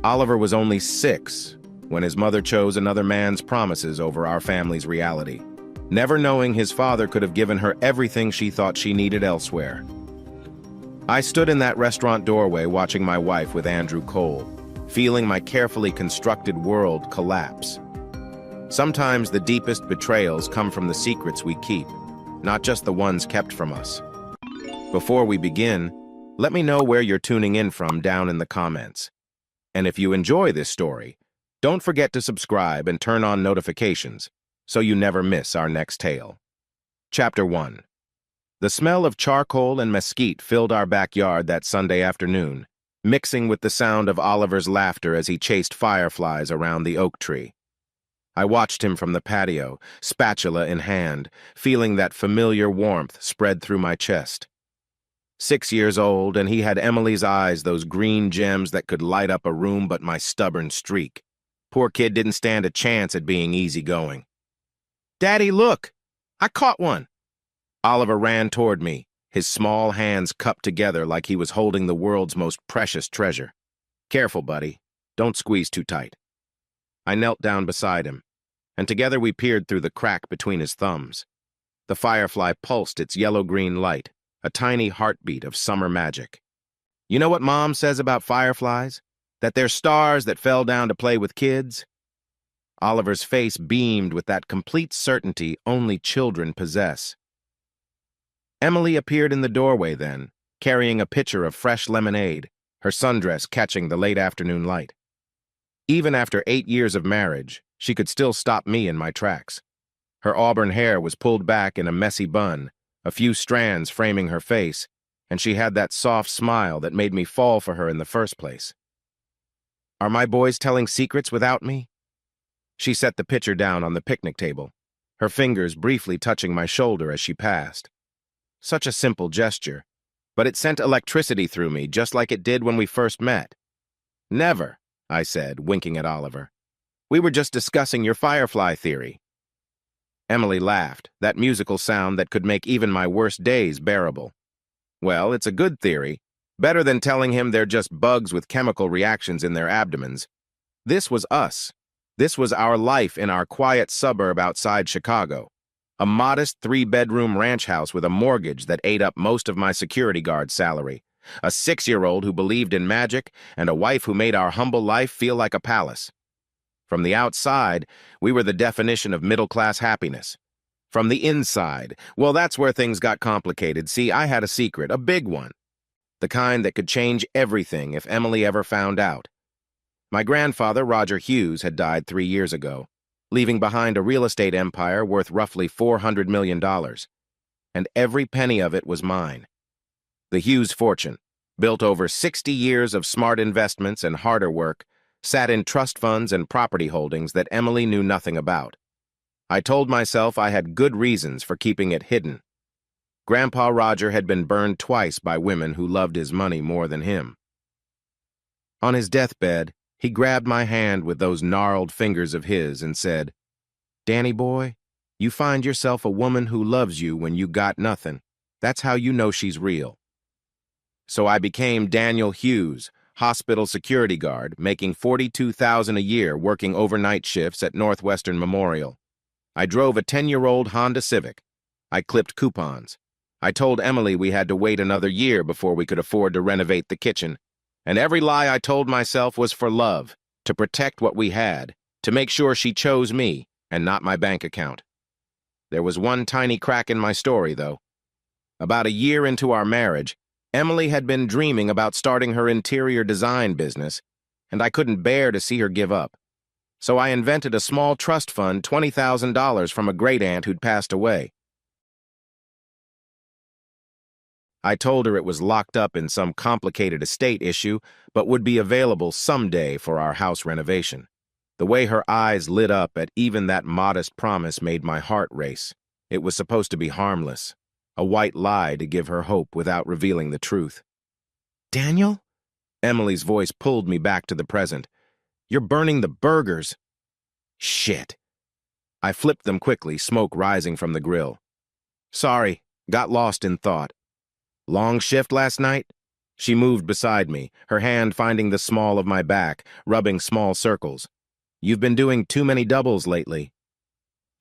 Oliver was only 6 when his mother chose another man's promises over our family's reality, never knowing his father could have given her everything she thought she needed elsewhere. I stood in that restaurant doorway watching my wife with Andrew Cole, feeling my carefully constructed world collapse. Sometimes the deepest betrayals come from the secrets we keep, not just the ones kept from us. Before we begin, let me know where you're tuning in from down in the comments. And if you enjoy this story, don't forget to subscribe and turn on notifications so you never miss our next tale. Chapter 1. The smell of charcoal and mesquite filled our backyard that Sunday afternoon, mixing with the sound of Oliver's laughter as he chased fireflies around the oak tree. I watched him from the patio, spatula in hand, feeling that familiar warmth spread through my chest. 6 years old, and he had Emily's eyes, those green gems that could light up a room but my stubborn streak. Poor kid didn't stand a chance at being easygoing. "Daddy, look! I caught one!" Oliver ran toward me, his small hands cupped together like he was holding the world's most precious treasure. "Careful, buddy. Don't squeeze too tight." I knelt down beside him, and together we peered through the crack between his thumbs. The firefly pulsed its yellow-green light, a tiny heartbeat of summer magic. "You know what Mom says about fireflies? That they're stars that fell down to play with kids?" Oliver's face beamed with that complete certainty only children possess. Emily appeared in the doorway then, carrying a pitcher of fresh lemonade, her sundress catching the late afternoon light. Even after 8 years of marriage, she could still stop me in my tracks. Her auburn hair was pulled back in a messy bun, a few strands framing her face, and she had that soft smile that made me fall for her in the first place. "Are my boys telling secrets without me?" She set the pitcher down on the picnic table, her fingers briefly touching my shoulder as she passed. Such a simple gesture, but it sent electricity through me just like it did when we first met. "Never," I said, winking at Oliver. "We were just discussing your firefly theory." Emily laughed, that musical sound that could make even my worst days bearable. "Well, it's a good theory, better than telling him they're just bugs with chemical reactions in their abdomens. This was us. This was our life in our quiet suburb outside Chicago. A modest 3-bedroom ranch house with a mortgage that ate up most of my security guard salary. A 6-year-old who believed in magic, and a wife who made our humble life feel like a palace. From the outside, we were the definition of middle-class happiness. From the inside, well, that's where things got complicated. See, I had a secret, a big one. The kind that could change everything if Emily ever found out. My grandfather, Roger Hughes, had died 3 years ago, leaving behind a real estate empire worth roughly $400 million. And every penny of it was mine. The Hughes fortune, built over 60 years of smart investments and harder work, sat in trust funds and property holdings that Emily knew nothing about. I told myself I had good reasons for keeping it hidden. Grandpa Roger had been burned twice by women who loved his money more than him. On his deathbed, he grabbed my hand with those gnarled fingers of his and said, "Danny boy, you find yourself a woman who loves you when you got nothing. That's how you know she's real." So I became Daniel Hughes, hospital security guard, making $42,000 a year working overnight shifts at Northwestern Memorial. I drove a 10-year-old Honda Civic. I clipped coupons. I told Emily we had to wait another year before we could afford to renovate the kitchen. And every lie I told myself was for love, to protect what we had, to make sure she chose me and not my bank account. There was one tiny crack in my story, though. About a year into our marriage, Emily had been dreaming about starting her interior design business, and I couldn't bear to see her give up. So I invented a small trust fund, $20,000 from a great-aunt who'd passed away. I told her it was locked up in some complicated estate issue, but would be available someday for our house renovation. The way her eyes lit up at even that modest promise made my heart race. It was supposed to be harmless, a white lie to give her hope without revealing the truth. "Daniel?" Emily's voice pulled me back to the present. "You're burning the burgers." "Shit." I flipped them quickly, smoke rising from the grill. "Sorry, got lost in thought." "Long shift last night?" She moved beside me, her hand finding the small of my back, rubbing small circles. "You've been doing too many doubles lately."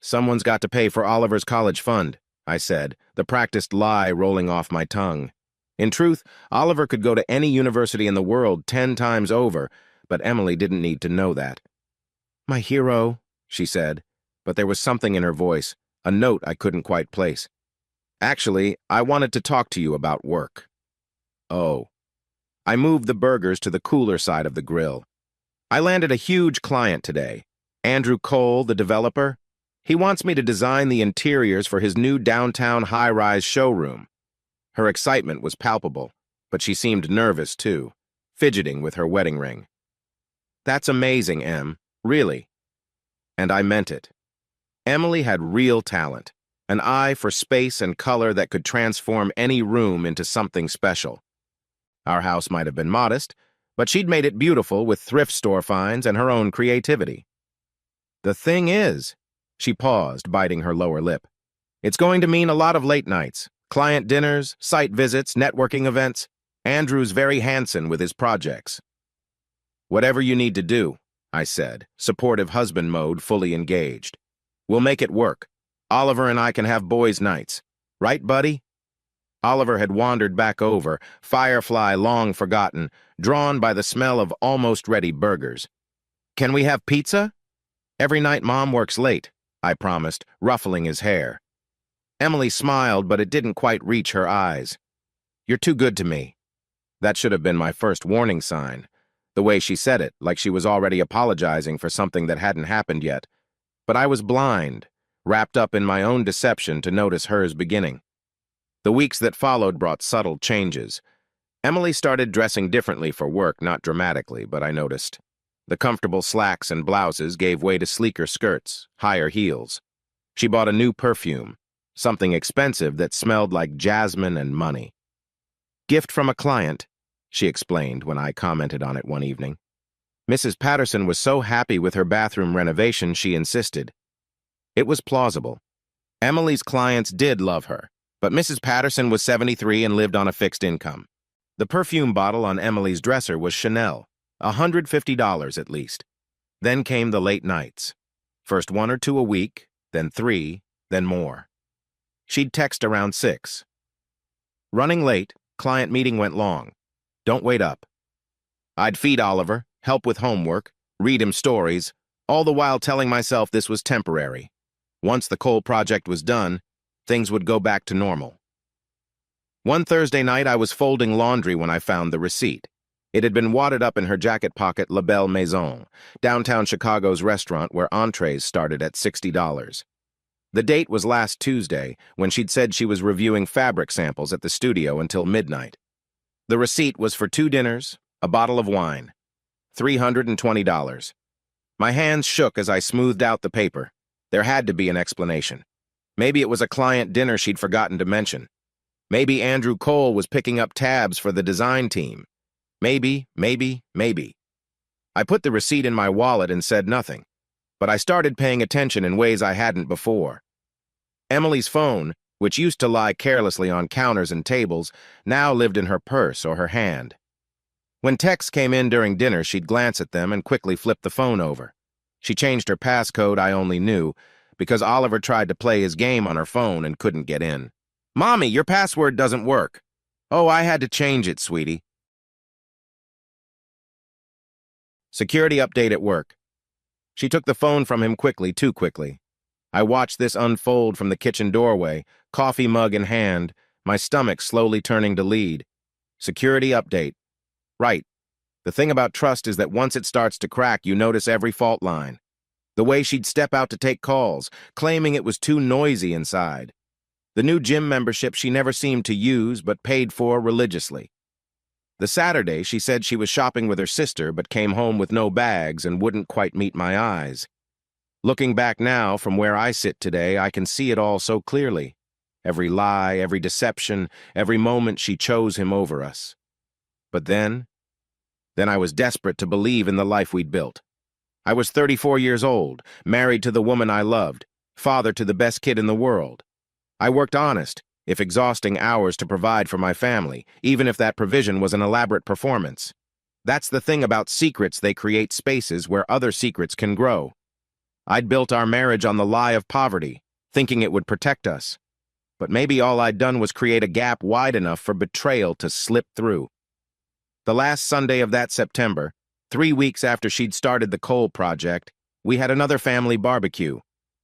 "Someone's got to pay for Oliver's college fund," I said, the practiced lie rolling off my tongue. In truth, Oliver could go to any university in the world 10 times over, but Emily didn't need to know that. "My hero," she said, but there was something in her voice, a note I couldn't quite place. "Actually, I wanted to talk to you about work." "Oh." I moved the burgers to the cooler side of the grill. "I landed a huge client today. Andrew Cole, the developer. He wants me to design the interiors for his new downtown high-rise showroom." Her excitement was palpable, but she seemed nervous too, fidgeting with her wedding ring. "That's amazing, Em. Really." And I meant it. Emily had real talent, an eye for space and color that could transform any room into something special. Our house might have been modest, but she'd made it beautiful with thrift store finds and her own creativity. "The thing is," she paused, biting her lower lip, "it's going to mean a lot of late nights, client dinners, site visits, networking events. Andrew's very handsome with his projects." "Whatever you need to do," I said, supportive husband mode fully engaged. "We'll make it work. Oliver and I can have boys' nights. Right, buddy?" Oliver had wandered back over, firefly long forgotten, drawn by the smell of almost-ready burgers. "Can we have pizza?" "Every night Mom works late," I promised, ruffling his hair. Emily smiled, but it didn't quite reach her eyes. "You're too good to me." That should have been my first warning sign. The way she said it, like she was already apologizing for something that hadn't happened yet. But I was blind, wrapped up in my own deception to notice hers beginning. The weeks that followed brought subtle changes. Emily started dressing differently for work, not dramatically, but I noticed. The comfortable slacks and blouses gave way to sleeker skirts, higher heels. She bought a new perfume, something expensive that smelled like jasmine and money. "Gift from a client," she explained when I commented on it one evening. Mrs. Patterson was so happy with her bathroom renovation she insisted. It was plausible. Emily's clients did love her, but Mrs. Patterson was 73 and lived on a fixed income. The perfume bottle on Emily's dresser was Chanel, $150 at least. Then came the late nights. First 1 or 2 a week, then 3, then more. She'd text around 6. "Running late, client meeting went long. Don't wait up." I'd feed Oliver, help with homework, read him stories, all the while telling myself this was temporary. Once the Cole project was done, things would go back to normal. One Thursday night, I was folding laundry when I found the receipt. It had been wadded up in her jacket pocket La Belle Maison, downtown Chicago's restaurant where entrees started at $60. The date was last Tuesday, when she'd said she was reviewing fabric samples at the studio until midnight. The receipt was for 2 dinners, a bottle of wine. $320. My hands shook as I smoothed out the paper. There had to be an explanation. Maybe it was a client dinner she'd forgotten to mention. Maybe Andrew Cole was picking up tabs for the design team. Maybe. I put the receipt in my wallet and said nothing, but I started paying attention in ways I hadn't before. Emily's phone, which used to lie carelessly on counters and tables, now lived in her purse or her hand. When texts came in during dinner, she'd glance at them and quickly flip the phone over. She changed her passcode, I only knew, because Oliver tried to play his game on her phone and couldn't get in. "Mommy, your password doesn't work." "Oh, I had to change it, sweetie." Security update at work. She took the phone from him quickly, too quickly. I watched this unfold from the kitchen doorway, coffee mug in hand, my stomach slowly turning to lead. Security update. Right. The thing about trust is that once it starts to crack, you notice every fault line. The way she'd step out to take calls, claiming it was too noisy inside. The new gym membership she never seemed to use but paid for religiously. The Saturday, she said she was shopping with her sister but came home with no bags and wouldn't quite meet my eyes. Looking back now from where I sit today, I can see it all so clearly. Every lie, every deception, every moment she chose him over us. But then I was desperate to believe in the life we'd built. I was 34 years old, married to the woman I loved, father to the best kid in the world. I worked honest, if exhausting hours to provide for my family, even if that provision was an elaborate performance. That's the thing about secrets, they create spaces where other secrets can grow. I'd built our marriage on the lie of poverty, thinking it would protect us. But maybe all I'd done was create a gap wide enough for betrayal to slip through. The last Sunday of that September, 3 weeks after she'd started the coal project, we had another family barbecue.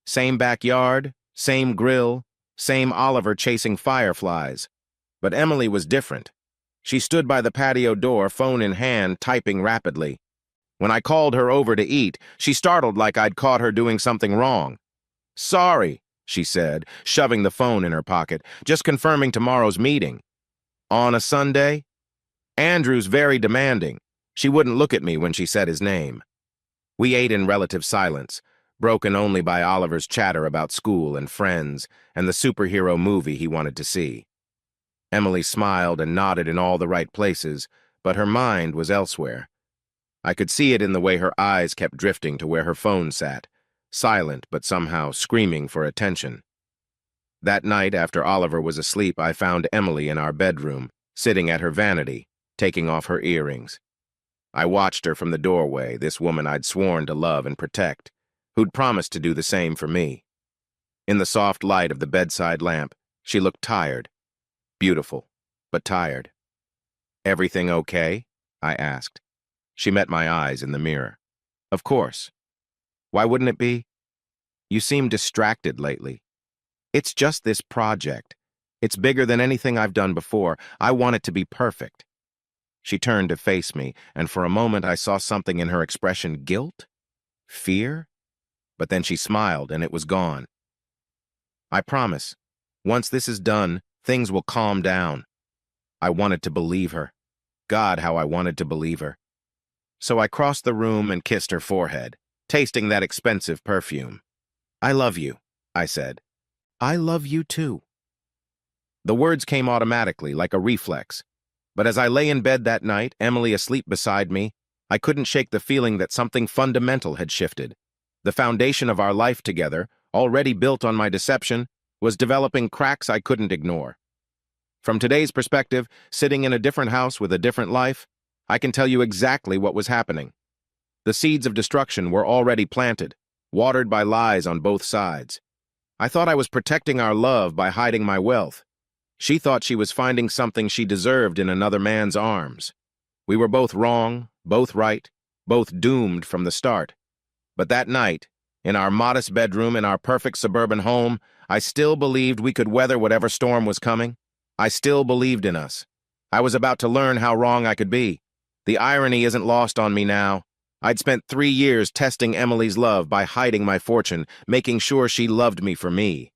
Same backyard, same grill, same Oliver chasing fireflies. But Emily was different. She stood by the patio door, phone in hand, typing rapidly. When I called her over to eat, she startled like I'd caught her doing something wrong. "Sorry," she said, shoving the phone in her pocket, "just confirming tomorrow's meeting." On a Sunday? Andrew's very demanding. She wouldn't look at me when she said his name. We ate in relative silence, broken only by Oliver's chatter about school and friends and the superhero movie he wanted to see. Emily smiled and nodded in all the right places, but her mind was elsewhere. I could see it in the way her eyes kept drifting to where her phone sat, silent but somehow screaming for attention. That night, after Oliver was asleep, I found Emily in our bedroom, sitting at her vanity, taking off her earrings. I watched her from the doorway, this woman I'd sworn to love and protect, who'd promised to do the same for me. In the soft light of the bedside lamp, she looked tired. Beautiful, but tired. "Everything okay?" I asked. She met my eyes in the mirror. "Of course. Why wouldn't it be? You seem distracted lately." "It's just this project. It's bigger than anything I've done before. I want it to be perfect." She turned to face me, and for a moment I saw something in her expression: guilt? Fear? But then she smiled, and it was gone. "I promise, once this is done, things will calm down." I wanted to believe her. God, how I wanted to believe her. So I crossed the room and kissed her forehead, tasting that expensive perfume. "I love you," I said. "I love you too." The words came automatically, like a reflex. But as I lay in bed that night, Emily asleep beside me, I couldn't shake the feeling that something fundamental had shifted. The foundation of our life together, already built on my deception, was developing cracks I couldn't ignore. From today's perspective, sitting in a different house with a different life, I can tell you exactly what was happening. The seeds of destruction were already planted, watered by lies on both sides. I thought I was protecting our love by hiding my wealth. She thought she was finding something she deserved in another man's arms. We were both wrong, both right, both doomed from the start. But that night, in our modest bedroom in our perfect suburban home, I still believed we could weather whatever storm was coming. I still believed in us. I was about to learn how wrong I could be. The irony isn't lost on me now. I'd spent 3 years testing Emily's love by hiding my fortune, making sure she loved me for me.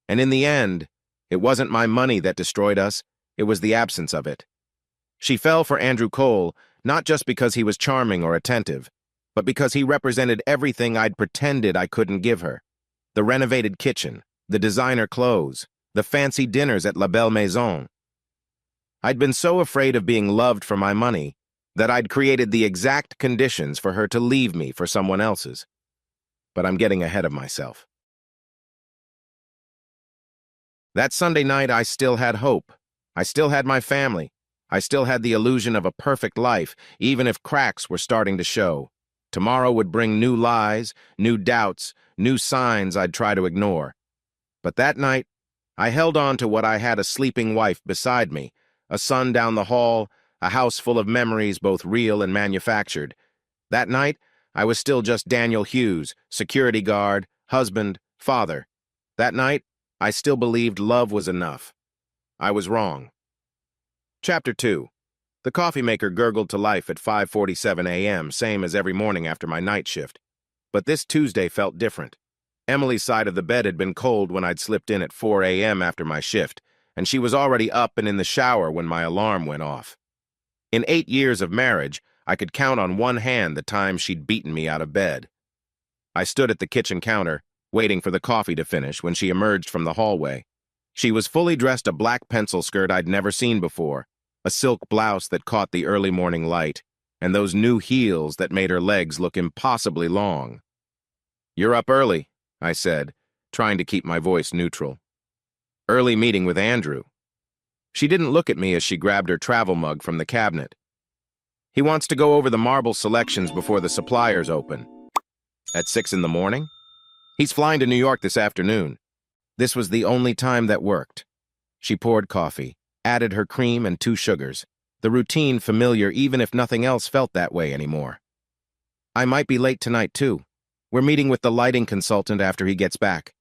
And in the end, it wasn't my money that destroyed us, it was the absence of it. She fell for Andrew Cole, not just because he was charming or attentive, but because he represented everything I'd pretended I couldn't give her. The renovated kitchen, the designer clothes, the fancy dinners at La Belle Maison. I'd been so afraid of being loved for my money that I'd created the exact conditions for her to leave me for someone else's. But I'm getting ahead of myself. That Sunday night, I still had hope. I still had my family. I still had the illusion of a perfect life, even if cracks were starting to show. Tomorrow would bring new lies, new doubts, new signs I'd try to ignore. But that night, I held on to what I had: a sleeping wife beside me, a son down the hall, a house full of memories, both real and manufactured. That night, I was still just Daniel Hughes, security guard, husband, father. That night, I still believed love was enough. I was wrong. Chapter 2. The coffee maker gurgled to life at 5:47 a.m., same as every morning after my night shift. But this Tuesday felt different. Emily's side of the bed had been cold when I'd slipped in at 4 a.m. after my shift, and she was already up and in the shower when my alarm went off. In 8 years of marriage, I could count on one hand the times she'd beaten me out of bed. I stood at the kitchen counter, waiting for the coffee to finish, when she emerged from the hallway. She was fully dressed, a black pencil skirt I'd never seen before, a silk blouse that caught the early morning light, and those new heels that made her legs look impossibly long. "You're up early," I said, trying to keep my voice neutral. Early meeting with Andrew. She didn't look at me as she grabbed her travel mug from the cabinet. He wants to go over the marble selections before the suppliers open. At 6 in the morning? He's flying to New York this afternoon. This was the only time that worked. She poured coffee, added her cream and 2 sugars. The routine familiar even if nothing else felt that way anymore. I might be late tonight too. We're meeting with the lighting consultant after he gets back.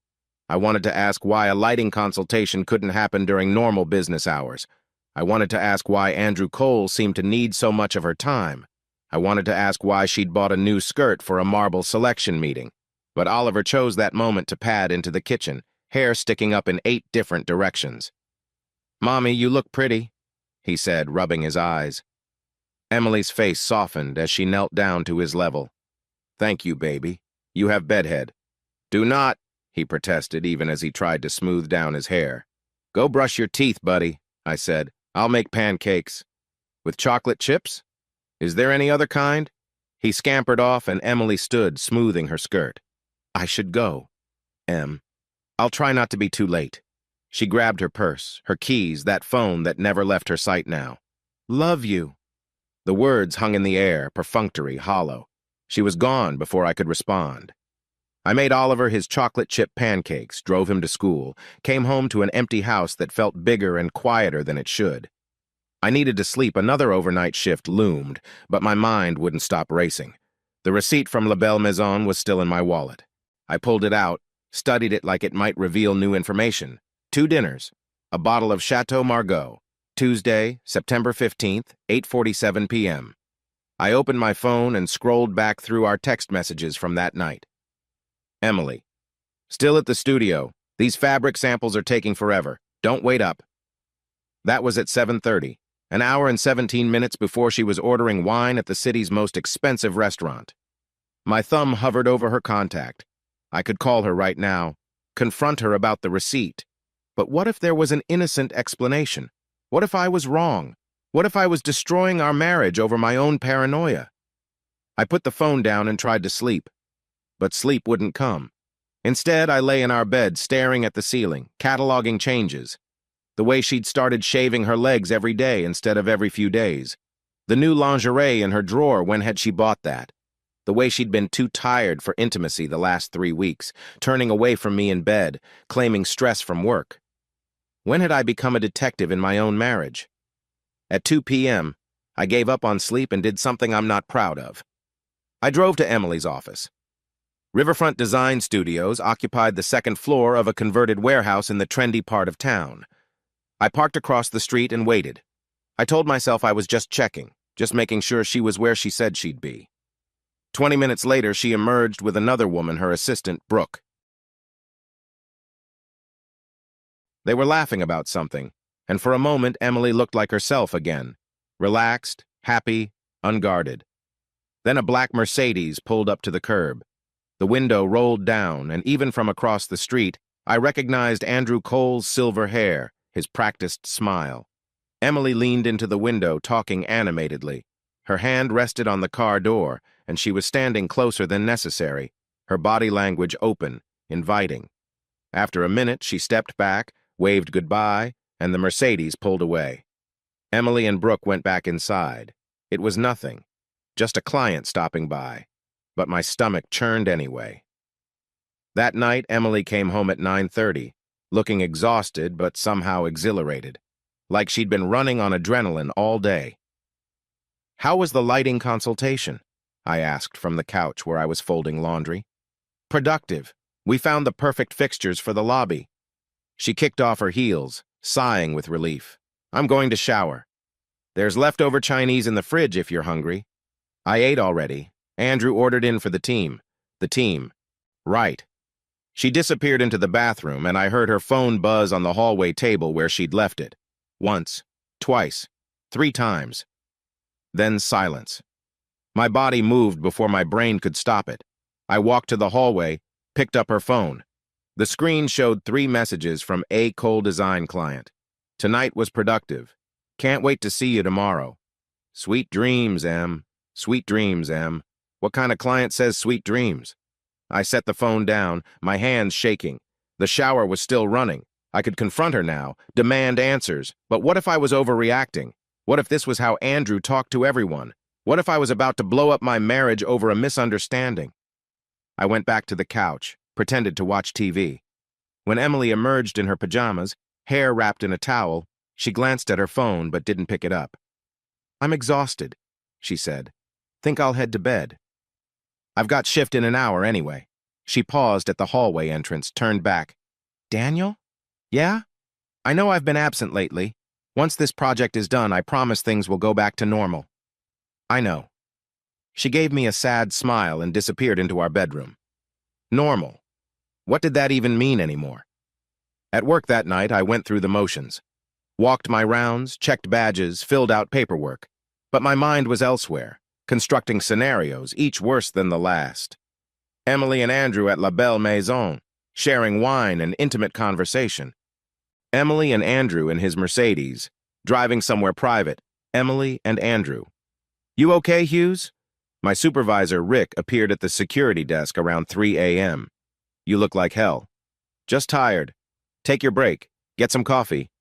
I wanted to ask why a lighting consultation couldn't happen during normal business hours. I wanted to ask why Andrew Cole seemed to need so much of her time. I wanted to ask why she'd bought a new skirt for a marble selection meeting. But Oliver chose that moment to pad into the kitchen, hair sticking up in 8 different directions. "Mommy, you look pretty," he said, rubbing his eyes. Emily's face softened as she knelt down to his level. "Thank you, baby. You have bedhead." "Do not," he protested even as he tried to smooth down his hair. "Go brush your teeth, buddy," I said. "I'll make pancakes." "With chocolate chips? Is there any other kind?" He scampered off and Emily stood, smoothing her skirt. "I should go. I'll try not to be too late." She grabbed her purse, her keys, that phone that never left her sight now. "Love you." The words hung in the air, perfunctory, hollow. She was gone before I could respond. I made Oliver his chocolate chip pancakes, drove him to school, came home to an empty house that felt bigger and quieter than it should. I needed to sleep. Another overnight shift loomed, but my mind wouldn't stop racing. The receipt from La Belle Maison was still in my wallet. I pulled it out, studied it like it might reveal new information. 2 dinners, a bottle of Chateau Margaux, Tuesday, September 15th, 8:47 p.m. I opened my phone and scrolled back through our text messages from that night. Emily. "Still at the studio. These fabric samples are taking forever. Don't wait up." That was at 7:30, an hour and 17 minutes before she was ordering wine at the city's most expensive restaurant. My thumb hovered over her contact. I could call her right now, confront her about the receipt. But what if there was an innocent explanation? What if I was wrong? What if I was destroying our marriage over my own paranoia? I put the phone down and tried to sleep. But sleep wouldn't come. Instead, I lay in our bed staring at the ceiling, cataloging changes. The way she'd started shaving her legs every day instead of every few days. The new lingerie in her drawer, when had she bought that? The way she'd been too tired for intimacy the last 3 weeks, turning away from me in bed, claiming stress from work. When had I become a detective in my own marriage? At 2 p.m., I gave up on sleep and did something I'm not proud of. I drove to Emily's office. Riverfront Design Studios occupied the 2nd floor of a converted warehouse in the trendy part of town. I parked across the street and waited. I told myself I was just checking, just making sure she was where she said she'd be. 20 minutes later, she emerged with another woman, her assistant, Brooke. They were laughing about something, and for a moment Emily looked like herself again, relaxed, happy, unguarded. Then a black Mercedes pulled up to the curb. The window rolled down, and even from across the street, I recognized Andrew Cole's silver hair, his practiced smile. Emily leaned into the window, talking animatedly. Her hand rested on the car door, and she was standing closer than necessary, her body language open, inviting. After a minute, she stepped back, waved goodbye, and the Mercedes pulled away. Emily and Brooke went back inside. It was nothing, just a client stopping by, but my stomach churned anyway. That night, Emily came home at 9:30, looking exhausted but somehow exhilarated, like she'd been running on adrenaline all day. "How was the lighting consultation?" I asked from the couch where I was folding laundry. "Productive. We found the perfect fixtures for the lobby." She kicked off her heels, sighing with relief. "I'm going to shower. There's leftover Chinese in the fridge if you're hungry." "I ate already. Andrew ordered in for the team." "The team. Right." She disappeared into the bathroom, and I heard her phone buzz on the hallway table where she'd left it. Once, twice, 3 times. Then silence. My body moved before my brain could stop it. I walked to the hallway, picked up her phone. The screen showed 3 messages from A. Cole Design client. "Tonight was productive. Can't wait to see you tomorrow." "Sweet dreams, Em. Sweet dreams, Em." What kind of client says sweet dreams? I set the phone down, my hands shaking. The shower was still running. I could confront her now, demand answers, but what if I was overreacting? What if this was how Andrew talked to everyone? What if I was about to blow up my marriage over a misunderstanding? I went back to the couch, pretended to watch TV. When Emily emerged in her pajamas, hair wrapped in a towel, she glanced at her phone but didn't pick it up. "I'm exhausted," she said. "Think I'll head to bed." "I've got shift in an hour anyway." She paused at the hallway entrance, turned back. "Daniel? Yeah? I know I've been absent lately. Once this project is done, I promise things will go back to normal." "I know." She gave me a sad smile and disappeared into our bedroom. Normal. What did that even mean anymore? At work that night, I went through the motions. Walked my rounds, checked badges, filled out paperwork. But my mind was elsewhere, constructing scenarios, each worse than the last. Emily and Andrew at La Belle Maison, sharing wine and intimate conversation. Emily and Andrew in his Mercedes, driving somewhere private. Emily and Andrew. "You okay, Hughes?" My supervisor, Rick, appeared at the security desk around 3 a.m. "You look like hell." "Just tired. Take your break. Get some coffee."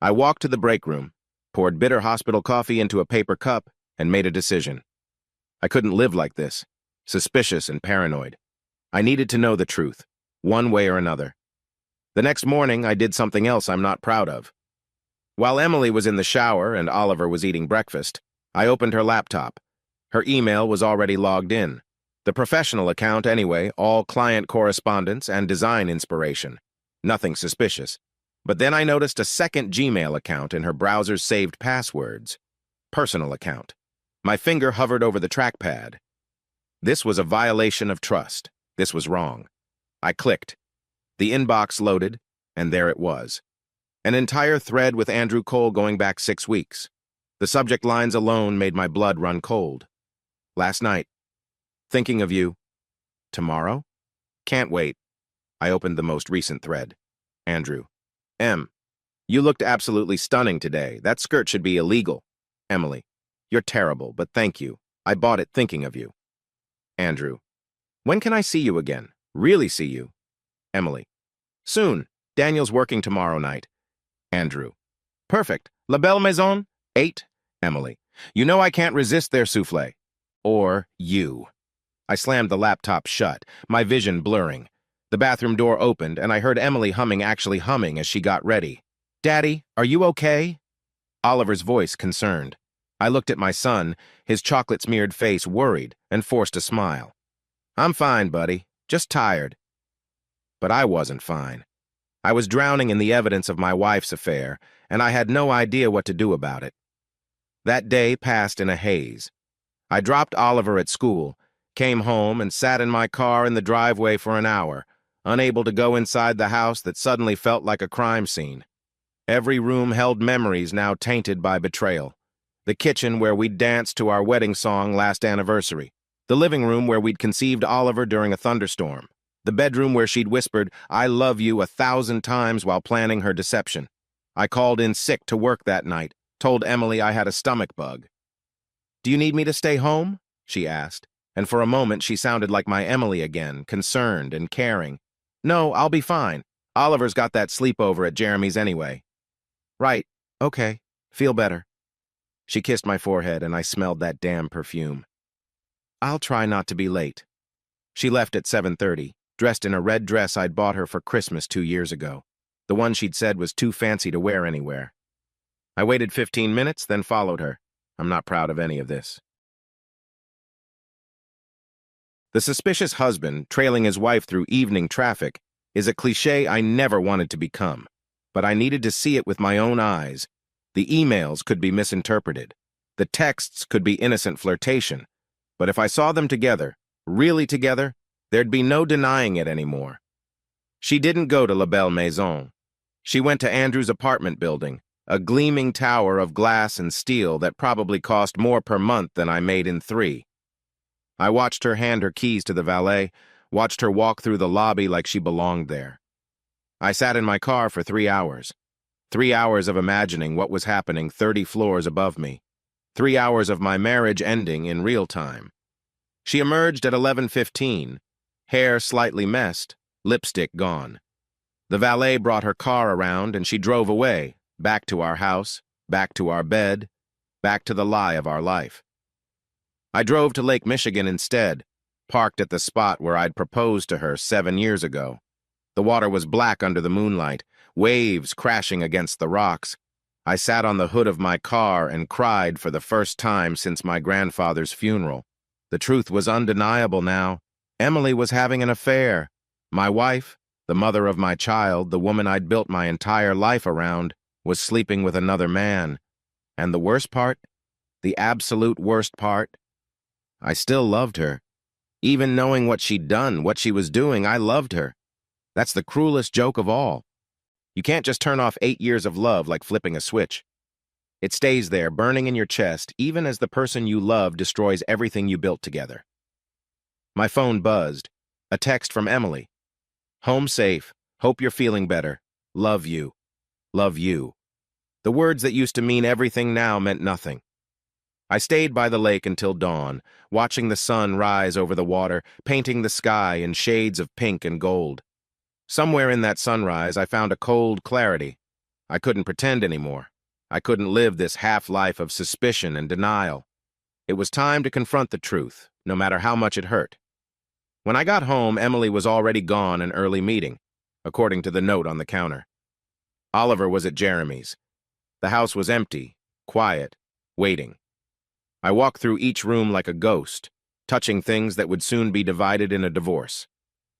I walked to the break room, poured bitter hospital coffee into a paper cup, and made a decision. I couldn't live like this, suspicious and paranoid. I needed to know the truth, one way or another. The next morning, I did something else I'm not proud of. While Emily was in the shower and Oliver was eating breakfast, I opened her laptop. Her email was already logged in. The professional account anyway, all client correspondence and design inspiration. Nothing suspicious. But then I noticed a second Gmail account in her browser's saved passwords. Personal account. My finger hovered over the trackpad. This was a violation of trust. This was wrong. I clicked. The inbox loaded, and there it was. An entire thread with Andrew Cole going back 6 weeks. The subject lines alone made my blood run cold. "Last night. Thinking of you. Tomorrow? Can't wait." I opened the most recent thread. Andrew. "M. You looked absolutely stunning today. That skirt should be illegal." Emily. "You're terrible, but thank you. I bought it thinking of you." Andrew. "When can I see you again? Really see you?" Emily. "Soon. Daniel's working tomorrow night." Andrew. "Perfect. La Belle Maison? 8? Emily. "You know I can't resist their souffle." Or you. I slammed the laptop shut, my vision blurring. The bathroom door opened, and I heard Emily actually humming as she got ready. "Daddy, are you okay?" Oliver's voice concerned. I looked at my son, his chocolate-smeared face worried, and forced a smile. "I'm fine, buddy. Just tired." But I wasn't fine. I was drowning in the evidence of my wife's affair, and I had no idea what to do about it. That day passed in a haze. I dropped Oliver at school, came home, and sat in my car in the driveway for an hour, unable to go inside the house that suddenly felt like a crime scene. Every room held memories now tainted by betrayal. The kitchen where we'd danced to our wedding song last anniversary. The living room where we'd conceived Oliver during a thunderstorm. The bedroom where she'd whispered, "I love you" 1,000 times while planning her deception. I called in sick to work that night, told Emily I had a stomach bug. "Do you need me to stay home?" she asked, and for a moment she sounded like my Emily again, concerned and caring. "No, I'll be fine. Oliver's got that sleepover at Jeremy's anyway." "Right, okay, feel better." She kissed my forehead and I smelled that damn perfume. "I'll try not to be late." She left at 7:30, dressed in a red dress I'd bought her for Christmas 2 years ago. The one she'd said was too fancy to wear anywhere. I waited 15 minutes, then followed her. I'm not proud of any of this. The suspicious husband trailing his wife through evening traffic is a cliché I never wanted to become, but I needed to see it with my own eyes. The emails could be misinterpreted. The texts could be innocent flirtation. But if I saw them together, really together, there'd be no denying it anymore. She didn't go to La Belle Maison. She went to Andrew's apartment building, a gleaming tower of glass and steel that probably cost more per month than I made in 3. I watched her hand her keys to the valet, watched her walk through the lobby like she belonged there. I sat in my car for 3 hours. 3 hours of imagining what was happening 30 floors above me. 3 hours of my marriage ending in real time. She emerged at 11:15, hair slightly messed, lipstick gone. The valet brought her car around and she drove away, back to our house, back to our bed, back to the lie of our life. I drove to Lake Michigan instead, parked at the spot where I'd proposed to her 7 years ago. The water was black under the moonlight, waves crashing against the rocks. I sat on the hood of my car and cried for the first time since my grandfather's funeral. The truth was undeniable now. Emily was having an affair. My wife, the mother of my child, the woman I'd built my entire life around, was sleeping with another man. And the worst part, the absolute worst part, I still loved her. Even knowing what she'd done, what she was doing, I loved her. That's the cruelest joke of all. You can't just turn off 8 years of love like flipping a switch. It stays there, burning in your chest, even as the person you love destroys everything you built together. My phone buzzed. A text from Emily. Home safe. Hope you're feeling better. Love you. Love you. The words that used to mean everything now meant nothing. I stayed by the lake until dawn, watching the sun rise over the water, painting the sky in shades of pink and gold. Somewhere in that sunrise, I found a cold clarity. I couldn't pretend anymore. I couldn't live this half-life of suspicion and denial. It was time to confront the truth, no matter how much it hurt. When I got home, Emily was already gone an early meeting, according to the note on the counter. Oliver was at Jeremy's. The house was empty, quiet, waiting. I walked through each room like a ghost, touching things that would soon be divided in a divorce.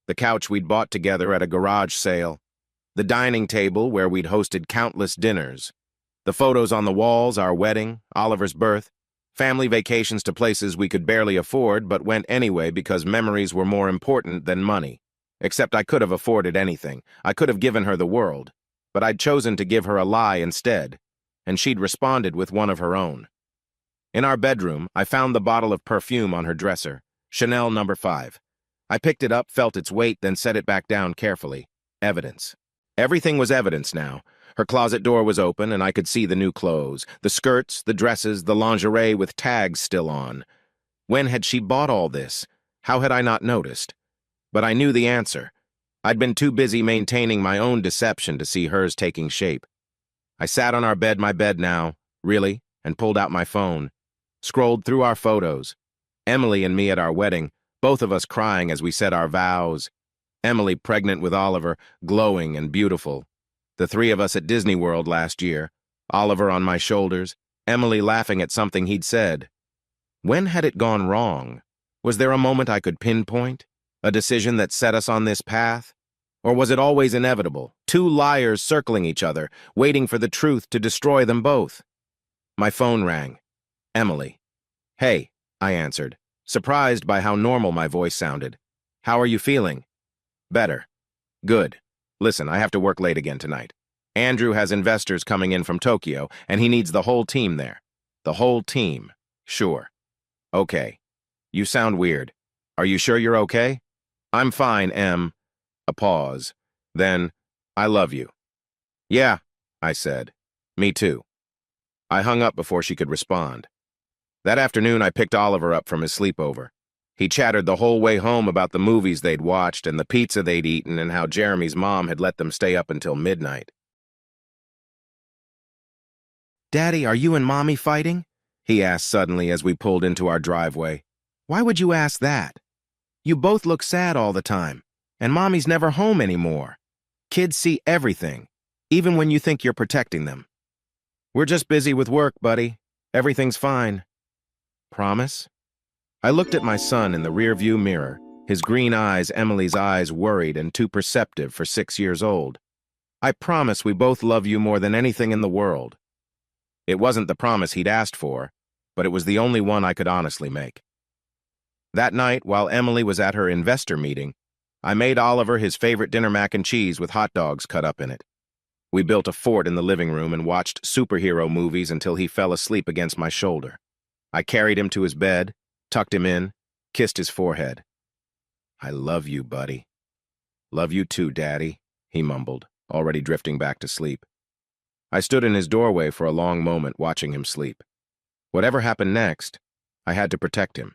The couch we'd bought together at a garage sale, the dining table where we'd hosted countless dinners, the photos on the walls, our wedding, Oliver's birth, family vacations to places we could barely afford but went anyway because memories were more important than money. Except I could have afforded anything. I could have given her the world. But I'd chosen to give her a lie instead, and she'd responded with one of her own. In our bedroom, I found the bottle of perfume on her dresser, Chanel No. 5. I picked it up, felt its weight, then set it back down carefully. Evidence. Everything was evidence now. Her closet door was open, and I could see the new clothes, the skirts, the dresses, the lingerie with tags still on. When had she bought all this? How had I not noticed? But I knew the answer. I'd been too busy maintaining my own deception to see hers taking shape. I sat on our bed, my bed now, really, and pulled out my phone. Scrolled through our photos. Emily and me at our wedding, both of us crying as we said our vows. Emily pregnant with Oliver, glowing and beautiful. The three of us at Disney World last year, Oliver on my shoulders, Emily laughing at something he'd said. When had it gone wrong? Was there a moment I could pinpoint? A decision that set us on this path? Or was it always inevitable, two liars circling each other, waiting for the truth to destroy them both? My phone rang. Emily. Hey, I answered, surprised by how normal my voice sounded. How are you feeling? Better. Good. Listen, I have to work late again tonight. Andrew has investors coming in from Tokyo, and he needs the whole team there. The whole team. Sure. Okay. You sound weird. Are you sure you're okay? I'm fine, Em. A pause. Then, I love you. Yeah, I said. Me too. I hung up before she could respond. That afternoon, I picked Oliver up from his sleepover. He chattered the whole way home about the movies they'd watched and the pizza they'd eaten and how Jeremy's mom had let them stay up until midnight. Daddy, are you and Mommy fighting? He asked suddenly as we pulled into our driveway. Why would you ask that? You both look sad all the time, and Mommy's never home anymore. Kids see everything, even when you think you're protecting them. We're just busy with work, buddy. Everything's fine. Promise? I looked at my son in the rearview mirror, his green eyes Emily's eyes worried and too perceptive for 6 years old. I promise we both love you more than anything in the world. It wasn't the promise he'd asked for, but it was the only one I could honestly make. That night, while Emily was at her investor meeting, I made Oliver his favorite dinner mac and cheese with hot dogs cut up in it. We built a fort in the living room and watched superhero movies until he fell asleep against my shoulder. I carried him to his bed, tucked him in, kissed his forehead. I love you, buddy. Love you too, Daddy, he mumbled, already drifting back to sleep. I stood in his doorway for a long moment watching him sleep. Whatever happened next, I had to protect him.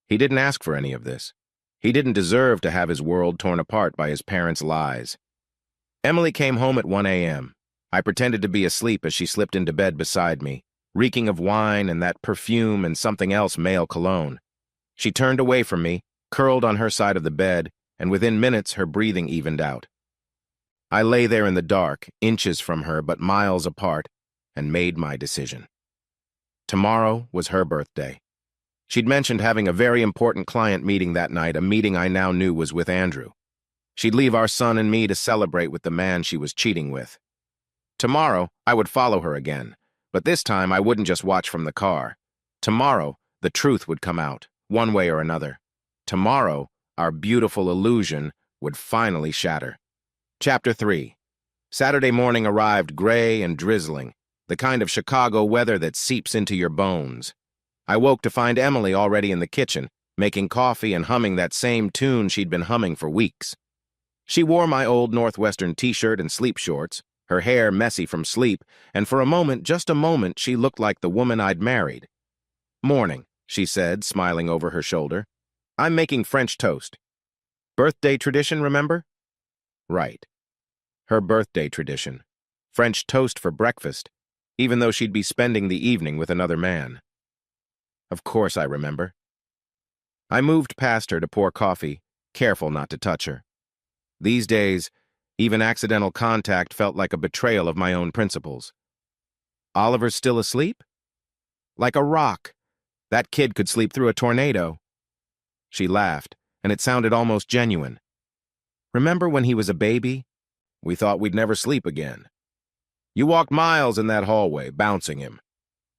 He didn't ask for any of this. He didn't deserve to have his world torn apart by his parents' lies. Emily came home at 1 a.m. I pretended to be asleep as she slipped into bed beside me, reeking of wine and that perfume and something else male cologne. She turned away from me, curled on her side of the bed, and within minutes her breathing evened out. I lay there in the dark, inches from her but miles apart, and made my decision. Tomorrow was her birthday. She'd mentioned having a very important client meeting that night, a meeting I now knew was with Andrew. She'd leave our son and me to celebrate with the man she was cheating with. Tomorrow, I would follow her again, but this time I wouldn't just watch from the car. Tomorrow, the truth would come out, one way or another. Tomorrow, our beautiful illusion would finally shatter. Chapter 3. Saturday morning arrived gray and drizzling, the kind of Chicago weather that seeps into your bones. I woke to find Emily already in the kitchen, making coffee and humming that same tune she'd been humming for weeks. She wore my old Northwestern t-shirt and sleep shorts, her hair messy from sleep, and for a moment, just a moment, she looked like the woman I'd married. "Morning," she said, smiling over her shoulder. "I'm making French toast. Birthday tradition, remember?" Right. Her birthday tradition. French toast for breakfast, even though she'd be spending the evening with another man. Of course I remember. I moved past her to pour coffee, careful not to touch her. These days, even accidental contact felt like a betrayal of my own principles. "Oliver's still asleep?" "Like a rock. That kid could sleep through a tornado." She laughed, and it sounded almost genuine. "Remember when he was a baby? We thought we'd never sleep again. You walked miles in that hallway, bouncing him.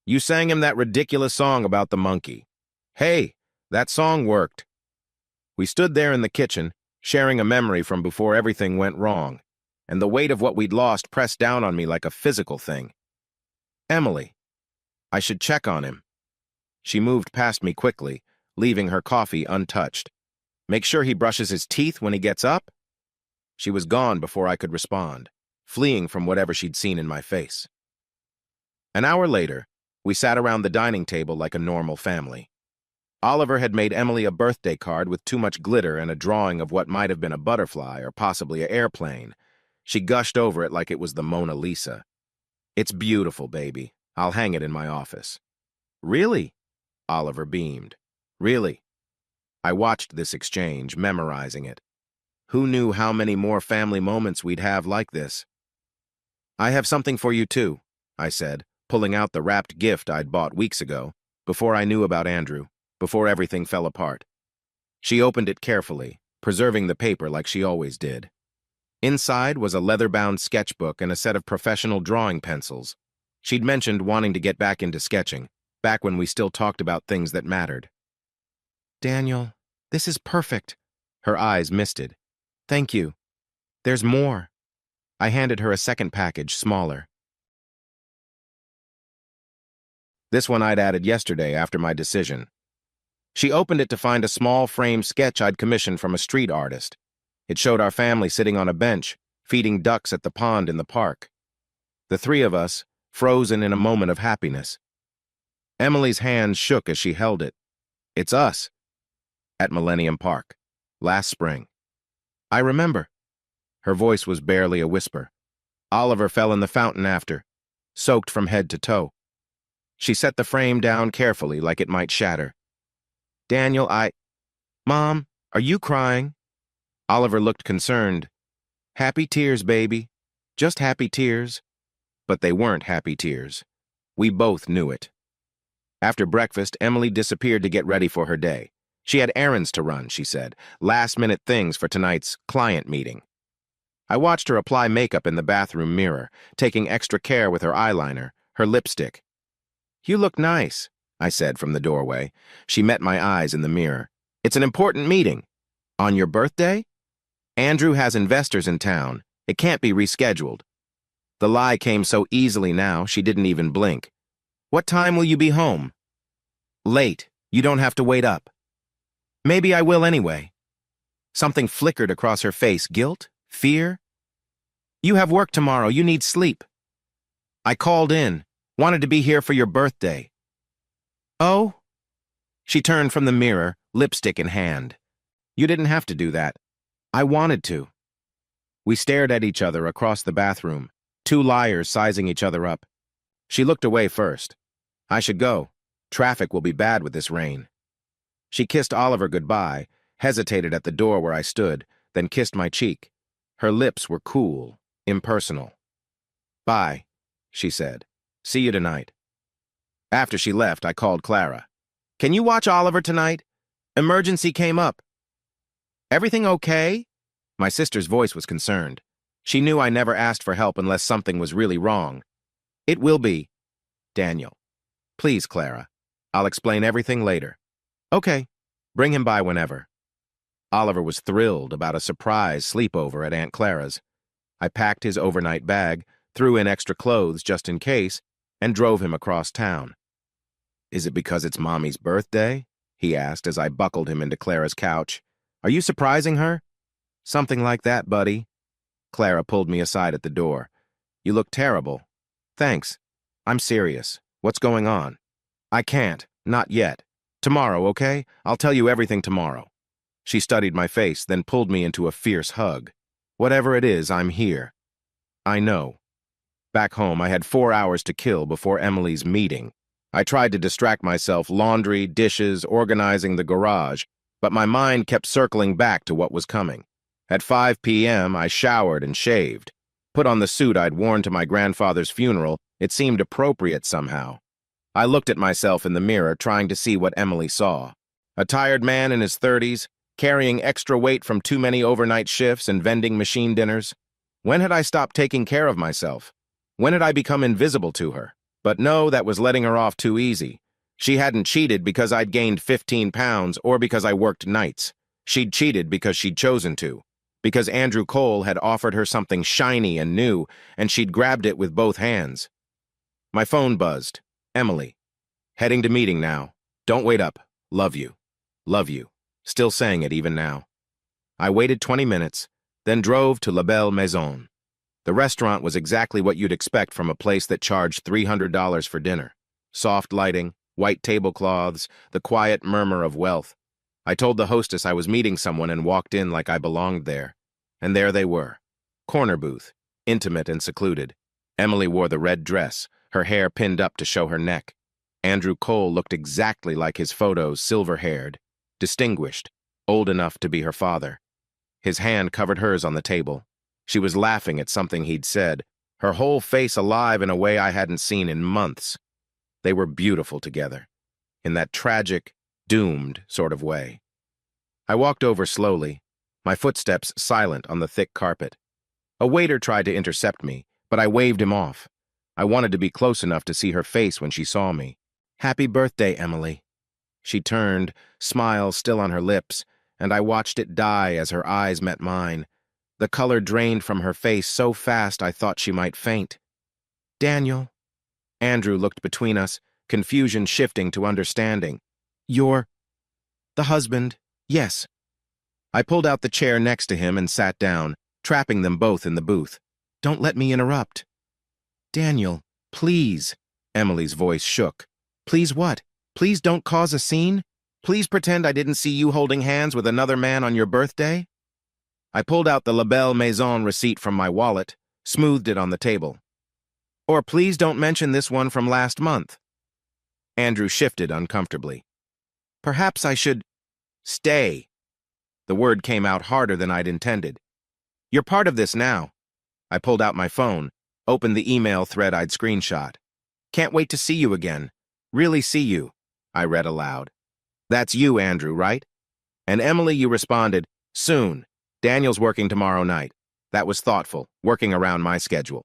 You sang him that ridiculous song about the monkey. Hey, that song worked." We stood there in the kitchen, sharing a memory from before everything went wrong, and the weight of what we'd lost pressed down on me like a physical thing. "Emily, I should check on him." She moved past me quickly, leaving her coffee untouched. "Make sure he brushes his teeth when he gets up?" She was gone before I could respond, fleeing from whatever she'd seen in my face. An hour later, we sat around the dining table like a normal family. Oliver had made Emily a birthday card with too much glitter and a drawing of what might have been a butterfly or possibly an airplane. She gushed over it like it was the Mona Lisa. "It's beautiful, baby. I'll hang it in my office." "Really?" Oliver beamed. "Really?" I watched this exchange, memorizing it. Who knew how many more family moments we'd have like this? "I have something for you too," I said, pulling out the wrapped gift I'd bought weeks ago, before I knew about Andrew, before everything fell apart. She opened it carefully, preserving the paper like she always did. Inside was a leather-bound sketchbook and a set of professional drawing pencils. She'd mentioned wanting to get back into sketching, back when we still talked about things that mattered. "Daniel, this is perfect." Her eyes misted. "Thank you. There's more." I handed her a second package, smaller. This one I'd added yesterday after my decision. She opened it to find a small frame sketch I'd commissioned from a street artist. It showed our family sitting on a bench, feeding ducks at the pond in the park. The three of us, frozen in a moment of happiness. Emily's hands shook as she held it. "It's us." At Millennium Park, last spring. "I remember." Her voice was barely a whisper. "Oliver fell in the fountain after, soaked from head to toe." She set the frame down carefully like it might shatter. "Daniel, Mom, are you crying?" Oliver looked concerned. "Happy tears, baby. Just happy tears." But they weren't happy tears. We both knew it. After breakfast, Emily disappeared to get ready for her day. She had errands to run, she said, last-minute things for tonight's client meeting. I watched her apply makeup in the bathroom mirror, taking extra care with her eyeliner, her lipstick. "You look nice," I said from the doorway. She met my eyes in the mirror. "It's an important meeting." "On your birthday?" "Andrew has investors in town. It can't be rescheduled." The lie came so easily now, she didn't even blink. "What time will you be home?" "Late. You don't have to wait up." "Maybe I will anyway." Something flickered across her face. Guilt? Fear? "You have work tomorrow. You need sleep." "I called in. Wanted to be here for your birthday." "Oh?" She turned from the mirror, lipstick in hand. "You didn't have to do that. I wanted to." We stared at each other across the bathroom, two liars sizing each other up. She looked away first. I should go. Traffic will be bad with this rain. She kissed Oliver goodbye, hesitated at the door where I stood, then kissed my cheek. Her lips were cool, impersonal. Bye, she said. See you tonight. After she left, I called Clara. Can you watch Oliver tonight? Emergency came up. Everything okay? My sister's voice was concerned. She knew I never asked for help unless something was really wrong. It will be. Daniel. Please, Clara. I'll explain everything later. Okay. Bring him by whenever. Oliver was thrilled about a surprise sleepover at Aunt Clara's. I packed his overnight bag, threw in extra clothes just in case, and drove him across town. Is it because it's Mommy's birthday? He asked as I buckled him into Clara's couch. Are you surprising her? Something like that, buddy. Clara pulled me aside at the door. You look terrible. Thanks. I'm serious. What's going on? I can't. Not yet. Tomorrow, okay? I'll tell you everything tomorrow. She studied my face, then pulled me into a fierce hug. Whatever it is, I'm here. I know. Back home, I had 4 hours to kill before Emily's meeting. I tried to distract myself, laundry, dishes, organizing the garage, but my mind kept circling back to what was coming. At 5 p.m., I showered and shaved. Put on the suit I'd worn to my grandfather's funeral. It seemed appropriate somehow. I looked at myself in the mirror, trying to see what Emily saw. A tired man in his 30s, carrying extra weight from too many overnight shifts and vending machine dinners. When had I stopped taking care of myself? When had I become invisible to her? But no, that was letting her off too easy. She hadn't cheated because I'd gained 15 pounds or because I worked nights. She'd cheated because she'd chosen to. Because Andrew Cole had offered her something shiny and new, and she'd grabbed it with both hands. My phone buzzed. Emily. Heading to meeting now. Don't wait up. Love you. Love you. Still saying it even now. I waited 20 minutes, then drove to La Belle Maison. The restaurant was exactly what you'd expect from a place that charged $300 for dinner. Soft lighting, white tablecloths, the quiet murmur of wealth. I told the hostess I was meeting someone and walked in like I belonged there. And there they were. Corner booth, intimate and secluded. Emily wore the red dress, her hair pinned up to show her neck. Andrew Cole looked exactly like his photos, silver-haired, distinguished, old enough to be her father. His hand covered hers on the table. She was laughing at something he'd said, her whole face alive in a way I hadn't seen in months. They were beautiful together, in that tragic, doomed sort of way. I walked over slowly, my footsteps silent on the thick carpet. A waiter tried to intercept me, but I waved him off. I wanted to be close enough to see her face when she saw me. Happy birthday, Emily. She turned, smile still on her lips, and I watched it die as her eyes met mine. The color drained from her face so fast I thought she might faint. Daniel. Andrew looked between us, confusion shifting to understanding. You're the husband, yes. I pulled out the chair next to him and sat down, trapping them both in the booth. Don't let me interrupt. Daniel, please. Emily's voice shook. Please what? Please don't cause a scene? Please pretend I didn't see you holding hands with another man on your birthday? I pulled out the La Belle Maison receipt from my wallet, smoothed it on the table. Or please don't mention this one from last month. Andrew shifted uncomfortably. Perhaps I should stay. The word came out harder than I'd intended. You're part of this now. I pulled out my phone, opened the email thread I'd screenshot. Can't wait to see you again. Really see you, I read aloud. That's you, Andrew, right? And Emily, you responded, soon. Daniel's working tomorrow night. That was thoughtful, working around my schedule.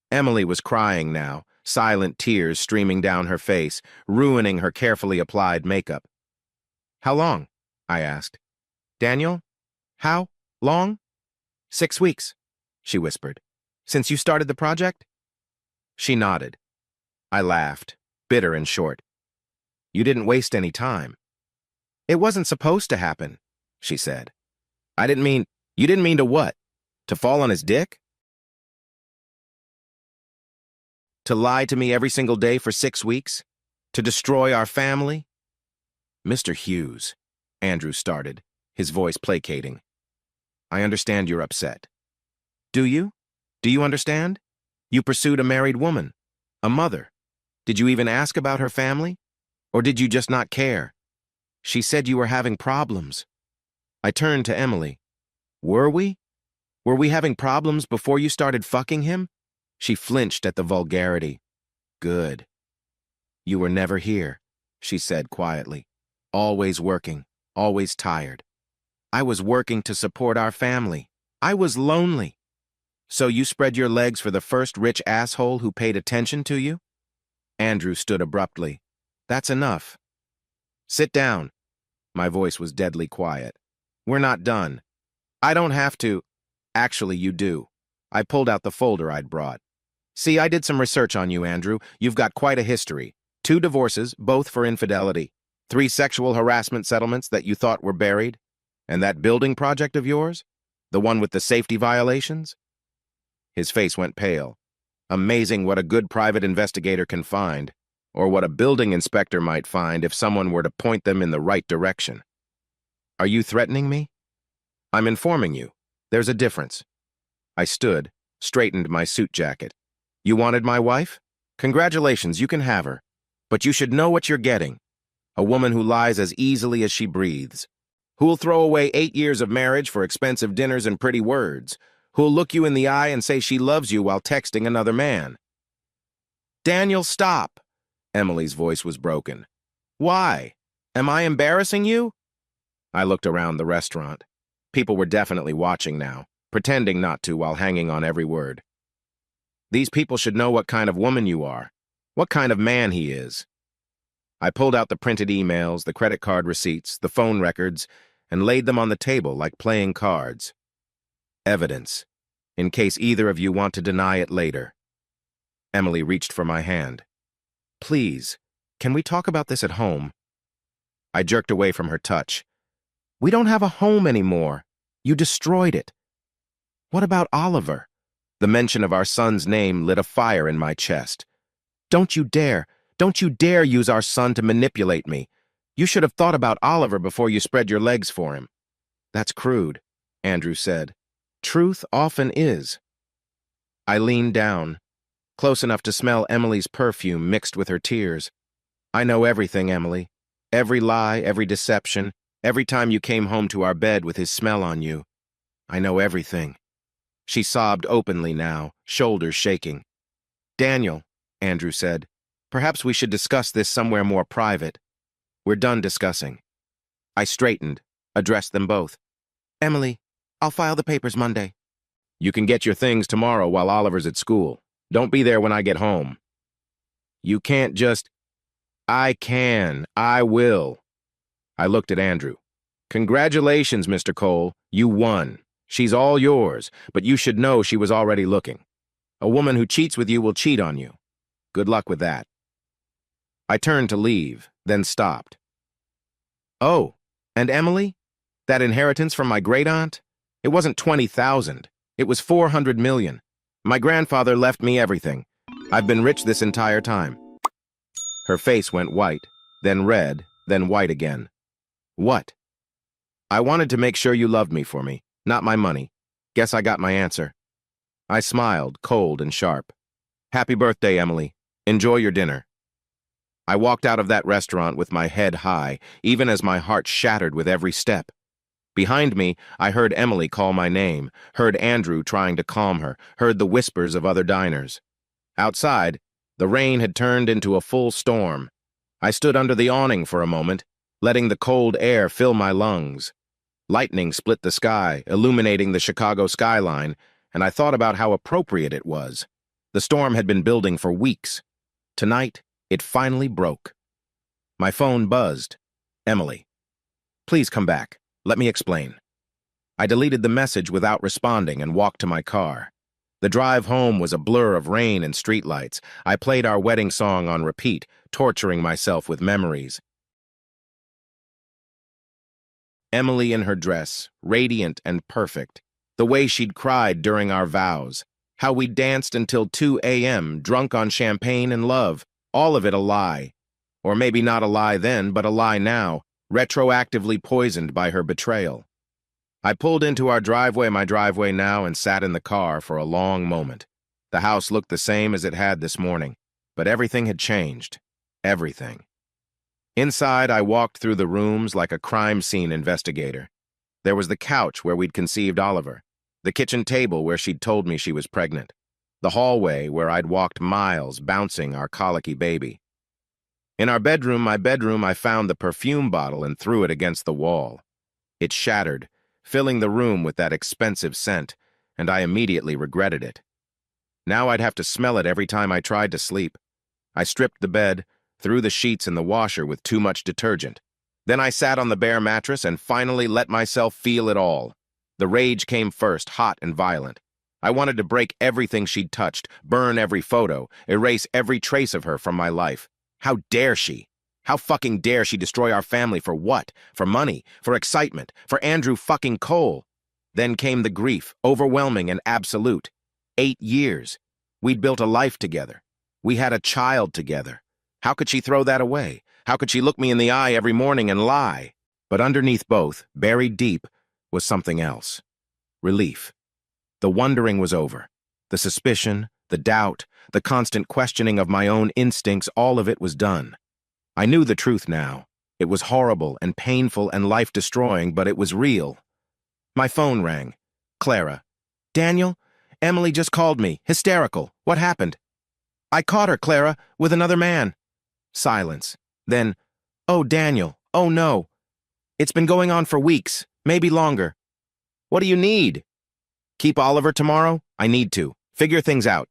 Emily was crying now, silent tears streaming down her face, ruining her carefully applied makeup. How long? I asked. Daniel? How long? 6 weeks, she whispered. Since you started the project? She nodded. I laughed, bitter and short. You didn't waste any time. It wasn't supposed to happen, she said. You didn't mean to what? To fall on his dick? To lie to me every single day for 6 weeks? To destroy our family? Mr. Hughes, Andrew started, his voice placating. I understand you're upset. Do you? Do you understand? You pursued a married woman, a mother. Did you even ask about her family? Or did you just not care? She said you were having problems. I turned to Emily. Were we? Were we having problems before you started fucking him? She flinched at the vulgarity. Good. You were never here, she said quietly. Always working, always tired. I was working to support our family. I was lonely. So you spread your legs for the first rich asshole who paid attention to you? Andrew stood abruptly. That's enough. Sit down. My voice was deadly quiet. We're not done. I don't have to. Actually, you do. I pulled out the folder I'd brought. See, I did some research on you, Andrew. You've got quite a history. 2 divorces, both for infidelity. 3 sexual harassment settlements that you thought were buried. And that building project of yours? The one with the safety violations? His face went pale. Amazing what a good private investigator can find, or what a building inspector might find if someone were to point them in the right direction. Are you threatening me? I'm informing you. There's a difference. I stood, straightened my suit jacket. You wanted my wife? Congratulations, you can have her. But you should know what you're getting. A woman who lies as easily as she breathes. Who'll throw away 8 years of marriage for expensive dinners and pretty words. Who'll look you in the eye and say she loves you while texting another man. Daniel, stop! Emily's voice was broken. Why? Am I embarrassing you? I looked around the restaurant. People were definitely watching now, pretending not to while hanging on every word. These people should know what kind of woman you are, what kind of man he is. I pulled out the printed emails, the credit card receipts, the phone records, and laid them on the table like playing cards. Evidence, in case either of you want to deny it later. Emily reached for my hand. Please, can we talk about this at home? I jerked away from her touch. We don't have a home anymore. You destroyed it. What about Oliver? The mention of our son's name lit a fire in my chest. Don't you dare use our son to manipulate me. You should have thought about Oliver before you spread your legs for him. That's crude, Andrew said. Truth often is. I leaned down, close enough to smell Emily's perfume mixed with her tears. I know everything, Emily. Every lie, every deception, every time you came home to our bed with his smell on you. I know everything. She sobbed openly now, shoulders shaking. Daniel, Andrew said, perhaps we should discuss this somewhere more private. We're done discussing. I straightened, addressed them both. Emily, I'll file the papers Monday. You can get your things tomorrow while Oliver's at school. Don't be there when I get home. You can't just... I can. I will. I looked at Andrew. Congratulations, Mr. Cole. You won. She's all yours, but you should know she was already looking. A woman who cheats with you will cheat on you. Good luck with that. I turned to leave, then stopped. Oh, and Emily? That inheritance from my great-aunt? It wasn't 20,000. It was 400 million. My grandfather left me everything. I've been rich this entire time. Her face went white, then red, then white again. What? I wanted to make sure you loved me for me, not my money. Guess I got my answer. I smiled, cold and sharp. Happy birthday, Emily. Enjoy your dinner. I walked out of that restaurant with my head high, even as my heart shattered with every step. Behind me, I heard Emily call my name, heard Andrew trying to calm her, heard the whispers of other diners. Outside, the rain had turned into a full storm. I stood under the awning for a moment, letting the cold air fill my lungs. Lightning split the sky, illuminating the Chicago skyline, and I thought about how appropriate it was. The storm had been building for weeks. Tonight, it finally broke. My phone buzzed. Emily. Please come back. Let me explain. I deleted the message without responding and walked to my car. The drive home was a blur of rain and streetlights. I played our wedding song on repeat, torturing myself with memories. Emily in her dress, radiant and perfect. The way she'd cried during our vows. How we danced until 2 a.m., drunk on champagne and love. All of it a lie. Or maybe not a lie then, but a lie now, retroactively poisoned by her betrayal. I pulled into my driveway now, and sat in the car for a long moment. The house looked the same as it had this morning, but everything had changed. Everything. Inside, I walked through the rooms like a crime scene investigator. There was the couch where we'd conceived Oliver, the kitchen table where she'd told me she was pregnant, the hallway where I'd walked miles bouncing our colicky baby. In our bedroom, my bedroom, I found the perfume bottle and threw it against the wall. It shattered, filling the room with that expensive scent, and I immediately regretted it. Now I'd have to smell it every time I tried to sleep. I stripped the bed, threw the sheets in the washer with too much detergent. Then I sat on the bare mattress and finally let myself feel it all. The rage came first, hot and violent. I wanted to break everything she'd touched, burn every photo, erase every trace of her from my life. How dare she? How fucking dare she destroy our family for what? For money? For excitement? For Andrew fucking Cole? Then came the grief, overwhelming and absolute. 8 years. We'd built a life together. We had a child together. How could she throw that away? How could she look me in the eye every morning and lie? But underneath both, buried deep, was something else. Relief. The wondering was over. The suspicion, the doubt, the constant questioning of my own instincts, all of it was done. I knew the truth now. It was horrible and painful and life-destroying, but it was real. My phone rang. Clara. Daniel? Emily just called me. Hysterical. What happened? I caught her, Clara, with another man. Silence. Then, oh, Daniel. Oh, no. It's been going on for weeks, maybe longer. What do you need? Keep Oliver tomorrow? I need to. Figure things out.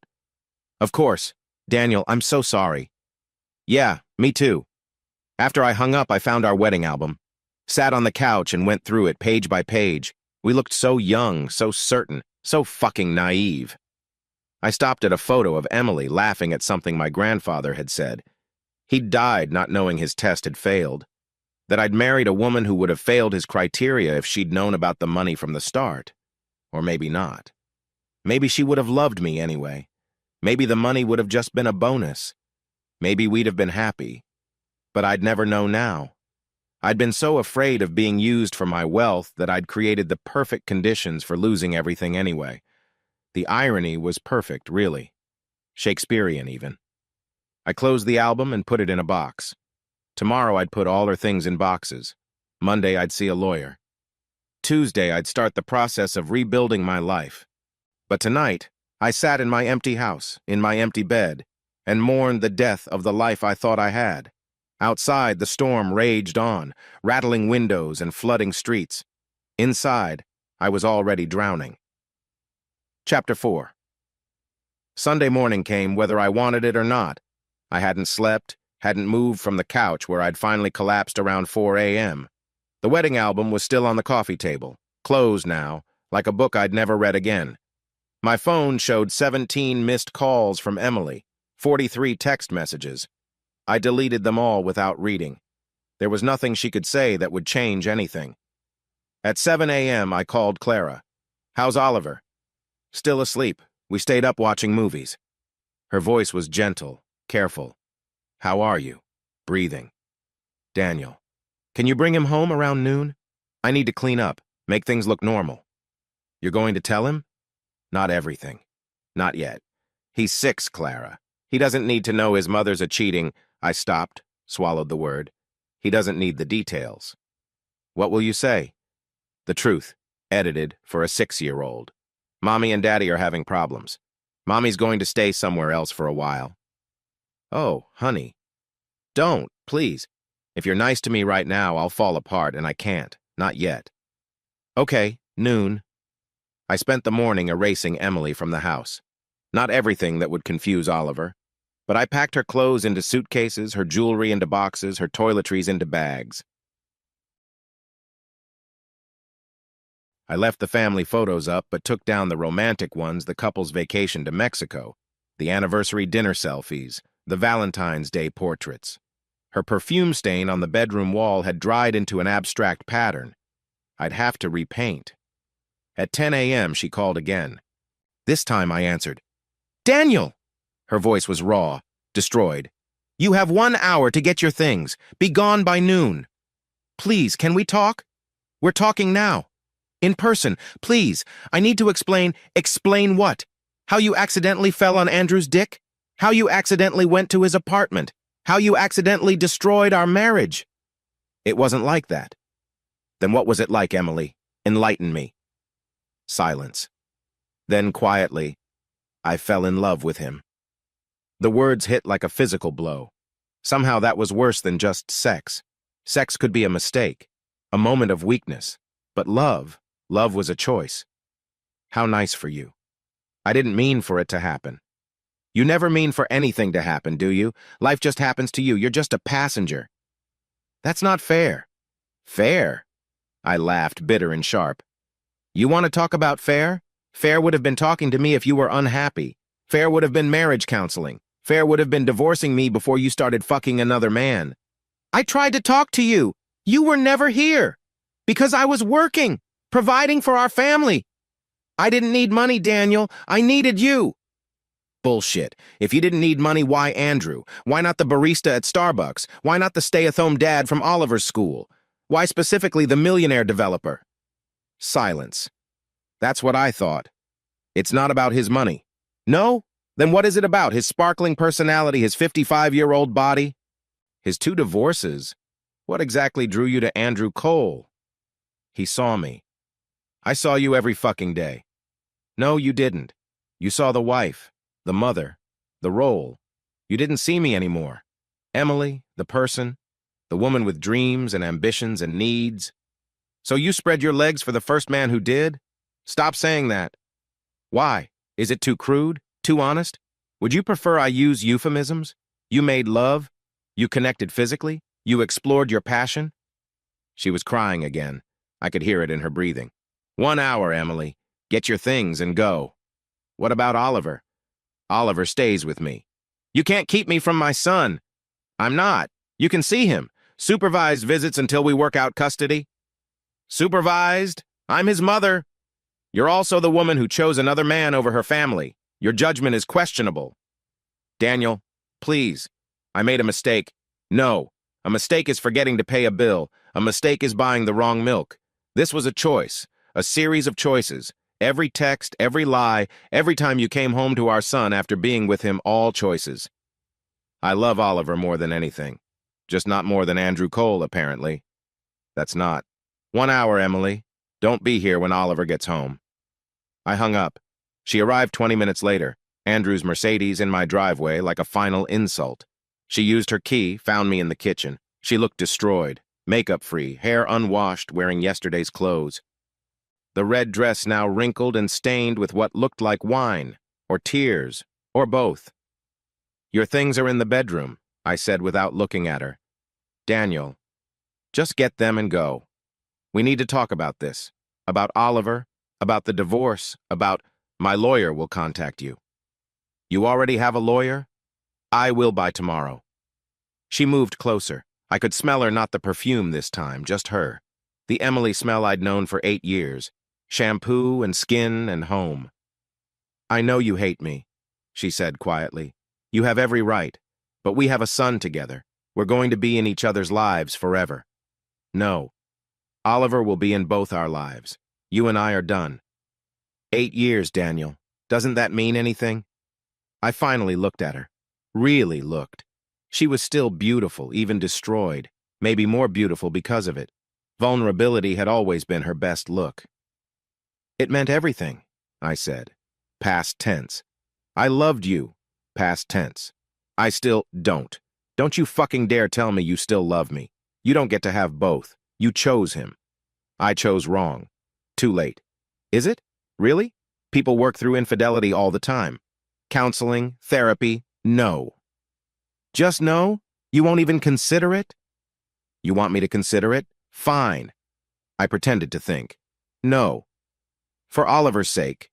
Of course. Daniel, I'm so sorry. Yeah, me too. After I hung up, I found our wedding album. Sat on the couch and went through it page by page. We looked so young, so certain, so fucking naive. I stopped at a photo of Emily laughing at something my grandfather had said. He'd died not knowing his test had failed. That I'd married a woman who would have failed his criteria if she'd known about the money from the start. Or maybe not. Maybe she would have loved me anyway. Maybe the money would have just been a bonus. Maybe we'd have been happy. But I'd never know now. I'd been so afraid of being used for my wealth that I'd created the perfect conditions for losing everything anyway. The irony was perfect, really. Shakespearean, even. I closed the album and put it in a box. Tomorrow I'd put all her things in boxes. Monday I'd see a lawyer. Tuesday I'd start the process of rebuilding my life. But tonight, I sat in my empty house, in my empty bed, and mourned the death of the life I thought I had. Outside, the storm raged on, rattling windows and flooding streets. Inside, I was already drowning. Chapter 4. Sunday morning came whether I wanted it or not. I hadn't slept, hadn't moved from the couch where I'd finally collapsed around 4 a.m. The wedding album was still on the coffee table, closed now, like a book I'd never read again. My phone showed 17 missed calls from Emily, 43 text messages. I deleted them all without reading. There was nothing she could say that would change anything. At 7 a.m., I called Clara. How's Oliver? Still asleep. We stayed up watching movies. Her voice was gentle, careful. How are you? Breathing. Daniel. Can you bring him home around noon? I need to clean up, make things look normal. You're going to tell him? Not everything. Not yet. He's 6, Clara. He doesn't need to know his mother's a cheating. I stopped, swallowed the word. He doesn't need the details. What will you say? The truth, edited for a 6-year-old. Mommy and Daddy are having problems. Mommy's going to stay somewhere else for a while. Oh, honey. Don't, please. If you're nice to me right now, I'll fall apart, and I can't. Not yet. Okay, noon. I spent the morning erasing Emily from the house. Not everything that would confuse Oliver, but I packed her clothes into suitcases, her jewelry into boxes, her toiletries into bags. I left the family photos up, but took down the romantic ones, the couple's vacation to Mexico, the anniversary dinner selfies, the Valentine's Day portraits. Her perfume stain on the bedroom wall had dried into an abstract pattern. I'd have to repaint. At 10 a.m., she called again. This time I answered. Daniel! Her voice was raw, destroyed. You have 1 hour to get your things. Be gone by noon. Please, can we talk? We're talking now. In person, please. I need to explain. Explain what? How you accidentally fell on Andrew's dick? How you accidentally went to his apartment? How you accidentally destroyed our marriage? It wasn't like that. Then what was it like, Emily? Enlighten me. Silence. Then quietly, I fell in love with him. The words hit like a physical blow. Somehow that was worse than just sex. Sex could be a mistake, a moment of weakness. But love was a choice. How nice for you. I didn't mean for it to happen. You never mean for anything to happen, do you? Life just happens to you. You're just a passenger. That's not fair. Fair? I laughed, bitter and sharp. You want to talk about fair? Fair would have been talking to me if you were unhappy. Fair would have been marriage counseling. Fair would have been divorcing me before you started fucking another man. I tried to talk to you. You were never here. Because I was working, providing for our family. I didn't need money, Daniel. I needed you. Bullshit. If you didn't need money, why Andrew? Why not the barista at Starbucks? Why not the stay-at-home dad from Oliver's school? Why specifically the millionaire developer? Silence. That's what I thought. It's not about his money. No? Then what is it about? His sparkling personality, his 55-year-old body? His 2 divorces? What exactly drew you to Andrew Cole? He saw me. I saw you every fucking day. No, you didn't. You saw the wife, the mother, the role. You didn't see me anymore. Emily, the person, the woman with dreams and ambitions and needs. So you spread your legs for the first man who did? Stop saying that. Why? Is it too crude? Too honest? Would you prefer I use euphemisms? You made love? You connected physically? You explored your passion? She was crying again. I could hear it in her breathing. 1 hour, Emily. Get your things and go. What about Oliver? Oliver stays with me. You can't keep me from my son. I'm not. You can see him. Supervised visits until we work out custody. Supervised? I'm his mother. You're also the woman who chose another man over her family. Your judgment is questionable. Daniel, please. I made a mistake. No. A mistake is forgetting to pay a bill. A mistake is buying the wrong milk. This was a choice, a series of choices. Every text, every lie, every time you came home to our son after being with him, all choices. I love Oliver more than anything. Just not more than Andrew Cole, apparently. That's not. 1 hour, Emily. Don't be here when Oliver gets home. I hung up. She arrived 20 minutes later, Andrew's Mercedes in my driveway like a final insult. She used her key, found me in the kitchen. She looked destroyed, makeup-free, hair unwashed, wearing yesterday's clothes. The red dress now wrinkled and stained with what looked like wine, or tears, or both. Your things are in the bedroom, I said without looking at her. Daniel, just get them and go. We need to talk about this, about Oliver, about the divorce, about my lawyer will contact you. You already have a lawyer? I will by tomorrow. She moved closer. I could smell her, not the perfume this time, just her. The Emily smell I'd known for 8 years. Shampoo and skin and home. I know you hate me, she said quietly. You have every right, but we have a son together. We're going to be in each other's lives forever. No. Oliver will be in both our lives. You and I are done. 8 years, Daniel. Doesn't that mean anything? I finally looked at her. Really looked. She was still beautiful, even destroyed. Maybe more beautiful because of it. Vulnerability had always been her best look. It meant everything, I said. Past tense. I loved you. Past tense. I still don't. Don't you fucking dare tell me you still love me. You don't get to have both. You chose him. I chose wrong. Too late. Is it? Really? People work through infidelity all the time. Counseling, therapy, no. Just no? You won't even consider it? You want me to consider it? Fine. I pretended to think. No. For Oliver's sake,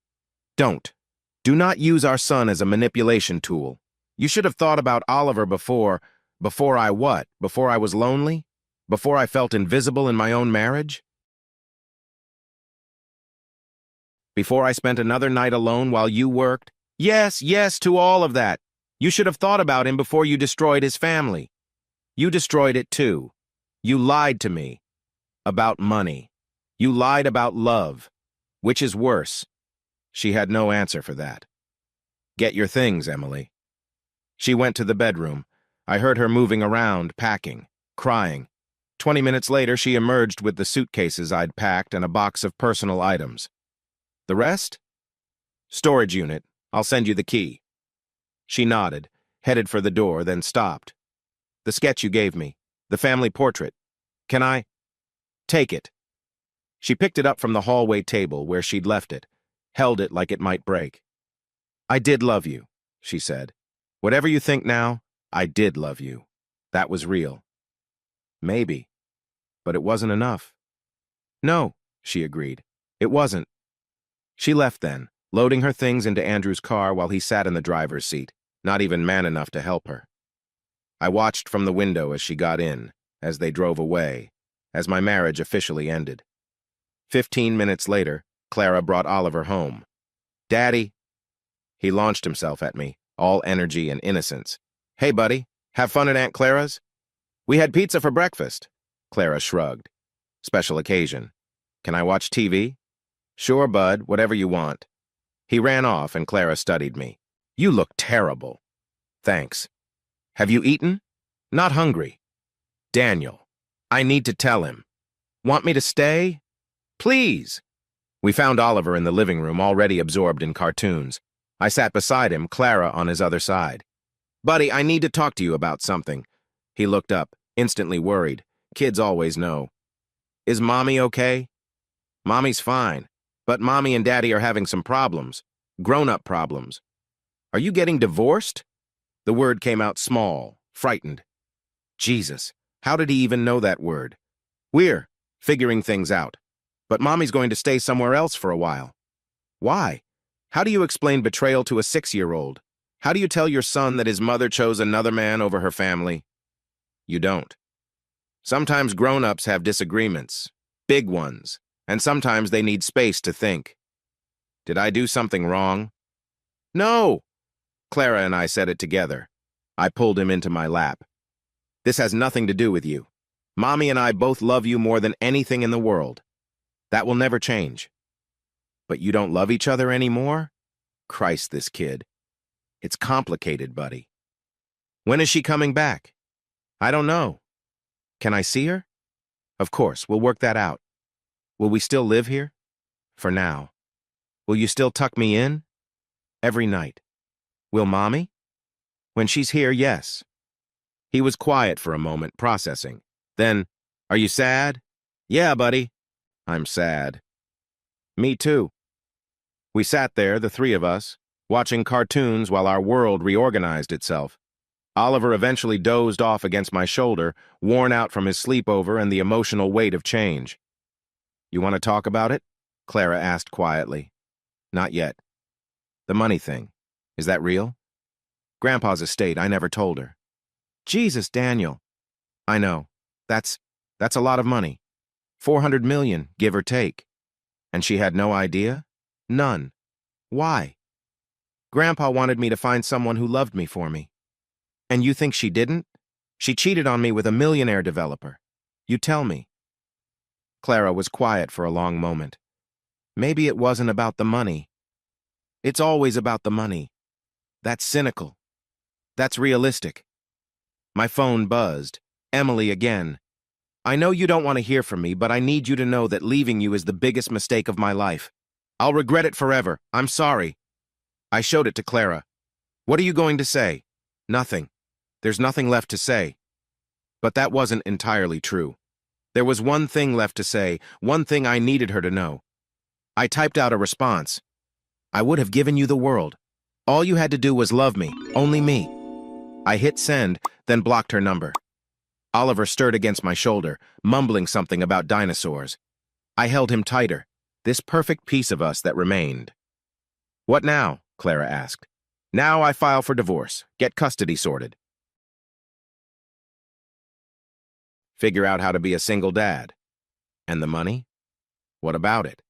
don't. Do not use our son as a manipulation tool. You should have thought about Oliver before I what? Before I was lonely? Before I felt invisible in my own marriage? Before I spent another night alone while you worked? Yes, yes to all of that. You should have thought about him before you destroyed his family. You destroyed it too. You lied to me. About money. You lied about love. Which is worse? She had no answer for that. Get your things, Emily. She went to the bedroom. I heard her moving around, packing, crying. 20 minutes later, she emerged with the suitcases I'd packed and a box of personal items. The rest? Storage unit. I'll send you the key. She nodded, headed for the door, then stopped. The sketch you gave me. The family portrait. Can I? Take it. She picked it up from the hallway table where she'd left it, held it like it might break. I did love you, she said. Whatever you think now, I did love you. That was real. Maybe. But it wasn't enough. No, she agreed. It wasn't. She left then, loading her things into Andrew's car while he sat in the driver's seat, not even man enough to help her. I watched from the window as she got in, as they drove away, as my marriage officially ended. 15 minutes later, Clara brought Oliver home. Daddy. He launched himself at me, all energy and innocence. Hey, buddy, have fun at Aunt Clara's? We had pizza for breakfast. Clara shrugged. Special occasion. Can I watch TV? Sure, bud, whatever you want. He ran off and Clara studied me. You look terrible. Thanks. Have you eaten? Not hungry. Daniel. I need to tell him. Want me to stay? Please. We found Oliver in the living room, already absorbed in cartoons. I sat beside him, Clara on his other side. Buddy, I need to talk to you about something. He looked up, instantly worried. Kids always know. Is Mommy okay? Mommy's fine, but Mommy and Daddy are having some problems. Grown-up problems. Are you getting divorced? The word came out small, frightened. Jesus, how did he even know that word? We're figuring things out. But Mommy's going to stay somewhere else for a while. Why? How do you explain betrayal to a 6-year-old? How do you tell your son that his mother chose another man over her family? You don't. Sometimes grown-ups have disagreements, big ones, and sometimes they need space to think. Did I do something wrong? No! Clara and I said it together. I pulled him into my lap. This has nothing to do with you. Mommy and I both love you more than anything in the world. That will never change. But you don't love each other anymore? Christ, this kid. It's complicated, buddy. When is she coming back? I don't know. Can I see her? Of course, we'll work that out. Will we still live here? For now. Will you still tuck me in? Every night. Will Mommy? When she's here, yes. He was quiet for a moment, processing. Then, are you sad? Yeah, buddy. I'm sad. Me too. We sat there, the three of us, watching cartoons while our world reorganized itself. Oliver eventually dozed off against my shoulder, worn out from his sleepover and the emotional weight of change. You want to talk about it? Clara asked quietly. Not yet. The money thing. Is that real? Grandpa's estate, I never told her. Jesus, Daniel. I know. That's a lot of money. 400 million, give or take. And she had no idea? None. Why? Grandpa wanted me to find someone who loved me for me. And you think she didn't? She cheated on me with a millionaire developer. You tell me. Clara was quiet for a long moment. Maybe it wasn't about the money. It's always about the money. That's cynical. That's realistic. My phone buzzed. Emily again. I know you don't want to hear from me, but I need you to know that leaving you is the biggest mistake of my life. I'll regret it forever. I'm sorry. I showed it to Clara. What are you going to say? Nothing. There's nothing left to say. But that wasn't entirely true. There was one thing left to say, one thing I needed her to know. I typed out a response. I would have given you the world. All you had to do was love me, only me. I hit send, then blocked her number. Oliver stirred against my shoulder, mumbling something about dinosaurs. I held him tighter, this perfect piece of us that remained. What now? Clara asked. Now I file for divorce, get custody sorted. Figure out how to be a single dad. And the money? What about it?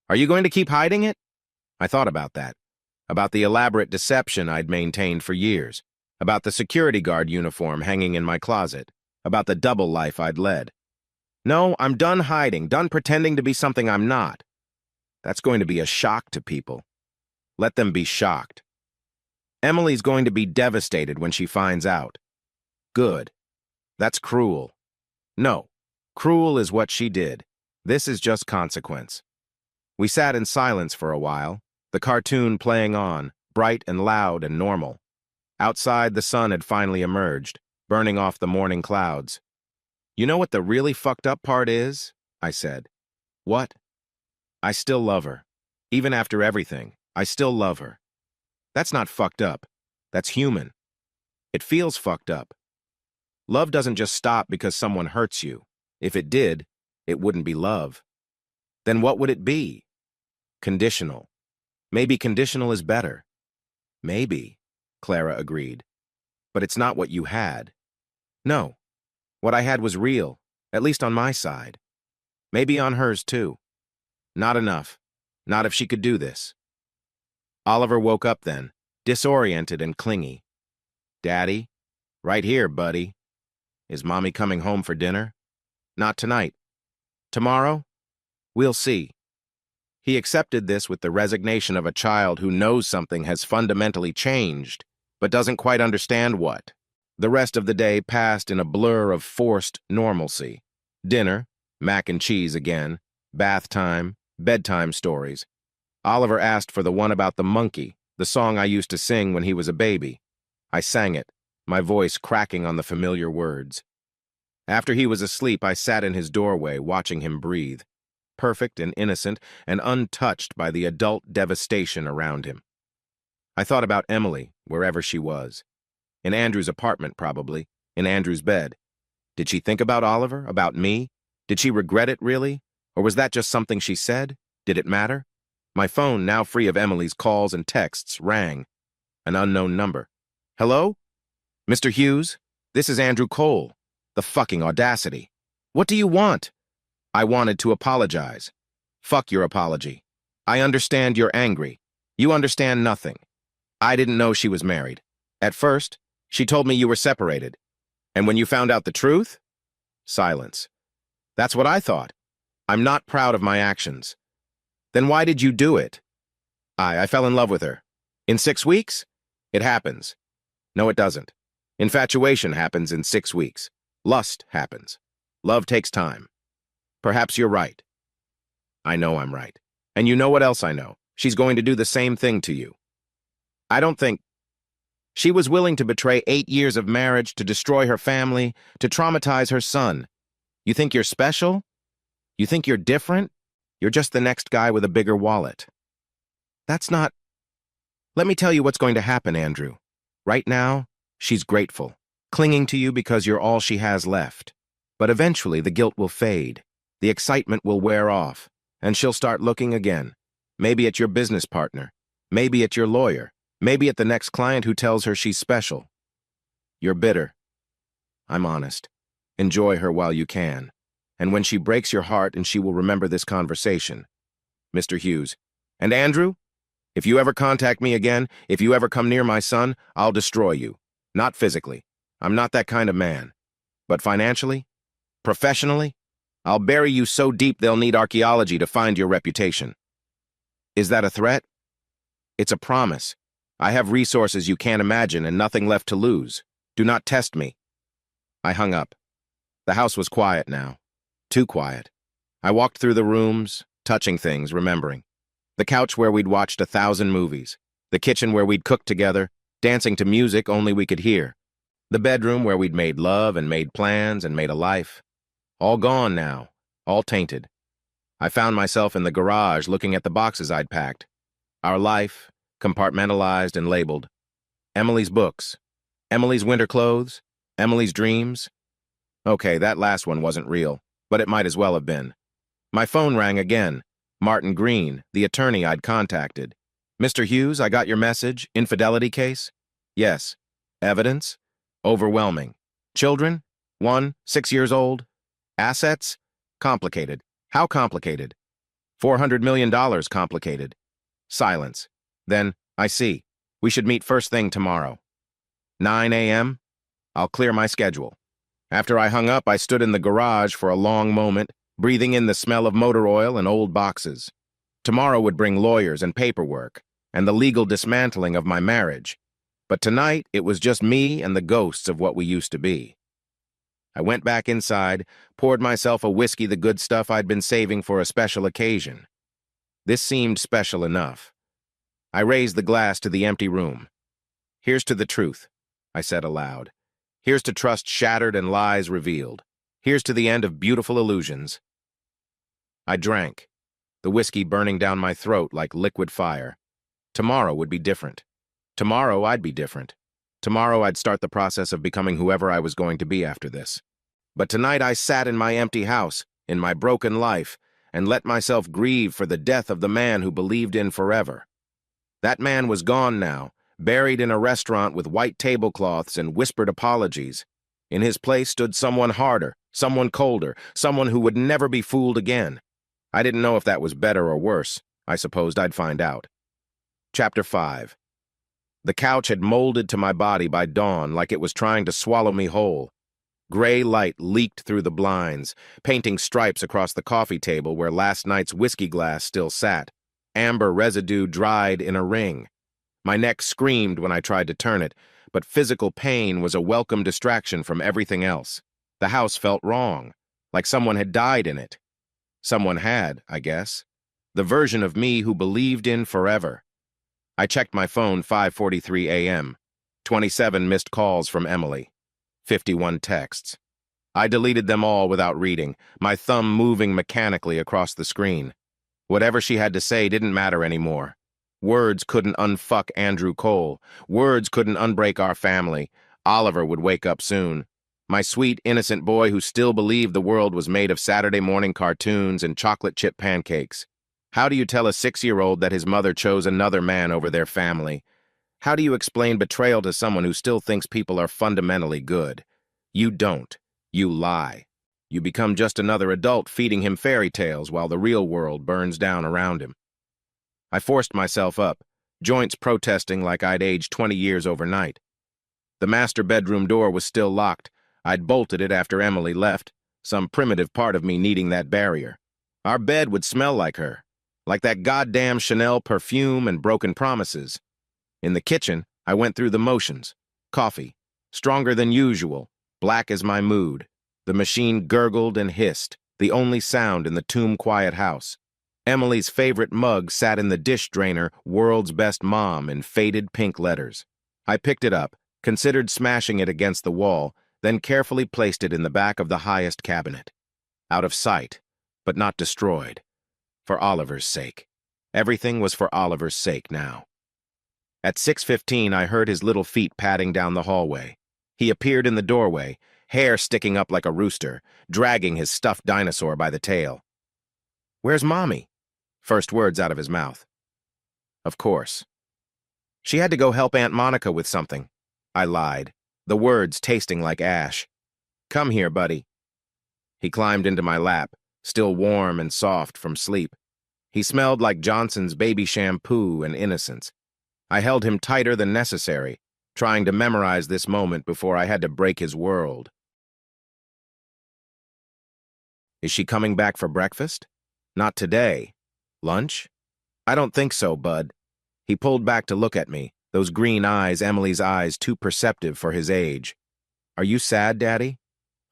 Are you going to keep hiding it? I thought about that. About the elaborate deception I'd maintained for years. About the security guard uniform hanging in my closet. About the double life I'd led. No, I'm done hiding, done pretending to be something I'm not. That's going to be a shock to people. Let them be shocked. Emily's going to be devastated when she finds out. Good. That's cruel. No, cruel is what she did. This is just consequence. We sat in silence for a while, the cartoon playing on, bright and loud and normal. Outside, the sun had finally emerged, burning off the morning clouds. You know what the really fucked up part is? I said. What? I still love her. Even after everything, I still love her. That's not fucked up. That's human. It feels fucked up. Love doesn't just stop because someone hurts you. If it did, it wouldn't be love. Then what would it be? Conditional. Maybe conditional is better. Maybe, Clara agreed. But it's not what you had. No. What I had was real, at least on my side. Maybe on hers too. Not enough. Not if she could do this. Oliver woke up then, disoriented and clingy. Daddy? Right here, buddy. Is Mommy coming home for dinner? Not tonight. Tomorrow? We'll see. He accepted this with the resignation of a child who knows something has fundamentally changed, but doesn't quite understand what. The rest of the day passed in a blur of forced normalcy. Dinner, mac and cheese again, bath time, bedtime stories. Oliver asked for the one about the monkey, the song I used to sing when he was a baby. I sang it, my voice cracking on the familiar words. After he was asleep, I sat in his doorway watching him breathe, perfect and innocent and untouched by the adult devastation around him. I thought about Emily, wherever she was. In Andrew's apartment, probably, in Andrew's bed. Did she think about Oliver, about me? Did she regret it, really? Or was that just something she said? Did it matter? My phone, now free of Emily's calls and texts, rang. An unknown number. Hello? Mr. Hughes? This is Andrew Cole. The fucking audacity. What do you want? I wanted to apologize. Fuck your apology. I understand you're angry. You understand nothing. I didn't know she was married. At first, she told me you were separated. And when you found out the truth? Silence. That's what I thought. I'm not proud of my actions. Then why did you do it? I fell in love with her. In 6 weeks? It happens. No, it doesn't. Infatuation happens in 6 weeks. Lust happens. Love takes time. Perhaps you're right. I know I'm right. And you know what else I know? She's going to do the same thing to you. I don't think... She was willing to betray 8 years of marriage, to destroy her family, to traumatize her son. You think you're special? You think you're different? You're just the next guy with a bigger wallet. That's not... Let me tell you what's going to happen, Andrew. Right now, she's grateful, clinging to you because you're all she has left. But eventually the guilt will fade, the excitement will wear off, and she'll start looking again. Maybe at your business partner, maybe at your lawyer, maybe at the next client who tells her she's special. You're bitter. I'm honest. Enjoy her while you can. And when she breaks your heart, and she will remember this conversation. Mr. Hughes. And Andrew? If you ever contact me again, if you ever come near my son, I'll destroy you. Not physically. I'm not that kind of man. But financially? Professionally? I'll bury you so deep they'll need archaeology to find your reputation. Is that a threat? It's a promise. I have resources you can't imagine and nothing left to lose. Do not test me. I hung up. The house was quiet now. Too quiet. I walked through the rooms, touching things, remembering. The couch where we'd watched 1,000 movies. The kitchen where we'd cooked together, dancing to music only we could hear. The bedroom where we'd made love and made plans and made a life. All gone now, all tainted. I found myself in the garage looking at the boxes I'd packed. Our life, compartmentalized and labeled. Emily's books. Emily's winter clothes. Emily's dreams. Okay, that last one wasn't real, but it might as well have been. My phone rang again. Martin Green, the attorney I'd contacted. Mr. Hughes, I got your message. Infidelity case? Yes. Evidence? Overwhelming. Children? 1, 6 years old. Assets? Complicated. How complicated? $400 million complicated. Silence. Then, I see. We should meet first thing tomorrow. 9 a.m.? I'll clear my schedule. After I hung up, I stood in the garage for a long moment, breathing in the smell of motor oil and old boxes. Tomorrow would bring lawyers and paperwork, and the legal dismantling of my marriage. But tonight, it was just me and the ghosts of what we used to be. I went back inside, poured myself a whiskey, the good stuff I'd been saving for a special occasion. This seemed special enough. I raised the glass to the empty room. "Here's to the truth," I said aloud. "Here's to trust shattered and lies revealed. Here's to the end of beautiful illusions." I drank, the whiskey burning down my throat like liquid fire. Tomorrow would be different. Tomorrow I'd be different. Tomorrow I'd start the process of becoming whoever I was going to be after this. But tonight I sat in my empty house, in my broken life, and let myself grieve for the death of the man who believed in forever. That man was gone now, buried in a restaurant with white tablecloths and whispered apologies. In his place stood someone harder, someone colder, someone who would never be fooled again. I didn't know if that was better or worse. I supposed I'd find out. Chapter 5. The couch had molded to my body by dawn like it was trying to swallow me whole. Gray light leaked through the blinds, painting stripes across the coffee table where last night's whiskey glass still sat. Amber residue dried in a ring. My neck screamed when I tried to turn it, but physical pain was a welcome distraction from everything else. The house felt wrong, like someone had died in it. Someone had, I guess. The version of me who believed in forever. I checked my phone 5:43 a.m. 27 missed calls from Emily. 51 texts. I deleted them all without reading, my thumb moving mechanically across the screen. Whatever she had to say didn't matter anymore. Words couldn't unfuck Andrew Cole. Words couldn't unbreak our family. Oliver would wake up soon. My sweet, innocent boy who still believed the world was made of Saturday morning cartoons and chocolate chip pancakes. How do you tell a 6-year-old that his mother chose another man over their family? How do you explain betrayal to someone who still thinks people are fundamentally good? You don't. You lie. You become just another adult feeding him fairy tales while the real world burns down around him. I forced myself up, joints protesting like I'd aged 20 years overnight. The master bedroom door was still locked. I'd bolted it after Emily left, some primitive part of me needing that barrier. Our bed would smell like her, like that goddamn Chanel perfume and broken promises. In the kitchen, I went through the motions. Coffee, stronger than usual, black as my mood. The machine gurgled and hissed, the only sound in the tomb-quiet house. Emily's favorite mug sat in the dish drainer, "World's Best Mom," in faded pink letters. I picked it up, considered smashing it against the wall, then carefully placed it in the back of the highest cabinet. Out of sight, but not destroyed. For Oliver's sake. Everything was for Oliver's sake now. At 6:15, I heard his little feet padding down the hallway. He appeared in the doorway, hair sticking up like a rooster, dragging his stuffed dinosaur by the tail. "Where's Mommy?" First words out of his mouth. Of course. "She had to go help Aunt Monica with something." I lied, the words tasting like ash. "Come here, buddy." He climbed into my lap, still warm and soft from sleep. He smelled like Johnson's baby shampoo and innocence. I held him tighter than necessary, trying to memorize this moment before I had to break his world. "Is she coming back for breakfast?" "Not today." "Lunch?" "I don't think so, bud." He pulled back to look at me, those green eyes, Emily's eyes, too perceptive for his age. "Are you sad, Daddy?"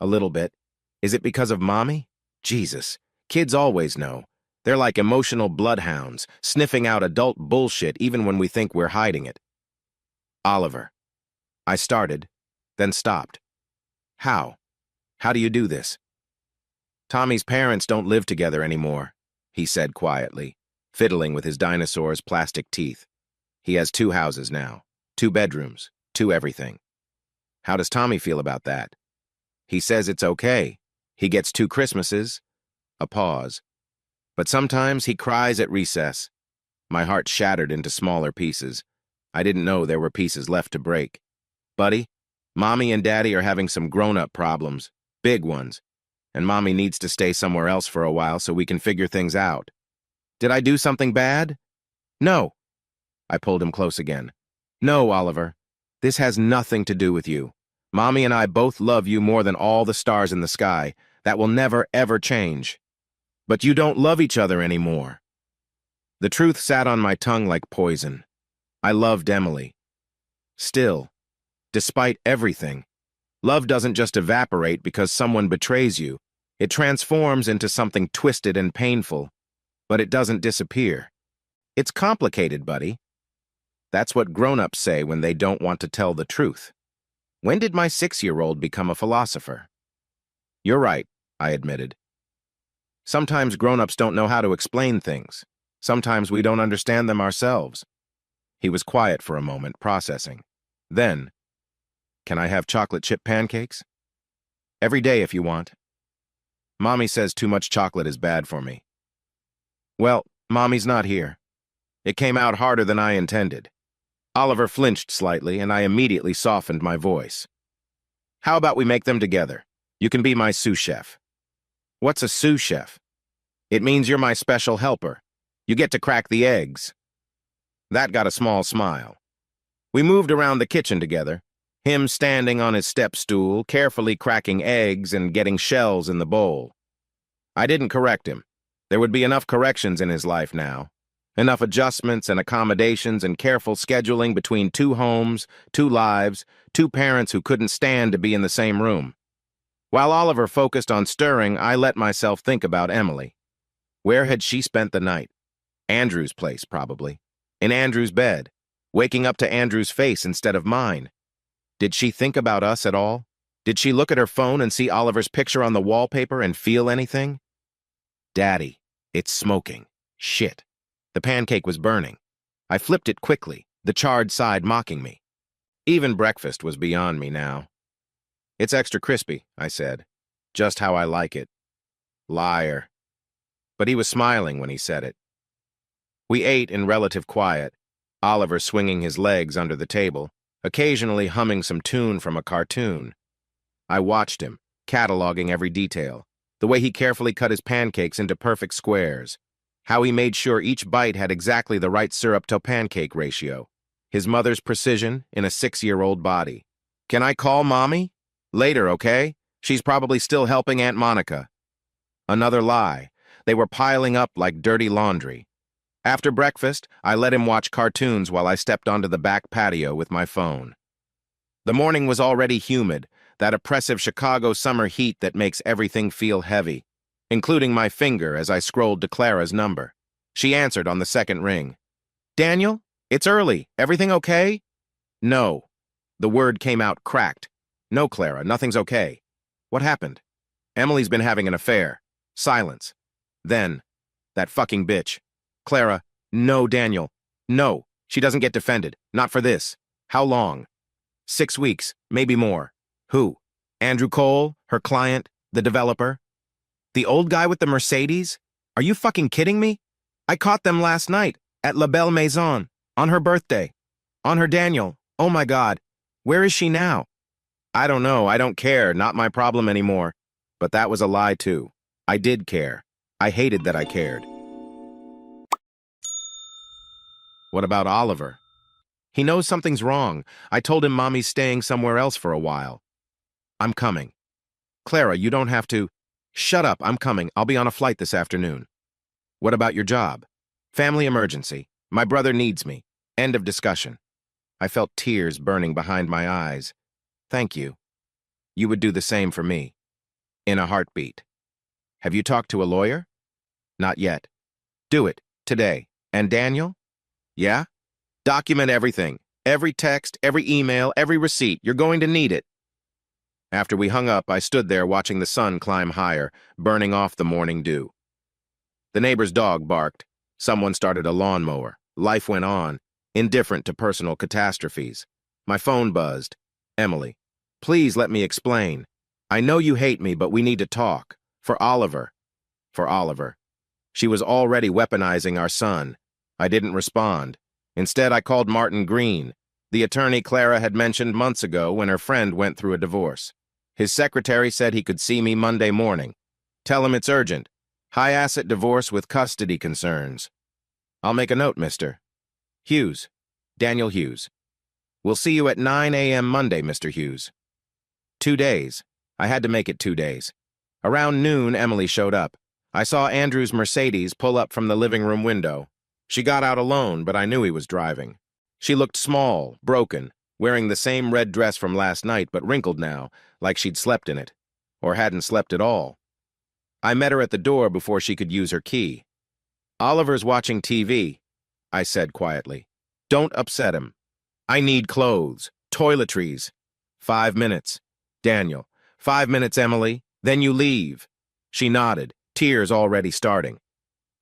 "A little bit." "Is it because of Mommy?" Jesus, kids always know. They're like emotional bloodhounds, sniffing out adult bullshit even when we think we're hiding it. "Oliver." I started, then stopped. "How? How do you do this?" "Tommy's parents don't live together anymore," he said quietly, fiddling with his dinosaur's plastic teeth. "He has 2 houses now, 2 bedrooms, 2 everything." "How does Tommy feel about that?" "He says it's okay. He gets 2 Christmases." A pause. "But sometimes he cries at recess." My heart shattered into smaller pieces. I didn't know there were pieces left to break. "Buddy, Mommy and Daddy are having some grown-up problems, big ones, and Mommy needs to stay somewhere else for a while so we can figure things out." "Did I do something bad?" "No." I pulled him close again. "No, Oliver. This has nothing to do with you. Mommy and I both love you more than all the stars in the sky. That will never, ever change. But you don't love each other anymore. The truth sat on my tongue like poison. I loved Emily. Still, despite everything, love doesn't just evaporate because someone betrays you. It transforms into something twisted and painful, but it doesn't disappear. It's complicated, buddy. That's what grown-ups say when they don't want to tell the truth. When did my 6-year-old become a philosopher? You're right, I admitted. Sometimes grown-ups don't know how to explain things. Sometimes we don't understand them ourselves. He was quiet for a moment, processing. Then, can I have chocolate chip pancakes? Every day if you want. Mommy says too much chocolate is bad for me. Well, Mommy's not here. It came out harder than I intended. Oliver flinched slightly, and I immediately softened my voice. How about we make them together? You can be my sous chef. What's a sous chef? It means you're my special helper. You get to crack the eggs. That got a small smile. We moved around the kitchen together, him standing on his step stool, carefully cracking eggs and getting shells in the bowl. I didn't correct him. There would be enough corrections in his life now. Enough adjustments and accommodations and careful scheduling between 2 homes, 2 lives, 2 parents who couldn't stand to be in the same room. While Oliver focused on stirring, I let myself think about Emily. Where had she spent the night? Andrew's place, probably. In Andrew's bed, waking up to Andrew's face instead of mine. Did she think about us at all? Did she look at her phone and see Oliver's picture on the wallpaper and feel anything? Daddy, it's smoking. Shit. The pancake was burning. I flipped it quickly, the charred side mocking me. Even breakfast was beyond me now. It's extra crispy, I said. Just how I like it. Liar. But he was smiling when he said it. We ate in relative quiet, Oliver swinging his legs under the table, occasionally humming some tune from a cartoon. I watched him, cataloging every detail, the way he carefully cut his pancakes into perfect squares, how he made sure each bite had exactly the right syrup-to-pancake ratio, his mother's precision in a 6-year-old body. Can I call Mommy? Later, okay? She's probably still helping Aunt Monica. Another lie. They were piling up like dirty laundry. After breakfast, I let him watch cartoons while I stepped onto the back patio with my phone. The morning was already humid, that oppressive Chicago summer heat that makes everything feel heavy, including my finger as I scrolled to Clara's number. She answered on the second ring. Daniel, it's early. Everything okay? No. The word came out cracked. No, Clara, nothing's okay. What happened? Emily's been having an affair. Silence. Then, that fucking bitch. Clara, no, Daniel. No, she doesn't get defended. Not for this. How long? 6 weeks, maybe more. Who? Andrew Cole, her client, the developer? The old guy with the Mercedes? Are you fucking kidding me? I caught them last night at La Belle Maison, on her birthday. On her Daniel. Oh my God. Where is she now? I don't know. I don't care. Not my problem anymore. But that was a lie too. I did care. I hated that I cared. What about Oliver? He knows something's wrong. I told him Mommy's staying somewhere else for a while. I'm coming. Clara, you don't have to. Shut up, I'm coming. I'll be on a flight this afternoon. What about your job? Family emergency. My brother needs me. End of discussion. I felt tears burning behind my eyes. Thank you. You would do the same for me. In a heartbeat. Have you talked to a lawyer? Not yet. Do it, today. And Daniel? Yeah? Document everything. Every text, every email, every receipt. You're going to need it. After we hung up, I stood there watching the sun climb higher, burning off the morning dew. The neighbor's dog barked. Someone started a lawnmower. Life went on, indifferent to personal catastrophes. My phone buzzed. Emily, please let me explain. I know you hate me, but we need to talk. For Oliver. For Oliver. She was already weaponizing our son. I didn't respond. Instead, I called Martin Green, the attorney Clara had mentioned months ago when her friend went through a divorce. His secretary said he could see me Monday morning. Tell him it's urgent. High-asset divorce with custody concerns. I'll make a note, Mr. Hughes. Daniel Hughes. We'll see you at 9 a.m. Monday, Mr. Hughes. 2 days. I had to make it 2 days. Around noon, Emily showed up. I saw Andrew's Mercedes pull up from the living room window. She got out alone, but I knew he was driving. She looked small, broken, wearing the same red dress from last night, but wrinkled now, like she'd slept in it. Or hadn't slept at all. I met her at the door before she could use her key. "Oliver's watching TV," I said quietly. "Don't upset him. I need clothes, toiletries." 5 minutes. "Daniel, 5 minutes, Emily. Then you leave." She nodded, tears already starting.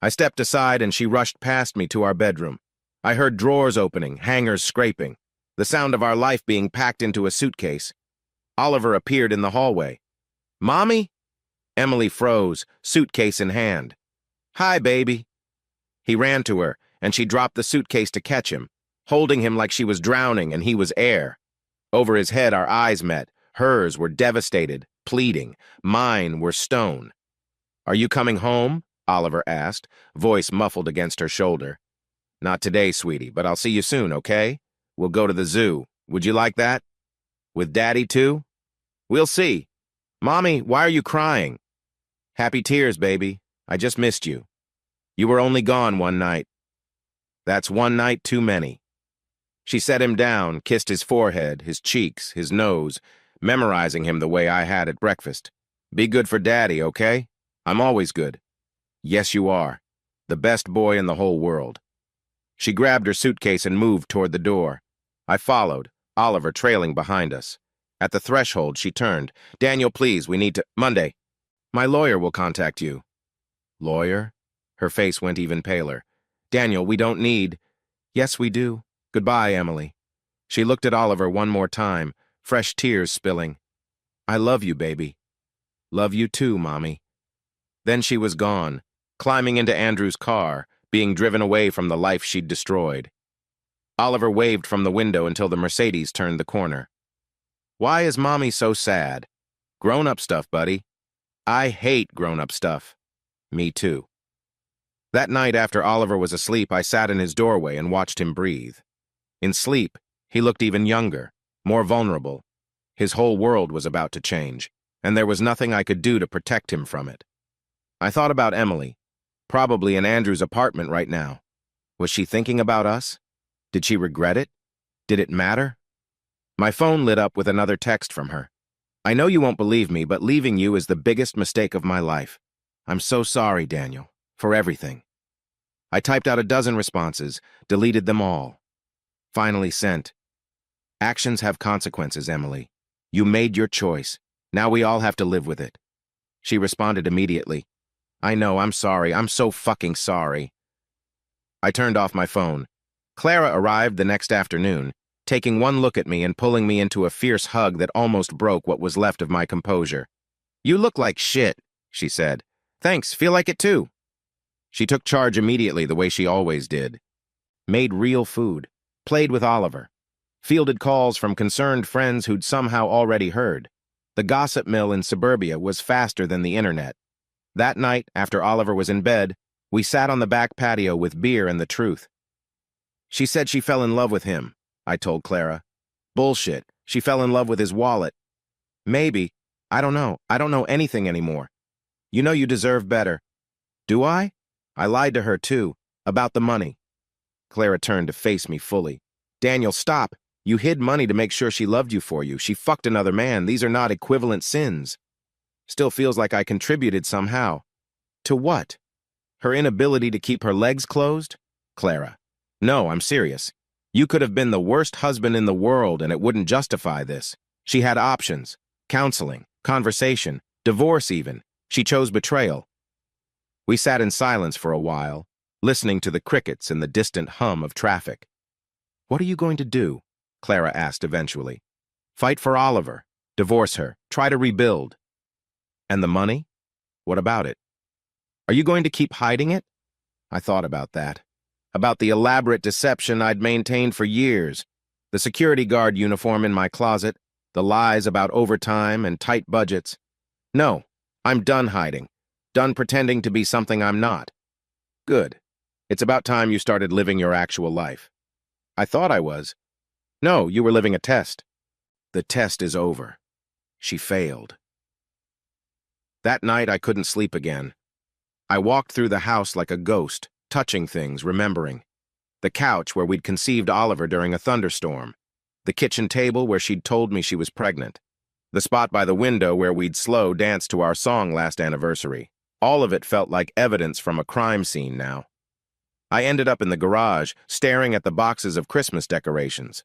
I stepped aside and she rushed past me to our bedroom. I heard drawers opening, hangers scraping, the sound of our life being packed into a suitcase. Oliver appeared in the hallway. "Mommy?" Emily froze, suitcase in hand. "Hi, baby." He ran to her, and she dropped the suitcase to catch him, holding him like she was drowning and he was air. Over his head, our eyes met. Hers were devastated, pleading. Mine were stone. "Are you coming home?" Oliver asked, voice muffled against her shoulder. "Not today, sweetie, but I'll see you soon, okay? We'll go to the zoo. Would you like that? With Daddy, too? We'll see. Mommy, why are you crying?" "Happy tears, baby. I just missed you. You were only gone one night." "That's one night too many." She set him down, kissed his forehead, his cheeks, his nose, memorizing him the way I had at breakfast. "Be good for Daddy, okay? I'm always good." "Yes, you are. The best boy in the whole world." She grabbed her suitcase and moved toward the door. I followed, Oliver trailing behind us. At the threshold, she turned. "Daniel, please, we need to— Monday. My lawyer will contact you." "Lawyer?" Her face went even paler. "Daniel, we don't need—" "Yes, we do. Goodbye, Emily." She looked at Oliver one more time, fresh tears spilling. "I love you, baby." "Love you too, Mommy." Then she was gone, climbing into Andrew's car, being driven away from the life she'd destroyed. Oliver waved from the window until the Mercedes turned the corner. "Why is Mommy so sad?" "Grown-up stuff, buddy." "I hate grown-up stuff." "Me too." That night after Oliver was asleep, I sat in his doorway and watched him breathe. In sleep, he looked even younger, more vulnerable. His whole world was about to change, and there was nothing I could do to protect him from it. I thought about Emily, probably in Andrew's apartment right now. Was she thinking about us? Did she regret it? Did it matter? My phone lit up with another text from her. "I know you won't believe me, but leaving you is the biggest mistake of my life. I'm so sorry, Daniel, for everything." I typed out a dozen responses, deleted them all. Finally sent. "Actions have consequences, Emily. You made your choice. Now we all have to live with it." She responded immediately. "I know, I'm sorry. I'm so fucking sorry." I turned off my phone. Clara arrived the next afternoon, taking one look at me and pulling me into a fierce hug that almost broke what was left of my composure. "You look like shit," she said. "Thanks, feel like it too." She took charge immediately the way she always did. Made real food, played with Oliver, fielded calls from concerned friends who'd somehow already heard. The gossip mill in suburbia was faster than the internet. That night, after Oliver was in bed, we sat on the back patio with beer and the truth. "She said she fell in love with him," I told Clara. "Bullshit. She fell in love with his wallet." "Maybe. I don't know. I don't know anything anymore. You know you deserve better." "Do I?" I lied to her, too, about the money. Clara turned to face me fully. "Daniel, stop. You hid money to make sure she loved you for you. She fucked another man. These are not equivalent sins." Still feels like I contributed somehow. To what? Her inability to keep her legs closed? Clara. No, I'm serious. You could have been the worst husband in the world and it wouldn't justify this. She had options. Counseling, conversation, divorce even. She chose betrayal. We sat in silence for a while, listening to the crickets and the distant hum of traffic. "What are you going to do?" Clara asked eventually. "Fight for Oliver. Divorce her. Try to rebuild." "And the money? What about it? Are you going to keep hiding it?" I thought about that. About the elaborate deception I'd maintained for years. The security guard uniform in my closet. The lies about overtime and tight budgets. No, I'm done hiding. Done pretending to be something I'm not. Good. It's about time you started living your actual life. I thought I was. No, you were living a test. The test is over. She failed. That night, I couldn't sleep again. I walked through the house like a ghost, touching things, remembering. The couch where we'd conceived Oliver during a thunderstorm. The kitchen table where she'd told me she was pregnant. The spot by the window where we'd slow danced to our song last anniversary. All of it felt like evidence from a crime scene now. I ended up in the garage, staring at the boxes of Christmas decorations.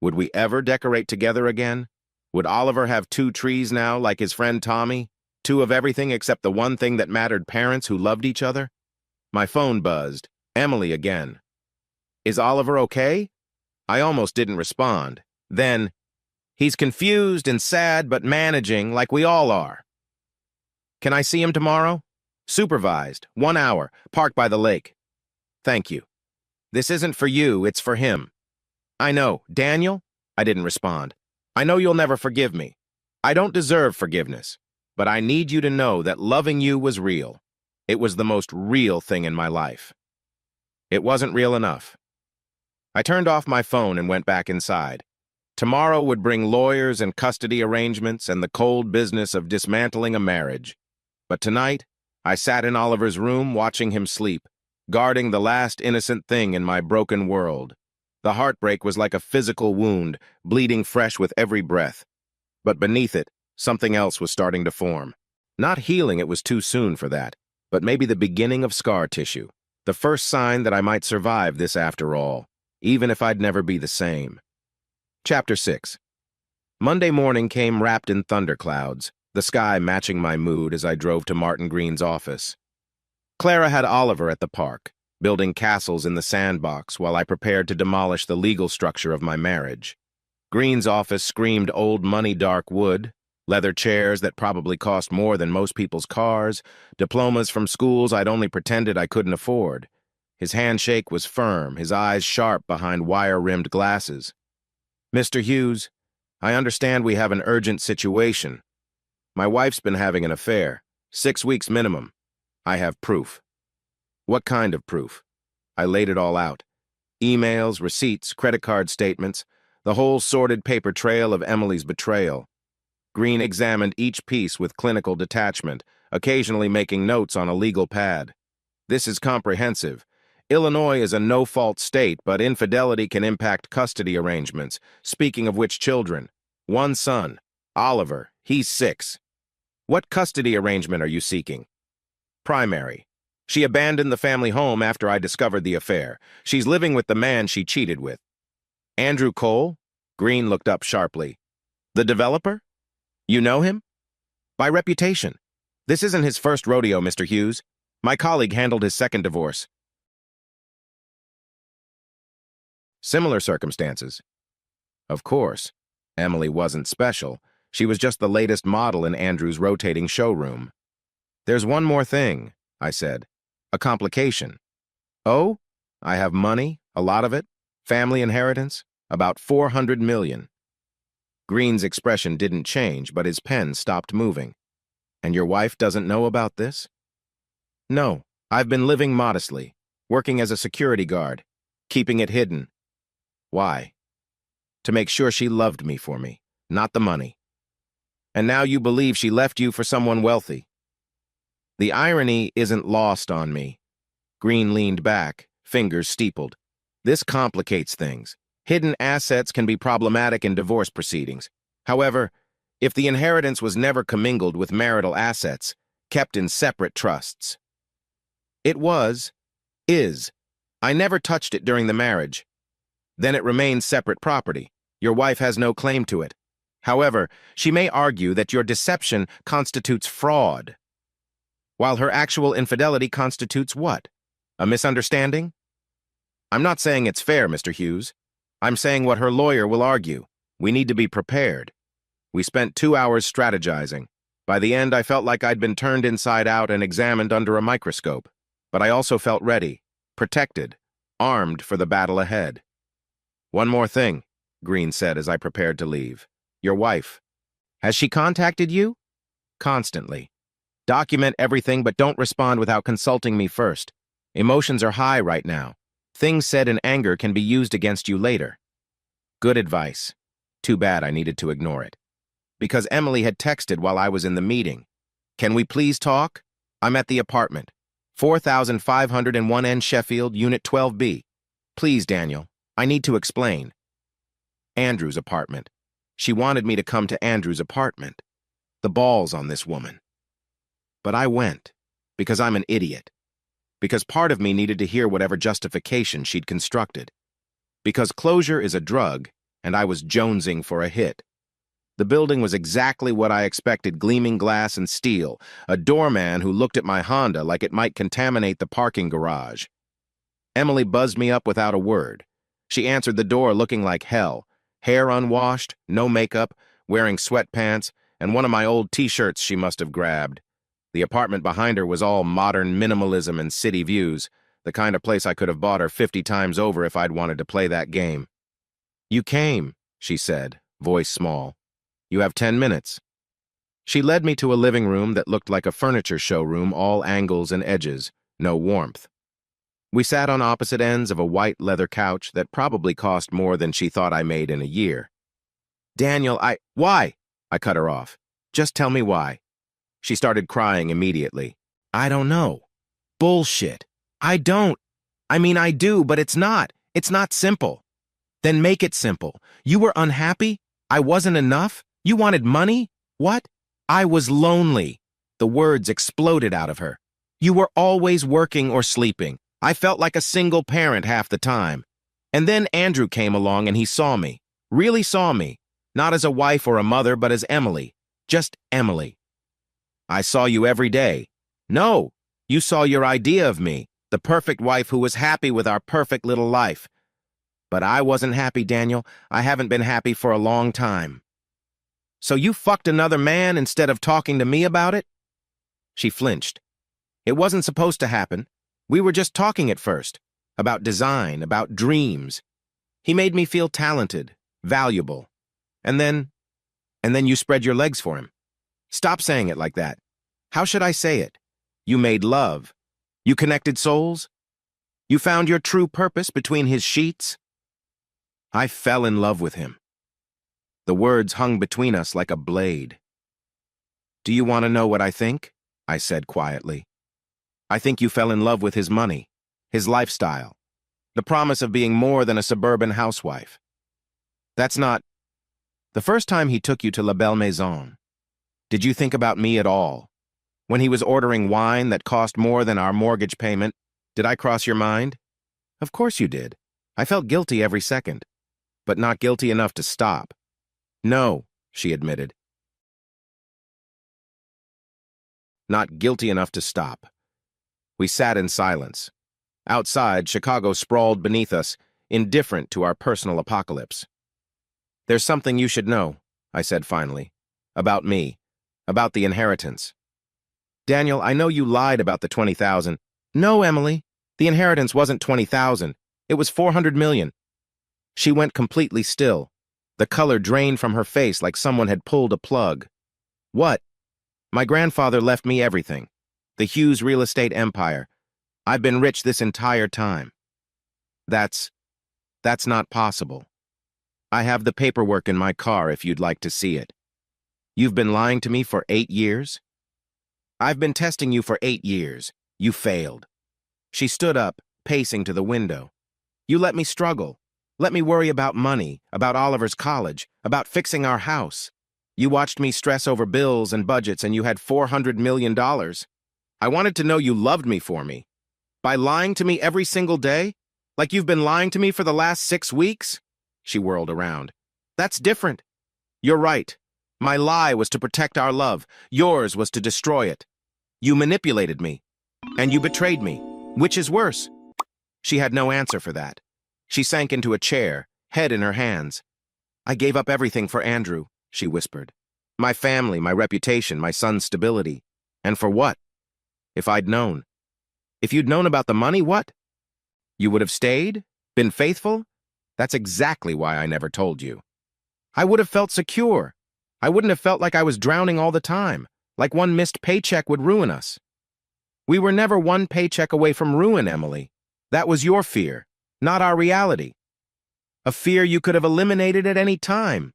Would we ever decorate together again? Would Oliver have 2 trees now, like his friend Tommy? 2 of everything except the one thing that mattered, parents who loved each other? My phone buzzed. Emily again. Is Oliver okay? I almost didn't respond. Then, he's confused and sad but managing like we all are. Can I see him tomorrow? Supervised, 1 hour, parked by the lake. Thank you. This isn't for you, it's for him. I know. Daniel? I didn't respond. I know you'll never forgive me. I don't deserve forgiveness, but I need you to know that loving you was real. It was the most real thing in my life. It wasn't real enough. I turned off my phone and went back inside. Tomorrow would bring lawyers and custody arrangements and the cold business of dismantling a marriage. But tonight, I sat in Oliver's room watching him sleep, guarding the last innocent thing in my broken world. The heartbreak was like a physical wound, bleeding fresh with every breath. But beneath it, something else was starting to form. Not healing, it was too soon for that, but maybe the beginning of scar tissue. The first sign that I might survive this after all, even if I'd never be the same. Chapter 6. Monday morning came wrapped in thunderclouds, the sky matching my mood as I drove to Martin Green's office. Clara had Oliver at the park, building castles in the sandbox while I prepared to demolish the legal structure of my marriage. Green's office screamed old money dark wood, leather chairs that probably cost more than most people's cars, diplomas from schools I'd only pretended I couldn't afford. His handshake was firm, his eyes sharp behind wire-rimmed glasses. Mr. Hughes, I understand we have an urgent situation. My wife's been having an affair, 6 weeks minimum. I have proof. What kind of proof? I laid it all out. Emails, receipts, credit card statements, the whole sordid paper trail of Emily's betrayal. Green examined each piece with clinical detachment, occasionally making notes on a legal pad. This is comprehensive. Illinois is a no-fault state, but infidelity can impact custody arrangements, speaking of which children. 1 son, Oliver, he's 6. What custody arrangement are you seeking? Primary. She abandoned the family home after I discovered the affair. She's living with the man she cheated with. Andrew Cole? Green looked up sharply. The developer? You know him? By reputation. This isn't his first rodeo, Mr. Hughes. My colleague handled his second divorce. Similar circumstances. Of course. Emily wasn't special. She was just the latest model in Andrew's rotating showroom. There's one more thing, I said. A complication. Oh? I have money, a lot of it, family inheritance, about $400 million. Green's expression didn't change, but his pen stopped moving. And your wife doesn't know about this? No, I've been living modestly, working as a security guard, keeping it hidden. Why? To make sure she loved me for me, not the money. And now you believe she left you for someone wealthy. The irony isn't lost on me. Green leaned back, fingers steepled. This complicates things. Hidden assets can be problematic in divorce proceedings. However, if the inheritance was never commingled with marital assets, kept in separate trusts. It is. I never touched it during the marriage. Then it remains separate property. Your wife has no claim to it. However, she may argue that your deception constitutes fraud, while her actual infidelity constitutes what? A misunderstanding? I'm not saying it's fair, Mr. Hughes. I'm saying what her lawyer will argue. We need to be prepared. We spent 2 hours strategizing. By the end, I felt like I'd been turned inside out and examined under a microscope. But I also felt ready, protected, armed for the battle ahead. One more thing, Green said as I prepared to leave. Your wife. Has she contacted you? Constantly. Document everything, but don't respond without consulting me first. Emotions are high right now. Things said in anger can be used against you later. Good advice. Too bad I needed to ignore it. because Emily had texted while I was in the meeting. Can we please talk? I'm at the apartment. 4501 N Sheffield, Unit 12B. Please, Daniel. I need to explain. Andrew's apartment. She wanted me to come to Andrew's apartment. The balls on this woman. But I went, because I'm an idiot. Because part of me needed to hear whatever justification she'd constructed. Because closure is a drug, and I was jonesing for a hit. The building was exactly what I expected, gleaming glass and steel, a doorman who looked at my Honda like it might contaminate the parking garage. Emily buzzed me up without a word. She answered the door looking like hell, hair unwashed, no makeup, wearing sweatpants, and one of my old t-shirts she must have grabbed. The apartment behind her was all modern minimalism and city views, the kind of place I could have bought her 50 times over if I'd wanted to play that game. You came, she said, voice small. You have 10 minutes. She led me to a living room that looked like a furniture showroom, all angles and edges, no warmth. We sat on opposite ends of a white leather couch that probably cost more than she thought I made in a year. Daniel, Why? I cut her off. Just tell me why. She started crying immediately. I don't know. Bullshit. I don't. I mean, I do, but it's not. It's not simple. Then make it simple. You were unhappy? I wasn't enough? You wanted money? What? I was lonely. The words exploded out of her. You were always working or sleeping. I felt like a single parent half the time. And then Andrew came along and he saw me. Really saw me. Not as a wife or a mother, but as Emily. Just Emily. I saw you every day. No, you saw your idea of me, the perfect wife who was happy with our perfect little life. But I wasn't happy, Daniel. I haven't been happy for a long time. So you fucked another man instead of talking to me about it? She flinched. It wasn't supposed to happen. We were just talking at first. About design, about dreams. He made me feel talented, valuable. And then you spread your legs for him. Stop saying it like that. How should I say it? You made love. You connected souls. You found your true purpose between his sheets. I fell in love with him. The words hung between us like a blade. Do you want to know what I think? I said quietly. I think you fell in love with his money, his lifestyle, the promise of being more than a suburban housewife. That's not... The first time he took you to La Belle Maison, did you think about me at all? When he was ordering wine that cost more than our mortgage payment, did I cross your mind? Of course you did. I felt guilty every second, but not guilty enough to stop. No, she admitted. Not guilty enough to stop. We sat in silence. Outside, Chicago sprawled beneath us, indifferent to our personal apocalypse. There's something you should know, I said finally. About me. About the inheritance. Daniel, I know you lied about the 20,000. No, Emily. The inheritance wasn't 20,000. It was 400 million. She went completely still. The color drained from her face like someone had pulled a plug. What? My grandfather left me everything. The Hughes real estate empire. I've been rich this entire time. That's not possible. I have the paperwork in my car if you'd like to see it. You've been lying to me for 8 years? I've been testing you for 8 years. You failed. She stood up, pacing to the window. You let me struggle. Let me worry about money, about Oliver's college, about fixing our house. You watched me stress over bills and budgets and you had $400 million. I wanted to know you loved me for me. By lying to me every single day? Like you've been lying to me for the last 6 weeks? She whirled around. That's different. You're right. My lie was to protect our love. Yours was to destroy it. You manipulated me. And you betrayed me. Which is worse? She had no answer for that. She sank into a chair, head in her hands. I gave up everything for Andrew, she whispered. My family, my reputation, my son's stability. And for what? If I'd known. If you'd known about the money, what? You would have stayed? Been faithful? That's exactly why I never told you. I would have felt secure. I wouldn't have felt like I was drowning all the time, like one missed paycheck would ruin us. We were never one paycheck away from ruin, Emily. That was your fear, not our reality. A fear you could have eliminated at any time.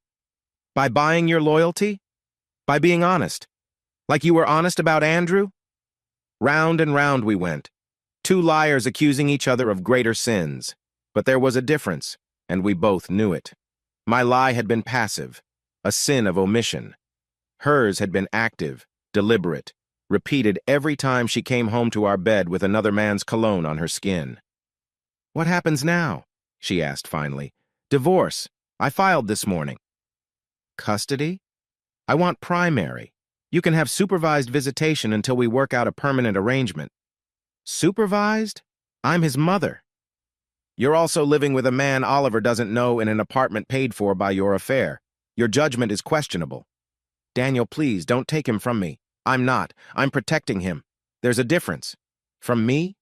By buying your loyalty? By being honest. Like you were honest about Andrew? Round and round we went. Two liars accusing each other of greater sins. But there was a difference, and we both knew it. My lie had been passive, a sin of omission. Hers had been active, deliberate, repeated every time she came home to our bed with another man's cologne on her skin. "What happens now?" she asked finally. "Divorce. I filed this morning." "Custody? I want primary. You can have supervised visitation until we work out a permanent arrangement." "Supervised? I'm his mother." "You're also living with a man Oliver doesn't know in an apartment paid for by your affair. Your judgment is questionable." "Daniel, please, don't take him from me. I'm not. I'm protecting him. There's a difference. From me?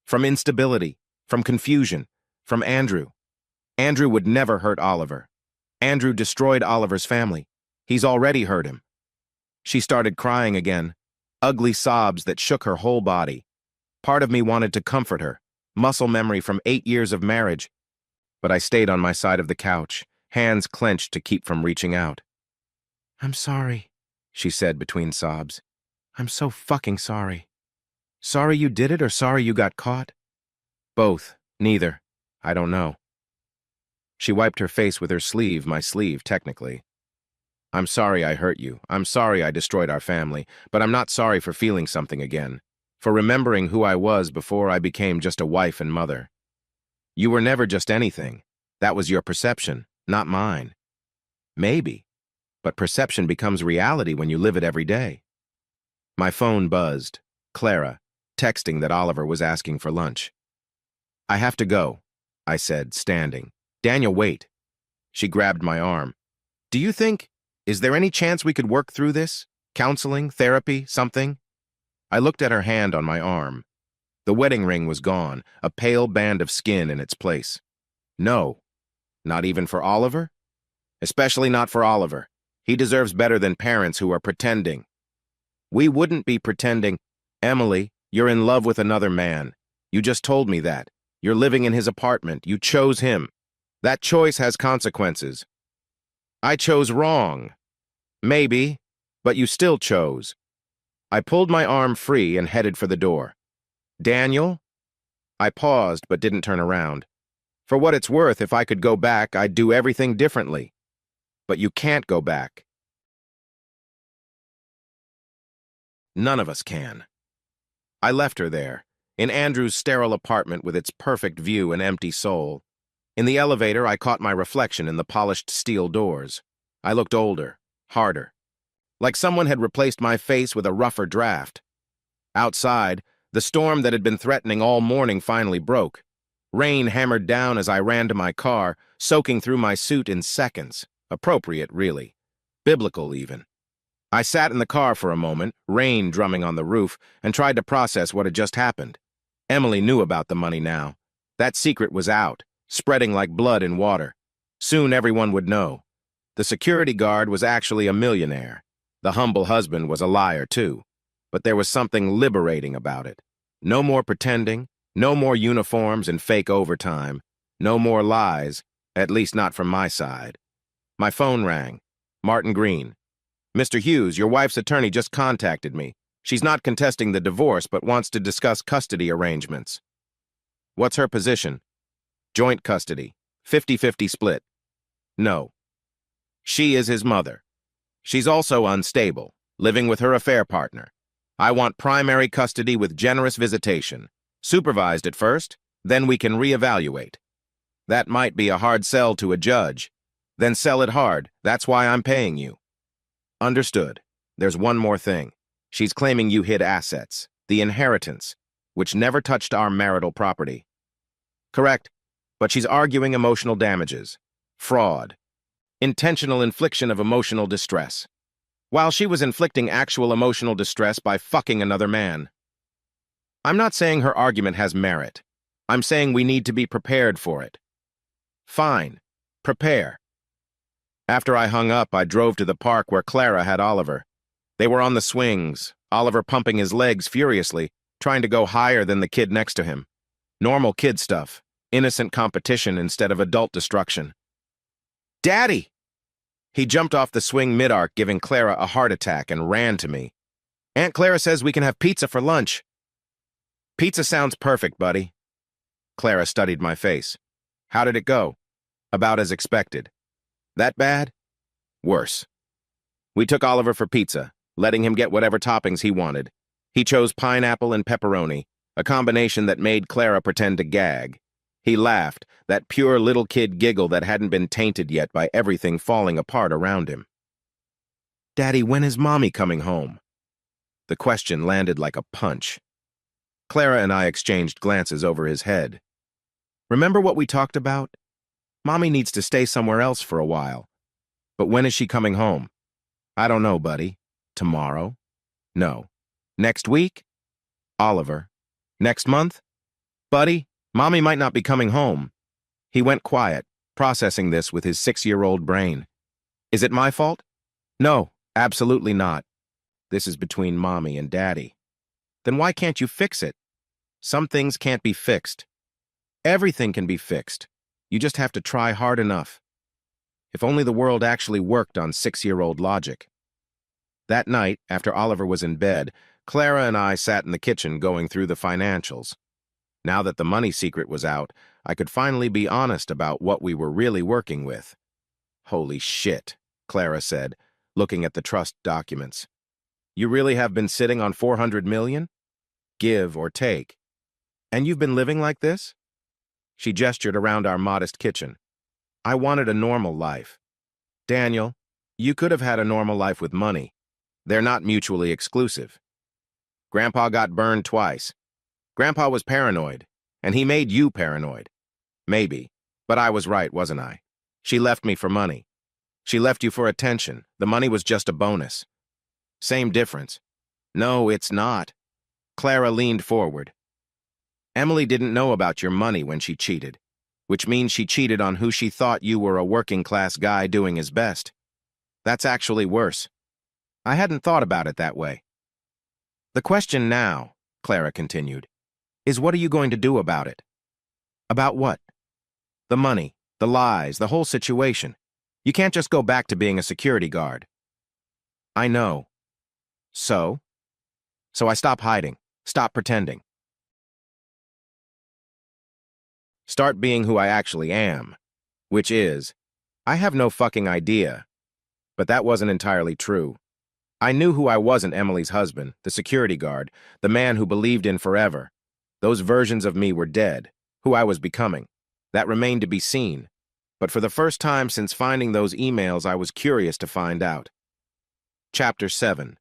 From instability. From confusion. From Andrew. Andrew would never hurt Oliver. Andrew destroyed Oliver's family. He's already hurt him." She started crying again, ugly sobs that shook her whole body. Part of me wanted to comfort her, muscle memory from 8 years of marriage, but I stayed on my side of the couch, hands clenched to keep from reaching out. "I'm sorry," she said between sobs. "I'm so fucking sorry." "Sorry you did it or sorry you got caught?" "Both. Neither. I don't know." She wiped her face with her sleeve, my sleeve, technically. "I'm sorry I hurt you. I'm sorry I destroyed our family, but I'm not sorry for feeling something again, for remembering who I was before I became just a wife and mother. You were never just anything. That was your perception, not mine. Maybe, but perception becomes reality when you live it every day." My phone buzzed. Clara, texting that Oliver was asking for lunch. "I have to go," I said, standing. "Daniel, wait." She grabbed my arm. Is there any chance we could work through this? Counseling, therapy, something?" I looked at her hand on my arm. The wedding ring was gone, a pale band of skin in its place. "No. Not even for Oliver? Especially not for Oliver. He deserves better than parents who are pretending." "We wouldn't be pretending. Emily, you're in love with another man. You just told me that. You're living in his apartment. You chose him. That choice has consequences." "I chose wrong." "Maybe, but you still chose." I pulled my arm free and headed for the door. "Daniel?" I paused but didn't turn around. For what it's worth, if I could go back, I'd do everything differently. But you can't go back. None of us can. I left her there, in Andrew's sterile apartment with its perfect view and empty soul. In the elevator, I caught my reflection in the polished steel doors. I looked older, harder, like someone had replaced my face with a rougher draft. Outside, the storm that had been threatening all morning finally broke. Rain hammered down as I ran to my car, soaking through my suit in seconds. Appropriate, really. Biblical, even. I sat in the car for a moment, rain drumming on the roof, and tried to process what had just happened. Emily knew about the money now. That secret was out, spreading like blood in water. Soon everyone would know. The security guard was actually a millionaire. The humble husband was a liar, too. But there was something liberating about it. No more pretending, no more uniforms and fake overtime, no more lies, at least not from my side. My phone rang. Martin Green. "Mr. Hughes, your wife's attorney just contacted me. She's not contesting the divorce, but wants to discuss custody arrangements." "What's her position?" "Joint custody. 50-50 split." "No. She is his mother. She's also unstable, living with her affair partner. I want primary custody with generous visitation. Supervised at first, then we can reevaluate." "That might be a hard sell to a judge." "Then sell it hard. That's why I'm paying you." "Understood. There's one more thing. She's claiming you hid assets, the inheritance, which never touched our marital property." "Correct. But she's arguing emotional damages. Fraud. Intentional infliction of emotional distress. While she was inflicting actual emotional distress by fucking another man. I'm not saying her argument has merit. I'm saying we need to be prepared for it." "Fine. Prepare." After I hung up, I drove to the park where Clara had Oliver. They were on the swings, Oliver pumping his legs furiously, trying to go higher than the kid next to him. Normal kid stuff. Innocent competition instead of adult destruction. "Daddy!" He jumped off the swing mid-arc, giving Clara a heart attack, and ran to me. Aunt Clara says we can have pizza for lunch. Pizza sounds perfect, buddy. Clara studied my face. How did it go? About as expected. That bad? Worse. We took Oliver for pizza, letting him get whatever toppings he wanted. He chose pineapple and pepperoni, a combination that made Clara pretend to gag. He laughed, that pure little kid giggle that hadn't been tainted yet by everything falling apart around him. Daddy, when is Mommy coming home? The question landed like a punch. Clara and I exchanged glances over his head. Remember what we talked about? Mommy needs to stay somewhere else for a while. But when is she coming home? I don't know, buddy. Tomorrow? No. Next week? Oliver. Next month? Buddy, Mommy might not be coming home. He went quiet, processing this with his 6-year-old brain. Is it my fault? No, absolutely not. This is between Mommy and Daddy. Then why can't you fix it? Some things can't be fixed. Everything can be fixed. You just have to try hard enough. If only the world actually worked on 6-year-old logic. That night, after Oliver was in bed, Clara and I sat in the kitchen going through the financials. Now that the money secret was out, I could finally be honest about what we were really working with. Holy shit, Clara said, looking at the trust documents. You really have been sitting on $400 million? Give or take. And you've been living like this? She gestured around our modest kitchen. I wanted a normal life. Daniel, you could have had a normal life with money. They're not mutually exclusive. Grandpa got burned twice. Grandpa was paranoid, and he made you paranoid. Maybe, but I was right, wasn't I? She left me for money. She left you for attention. The money was just a bonus. Same difference. No, it's not. Clara leaned forward. Emily didn't know about your money when she cheated, which means she cheated on who she thought you were, a working-class guy doing his best. That's actually worse. I hadn't thought about it that way. The question now, Clara continued, is what are you going to do about it? About what? The money, the lies, the whole situation. You can't just go back to being a security guard. I know. So? So I stop hiding, stop pretending. Start being who I actually am, which is, I have no fucking idea. But that wasn't entirely true. I knew who I wasn't: Emily's husband, the security guard, the man who believed in forever. Those versions of me were dead. Who I was becoming, that remained to be seen. But for the first time since finding those emails, I was curious to find out. Chapter 7.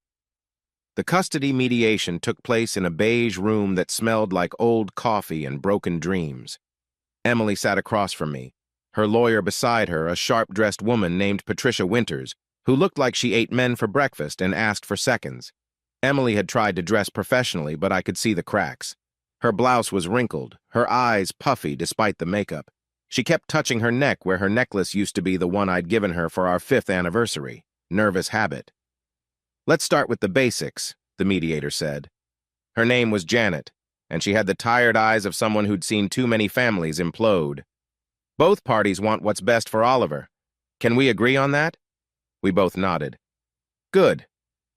The custody mediation took place in a beige room that smelled like old coffee and broken dreams. Emily sat across from me, her lawyer beside her, a sharp-dressed woman named Patricia Winters, who looked like she ate men for breakfast and asked for seconds. Emily had tried to dress professionally, but I could see the cracks. Her blouse was wrinkled, her eyes puffy despite the makeup. She kept touching her neck where her necklace used to be the one I'd given her for our 5th anniversary. Nervous habit. Let's start with the basics, the mediator said. Her name was Janet, and she had the tired eyes of someone who'd seen too many families implode. Both parties want what's best for Oliver. Can we agree on that? We both nodded. Good.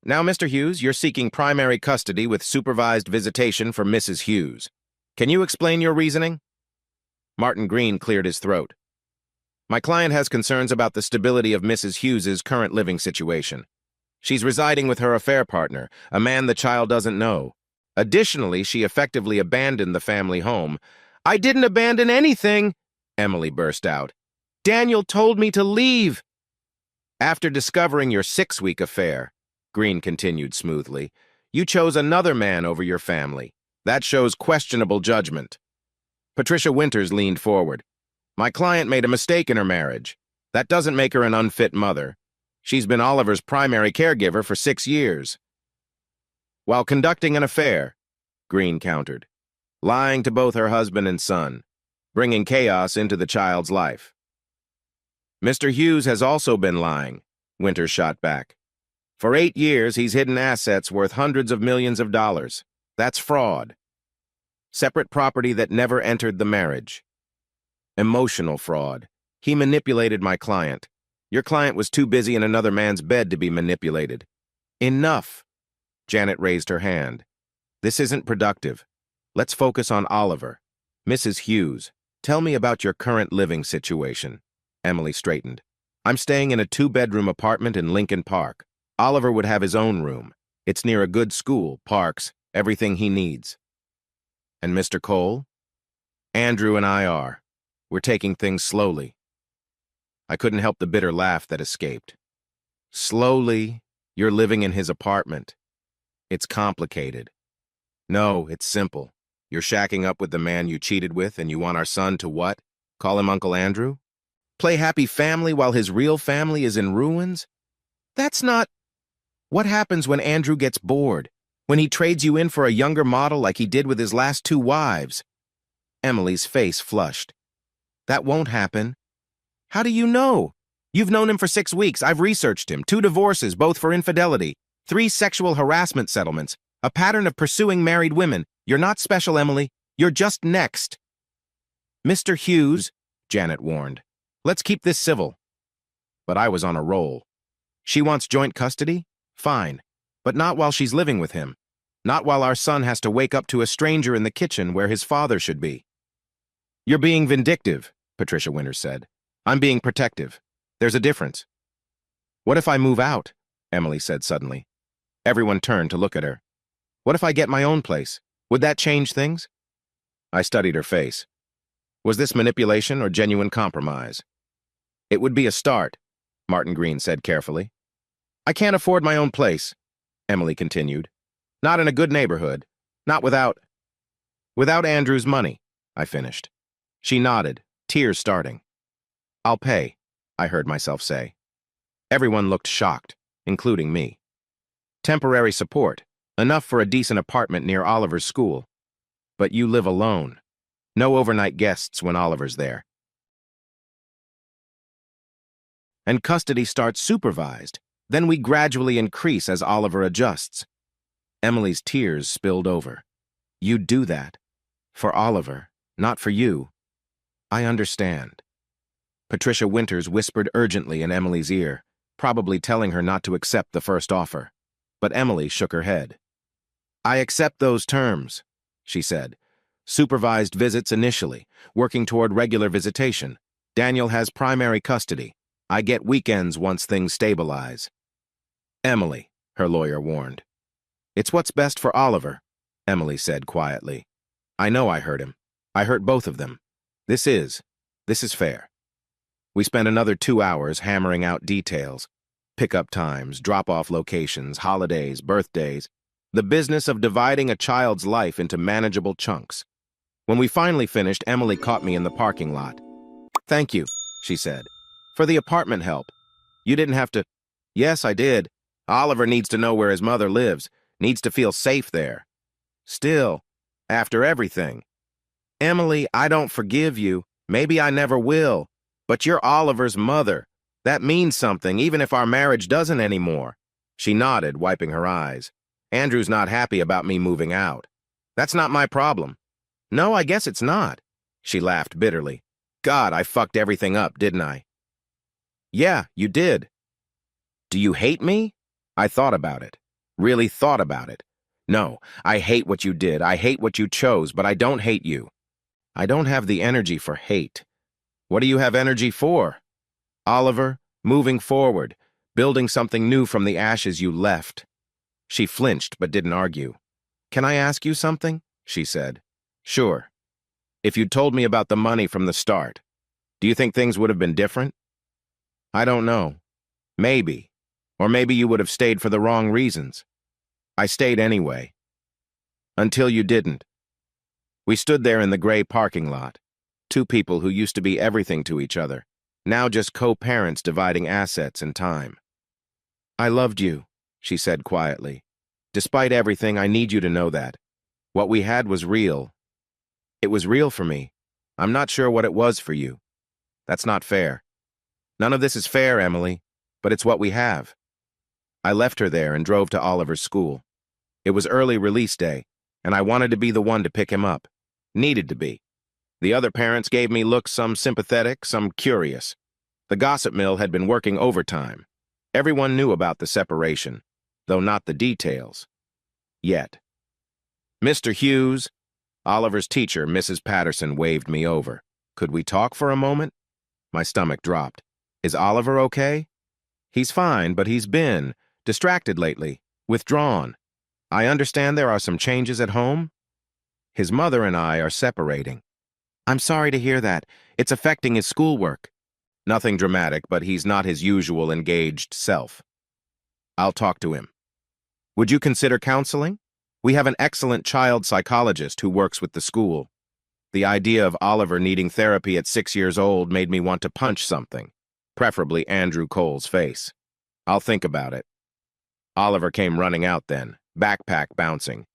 Now, Mr. Hughes, you're seeking primary custody with supervised visitation for Mrs. Hughes. Can you explain your reasoning? Martin Green cleared his throat. My client has concerns about the stability of Mrs. Hughes's current living situation. She's residing with her affair partner, a man the child doesn't know. Additionally, she effectively abandoned the family home. I didn't abandon anything, Emily burst out. Daniel told me to leave. After discovering your 6-week affair, Green continued smoothly, you chose another man over your family. That shows questionable judgment. Patricia Winters leaned forward. My client made a mistake in her marriage. That doesn't make her an unfit mother. She's been Oliver's primary caregiver for 6 years. While conducting an affair, Green countered, lying to both her husband and son, bringing chaos into the child's life. Mr. Hughes has also been lying, Winters shot back. For 8 years, he's hidden assets worth hundreds of millions of dollars. That's fraud. Separate property that never entered the marriage. Emotional fraud. He manipulated my client. Your client was too busy in another man's bed to be manipulated. Enough! Janet raised her hand. This isn't productive. Let's focus on Oliver. Mrs. Hughes, tell me about your current living situation. Emily straightened. I'm staying in a 2-bedroom apartment in Lincoln Park. Oliver would have his own room. It's near a good school, parks, everything he needs. And Mr. Cole? Andrew and I are. We're taking things slowly. I couldn't help the bitter laugh that escaped. Slowly, you're living in his apartment. It's complicated. No, it's simple. You're shacking up with the man you cheated with and you want our son to what? Call him Uncle Andrew? Play happy family while his real family is in ruins? That's not... What happens when Andrew gets bored? When he trades you in for a younger model like he did with his last 2 wives? Emily's face flushed. That won't happen. How do you know? You've known him for 6 weeks. I've researched him. 2 divorces, both for infidelity. 3 sexual harassment settlements. A pattern of pursuing married women. You're not special, Emily. You're just next. Mr. Hughes, Janet warned. Let's keep this civil. But I was on a roll. She wants joint custody? Fine. But not while she's living with him. Not while our son has to wake up to a stranger in the kitchen where his father should be. You're being vindictive, Patricia Winters said. I'm being protective. There's a difference. What if I move out? Emily said suddenly. Everyone turned to look at her. What if I get my own place? Would that change things? I studied her face. Was this manipulation or genuine compromise? It would be a start, Martin Green said carefully. I can't afford my own place, Emily continued. Not in a good neighborhood. Not without Andrew's money, I finished. She nodded, tears starting. I'll pay, I heard myself say. Everyone looked shocked, including me. Temporary support, enough for a decent apartment near Oliver's school. But you live alone. No overnight guests when Oliver's there. And custody starts supervised. Then we gradually increase as Oliver adjusts. Emily's tears spilled over. You'd do that. For Oliver, not for you. I understand. Patricia Winters whispered urgently in Emily's ear, probably telling her not to accept the first offer. But Emily shook her head. I accept those terms, she said. Supervised visits initially, working toward regular visitation. Daniel has primary custody. I get weekends once things stabilize. Emily, her lawyer warned. It's what's best for Oliver, Emily said quietly. I know I hurt him. I hurt both of them. This is fair. We spent another 2 hours hammering out details. Pickup times, drop-off locations, holidays, birthdays. The business of dividing a child's life into manageable chunks. When we finally finished, Emily caught me in the parking lot. Thank you, she said, for the apartment help. You didn't have to... Yes, I did. Oliver needs to know where his mother lives, needs to feel safe there. Still, after everything. Emily, I don't forgive you. Maybe I never will. But you're Oliver's mother. That means something, even if our marriage doesn't anymore. She nodded, wiping her eyes. Andrew's not happy about me moving out. That's not my problem. No, I guess it's not. She laughed bitterly. God, I fucked everything up, didn't I? Yeah, you did. Do you hate me? I thought about it. Really thought about it. No, I hate what you did. I hate what you chose, but I don't hate you. I don't have the energy for hate. What do you have energy for? Oliver, moving forward, building something new from the ashes you left. She flinched but didn't argue. Can I ask you something? She said. Sure. If you'd told me about the money from the start, do you think things would have been different? I don't know. Maybe. Or maybe you would have stayed for the wrong reasons. I stayed anyway. Until you didn't. We stood there in the gray parking lot. 2 people who used to be everything to each other, now just co-parents dividing assets and time. I loved you, she said quietly. Despite everything, I need you to know that. What we had was real. It was real for me. I'm not sure what it was for you. That's not fair. None of this is fair, Emily, but it's what we have. I left her there and drove to Oliver's school. It was early release day, and I wanted to be the one to pick him up. Needed to be. The other parents gave me looks, some sympathetic, some curious. The gossip mill had been working overtime. Everyone knew about the separation, though not the details. Yet. Mr. Hughes, Oliver's teacher, Mrs. Patterson, waved me over. Could we talk for a moment? My stomach dropped. Is Oliver okay? He's fine, but he's been distracted lately, withdrawn. I understand there are some changes at home. His mother and I are separating. I'm sorry to hear that. It's affecting his schoolwork. Nothing dramatic, but he's not his usual engaged self. I'll talk to him. Would you consider counseling? We have an excellent child psychologist who works with the school. The idea of Oliver needing therapy at 6 years old made me want to punch something, preferably Andrew Cole's face. I'll think about it. Oliver came running out then, backpack bouncing.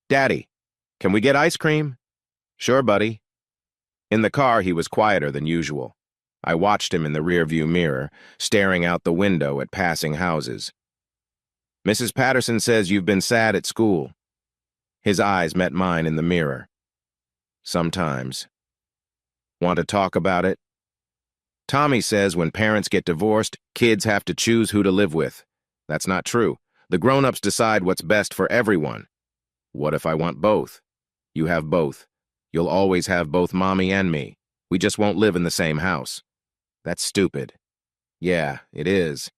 Daddy, can we get ice cream? Sure, buddy. In the car, he was quieter than usual. I watched him in the rearview mirror, staring out the window at passing houses. Mrs. Patterson says you've been sad at school. His eyes met mine in the mirror. Sometimes. Want to talk about it? Tommy says when parents get divorced, kids have to choose who to live with. That's not true. The grown-ups decide what's best for everyone. What if I want both? You have both. You'll always have both Mommy and me. We just won't live in the same house. That's stupid. Yeah, it is.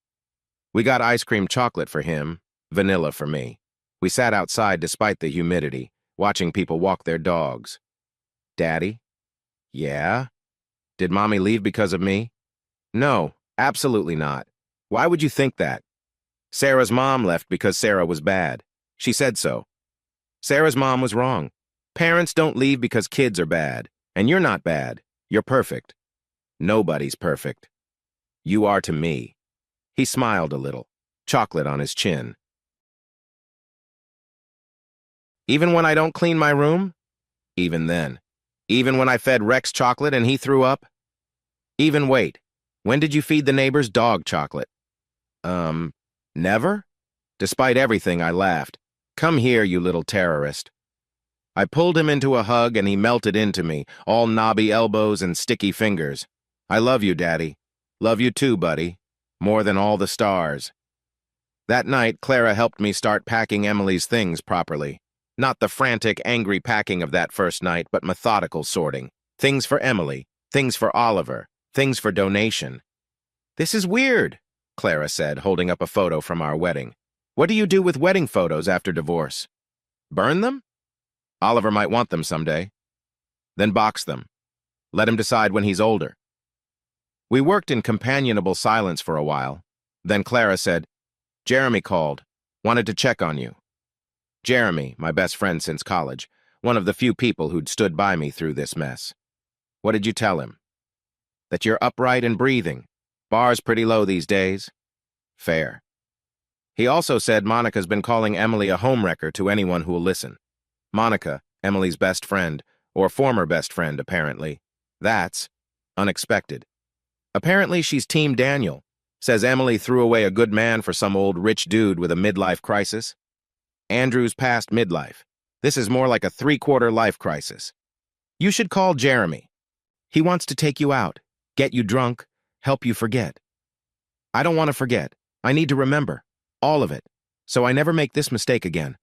We got ice cream chocolate for him, vanilla for me. We sat outside despite the humidity, watching people walk their dogs. Daddy? Yeah? Did Mommy leave because of me? No, absolutely not. Why would you think that? Sarah's mom left because Sarah was bad. She said so. Sarah's mom was wrong. Parents don't leave because kids are bad. And you're not bad. You're perfect. Nobody's perfect. You are to me. He smiled a little, chocolate on his chin. Even when I don't clean my room? Even then. Even when I fed Rex chocolate and he threw up? Even wait. When did you feed the neighbor's dog chocolate? Never? Despite everything, I laughed. Come here, you little terrorist. I pulled him into a hug and he melted into me, all knobby elbows and sticky fingers. I love you, Daddy. Love you too, buddy. More than all the stars. That night, Clara helped me start packing Emily's things properly. Not the frantic, angry packing of that first night, but methodical sorting. Things for Emily, things for Oliver, things for donation. This is weird, Clara said, holding up a photo from our wedding. What do you do with wedding photos after divorce? Burn them? Oliver might want them someday. Then box them. Let him decide when he's older. We worked in companionable silence for a while. Then Clara said, Jeremy called, wanted to check on you. Jeremy, my best friend since college, one of the few people who'd stood by me through this mess. What did you tell him? That you're upright and breathing. Bar's pretty low these days. Fair. He also said Monica's been calling Emily a homewrecker to anyone who'll listen. Monica, Emily's best friend, or former best friend, apparently. That's unexpected. Apparently she's Team Daniel. Says Emily threw away a good man for some old rich dude with a midlife crisis. Andrew's past midlife. This is more like a three-quarter life crisis. You should call Jeremy. He wants to take you out, get you drunk, help you forget. I don't want to forget. I need to remember. All of it. So I never make this mistake again.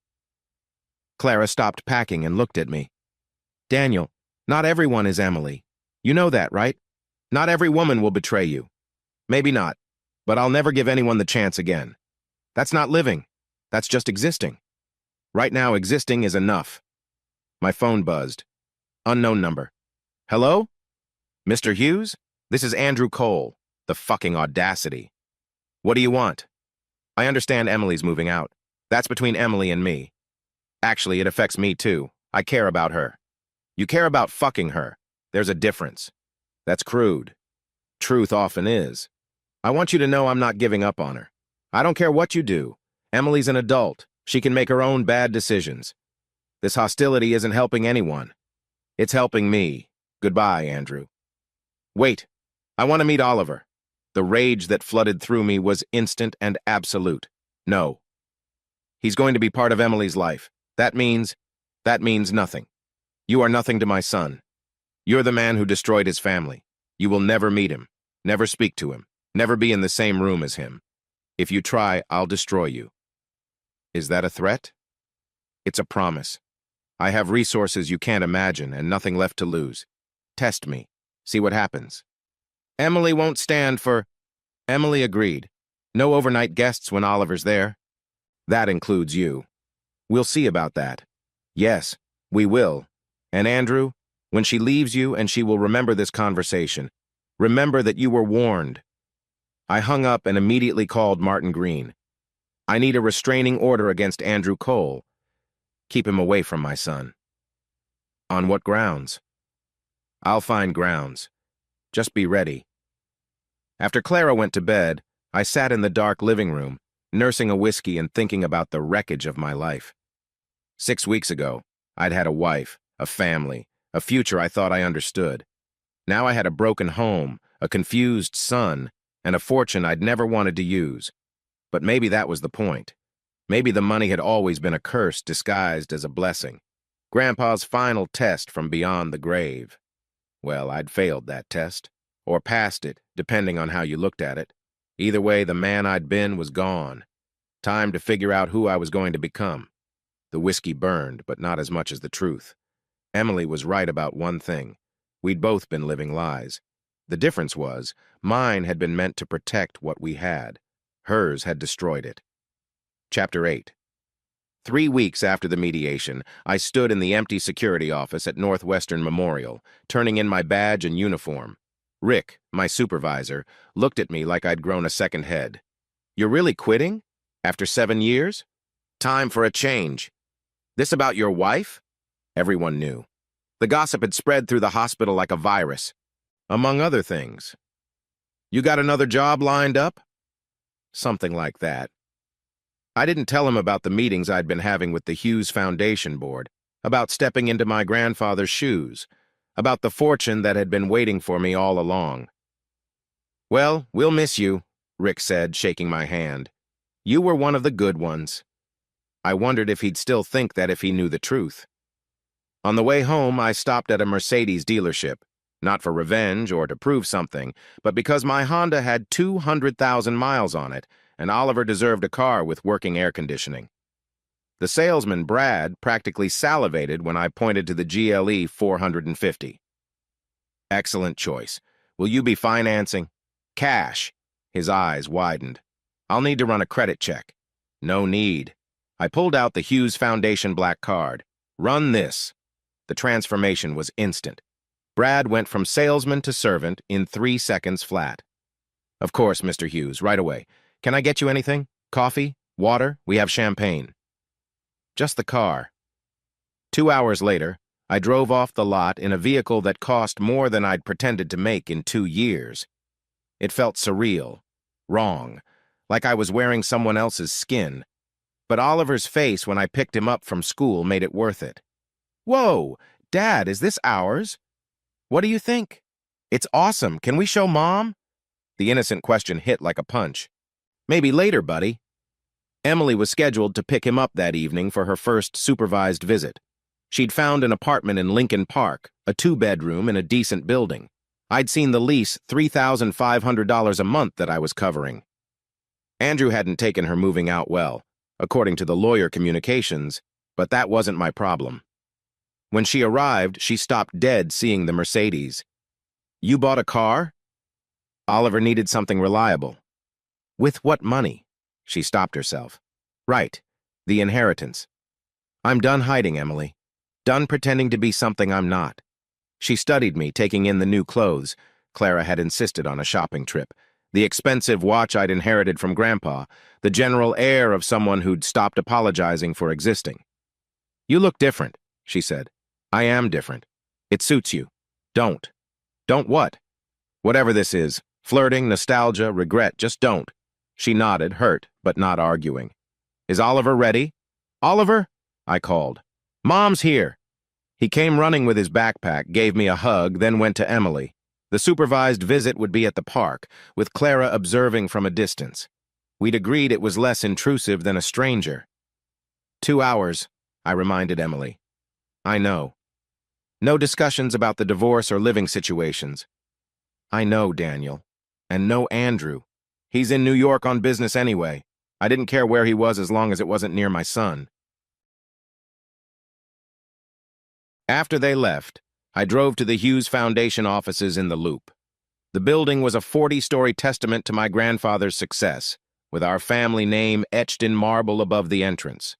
Clara stopped packing and looked at me. Daniel, not everyone is Emily. You know that, right? Not every woman will betray you. Maybe not, but I'll never give anyone the chance again. That's not living. That's just existing. Right now, existing is enough. My phone buzzed. Unknown number. Hello? Mr. Hughes? This is Andrew Cole. The fucking audacity. What do you want? I understand Emily's moving out. That's between Emily and me. Actually, it affects me too. I care about her. You care about fucking her. There's a difference. That's crude. Truth often is. I want you to know I'm not giving up on her. I don't care what you do. Emily's an adult. She can make her own bad decisions. This hostility isn't helping anyone. It's helping me. Goodbye, Andrew. Wait. I want to meet Oliver. The rage that flooded through me was instant and absolute. No. He's going to be part of Emily's life. That means nothing. You are nothing to my son. You're the man who destroyed his family. You will never meet him. Never speak to him. Never be in the same room as him. If you try, I'll destroy you. Is that a threat? It's a promise. I have resources you can't imagine and nothing left to lose. Test me. See what happens. Emily won't stand for... Emily agreed. No overnight guests when Oliver's there. That includes you. We'll see about that. Yes, we will. And Andrew, when she leaves you, and she will remember this conversation, remember that you were warned. I hung up and immediately called Martin Green. I need a restraining order against Andrew Cole. Keep him away from my son. On what grounds? I'll find grounds. Just be ready. After Clara went to bed, I sat in the dark living room, nursing a whiskey and thinking about the wreckage of my life. 6 weeks ago, I'd had a wife, a family, a future I thought I understood. Now I had a broken home, a confused son, and a fortune I'd never wanted to use. But maybe that was the point. Maybe the money had always been a curse disguised as a blessing. Grandpa's final test from beyond the grave. Well, I'd failed that test, or passed it, depending on how you looked at it. Either way, the man I'd been was gone. Time to figure out who I was going to become. The whiskey burned, but not as much as the truth. Emily was right about one thing. We'd both been living lies. The difference was, mine had been meant to protect what we had. Hers had destroyed it. Chapter 8. 3 weeks after the mediation, I stood in the empty security office at Northwestern Memorial, turning in my badge and uniform. Rick, my supervisor, looked at me like I'd grown a second head. You're really quitting? After 7 years? Time for a change. This about your wife? Everyone knew. The gossip had spread through the hospital like a virus. Among other things. You got another job lined up? Something like that. I didn't tell him about the meetings I'd been having with the Hughes Foundation Board, about stepping into my grandfather's shoes, about the fortune that had been waiting for me all along. Well, we'll miss you, Rick said, shaking my hand. You were one of the good ones. I wondered if he'd still think that if he knew the truth. On the way home, I stopped at a Mercedes dealership, not for revenge or to prove something, but because my Honda had 200,000 miles on it, and Oliver deserved a car with working air conditioning. The salesman, Brad, practically salivated when I pointed to the GLE 450. Excellent choice. Will you be financing? Cash. His eyes widened. I'll need to run a credit check. No need. I pulled out the Hughes Foundation black card. Run this. The transformation was instant. Brad went from salesman to servant in 3 seconds flat. Of course, Mr. Hughes, right away. Can I get you anything? Coffee? Water? We have champagne. Just the car. 2 hours later, I drove off the lot in a vehicle that cost more than I'd pretended to make in 2 years. It felt surreal, wrong, like I was wearing someone else's skin. But Oliver's face when I picked him up from school made it worth it. Whoa, Dad, is this ours? What do you think? It's awesome. Can we show Mom? The innocent question hit like a punch. Maybe later, buddy. Emily was scheduled to pick him up that evening for her first supervised visit. She'd found an apartment in Lincoln Park, a 2-bedroom in a decent building. I'd seen the lease $3,500 a month that I was covering. Andrew hadn't taken her moving out well, according to the lawyer communications, but that wasn't my problem. When she arrived, she stopped dead seeing the Mercedes. You bought a car? Oliver needed something reliable. With what money? She stopped herself. Right, the inheritance. I'm done hiding, Emily. Done pretending to be something I'm not. She studied me, taking in the new clothes. Clara had insisted on a shopping trip. The expensive watch I'd inherited from Grandpa, the general air of someone who'd stopped apologizing for existing. You look different, she said. I am different. It suits you. Don't. Don't what? Whatever this is, flirting, nostalgia, regret, just don't. She nodded, hurt, but not arguing. Is Oliver ready? Oliver? I called. Mom's here. He came running with his backpack, gave me a hug, then went to Emily. The supervised visit would be at the park, with Clara observing from a distance. We'd agreed it was less intrusive than a stranger. 2 hours, I reminded Emily. I know. No discussions about the divorce or living situations. I know, Daniel. And no Andrew. He's in New York on business anyway. I didn't care where he was as long as it wasn't near my son. After they left, I drove to the Hughes Foundation offices in the Loop. The building was a 40-story testament to my grandfather's success, with our family name etched in marble above the entrance.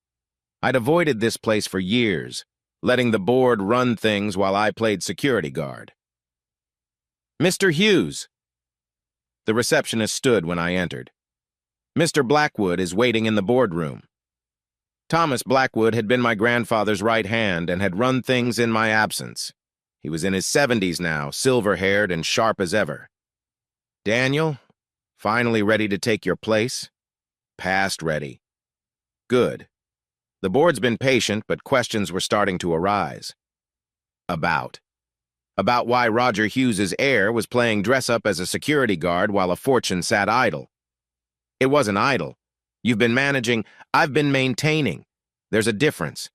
I'd avoided this place for years, letting the board run things while I played security guard. "Mr. Hughes." The receptionist stood when I entered. "Mr. Blackwood is waiting in the boardroom." Thomas Blackwood had been my grandfather's right hand and had run things in my absence. He was in his 70s now, silver-haired and sharp as ever. "Daniel, finally ready to take your place?" "Past ready." "Good." The board's been patient, but questions were starting to arise. About why Roger Hughes's heir was playing dress-up as a security guard while a fortune sat idle. It wasn't idle. You've been managing, I've been maintaining. There's a difference.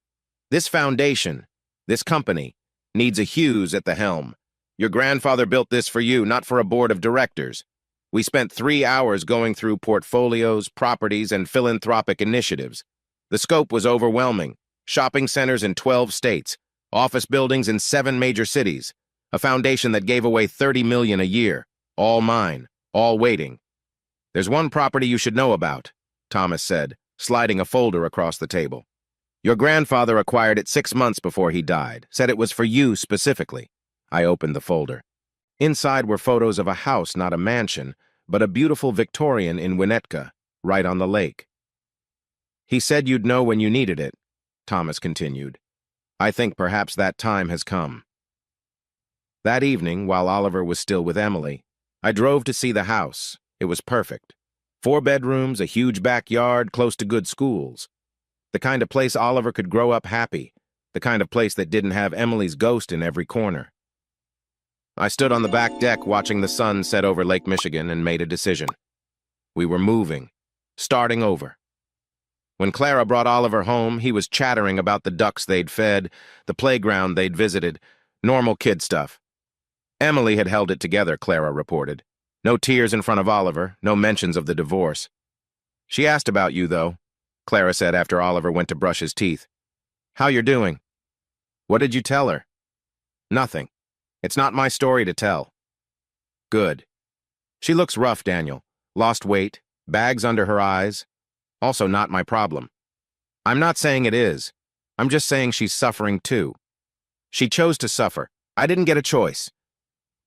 This foundation, this company, needs a Hughes at the helm. Your grandfather built this for you, not for a board of directors. We spent 3 hours going through portfolios, properties, and philanthropic initiatives. The scope was overwhelming. Shopping centers in 12 states, office buildings in 7 major cities, a foundation that gave away $30 million a year. All mine, all waiting. "There's one property you should know about," Thomas said, sliding a folder across the table. "Your grandfather acquired it 6 months before he died, said it was for you specifically." I opened the folder. Inside were photos of a house, not a mansion, but a beautiful Victorian in Winnetka, right on the lake. "He said you'd know when you needed it," Thomas continued. "I think perhaps that time has come." That evening, while Oliver was still with Emily, I drove to see the house. It was perfect. 4 bedrooms, a huge backyard, close to good schools. The kind of place Oliver could grow up happy, the kind of place that didn't have Emily's ghost in every corner. I stood on the back deck watching the sun set over Lake Michigan and made a decision. We were moving, starting over. When Clara brought Oliver home, he was chattering about the ducks they'd fed, the playground they'd visited, normal kid stuff. Emily had held it together, Clara reported. No tears in front of Oliver, no mentions of the divorce. "She asked about you, though," Clara said after Oliver went to brush his teeth. "How you're doing?" "What did you tell her?" "Nothing. It's not my story to tell." "Good. She looks rough, Daniel. Lost weight, bags under her eyes. Also not my problem. I'm not saying it is. I'm just saying she's suffering too. She chose to suffer. I didn't get a choice."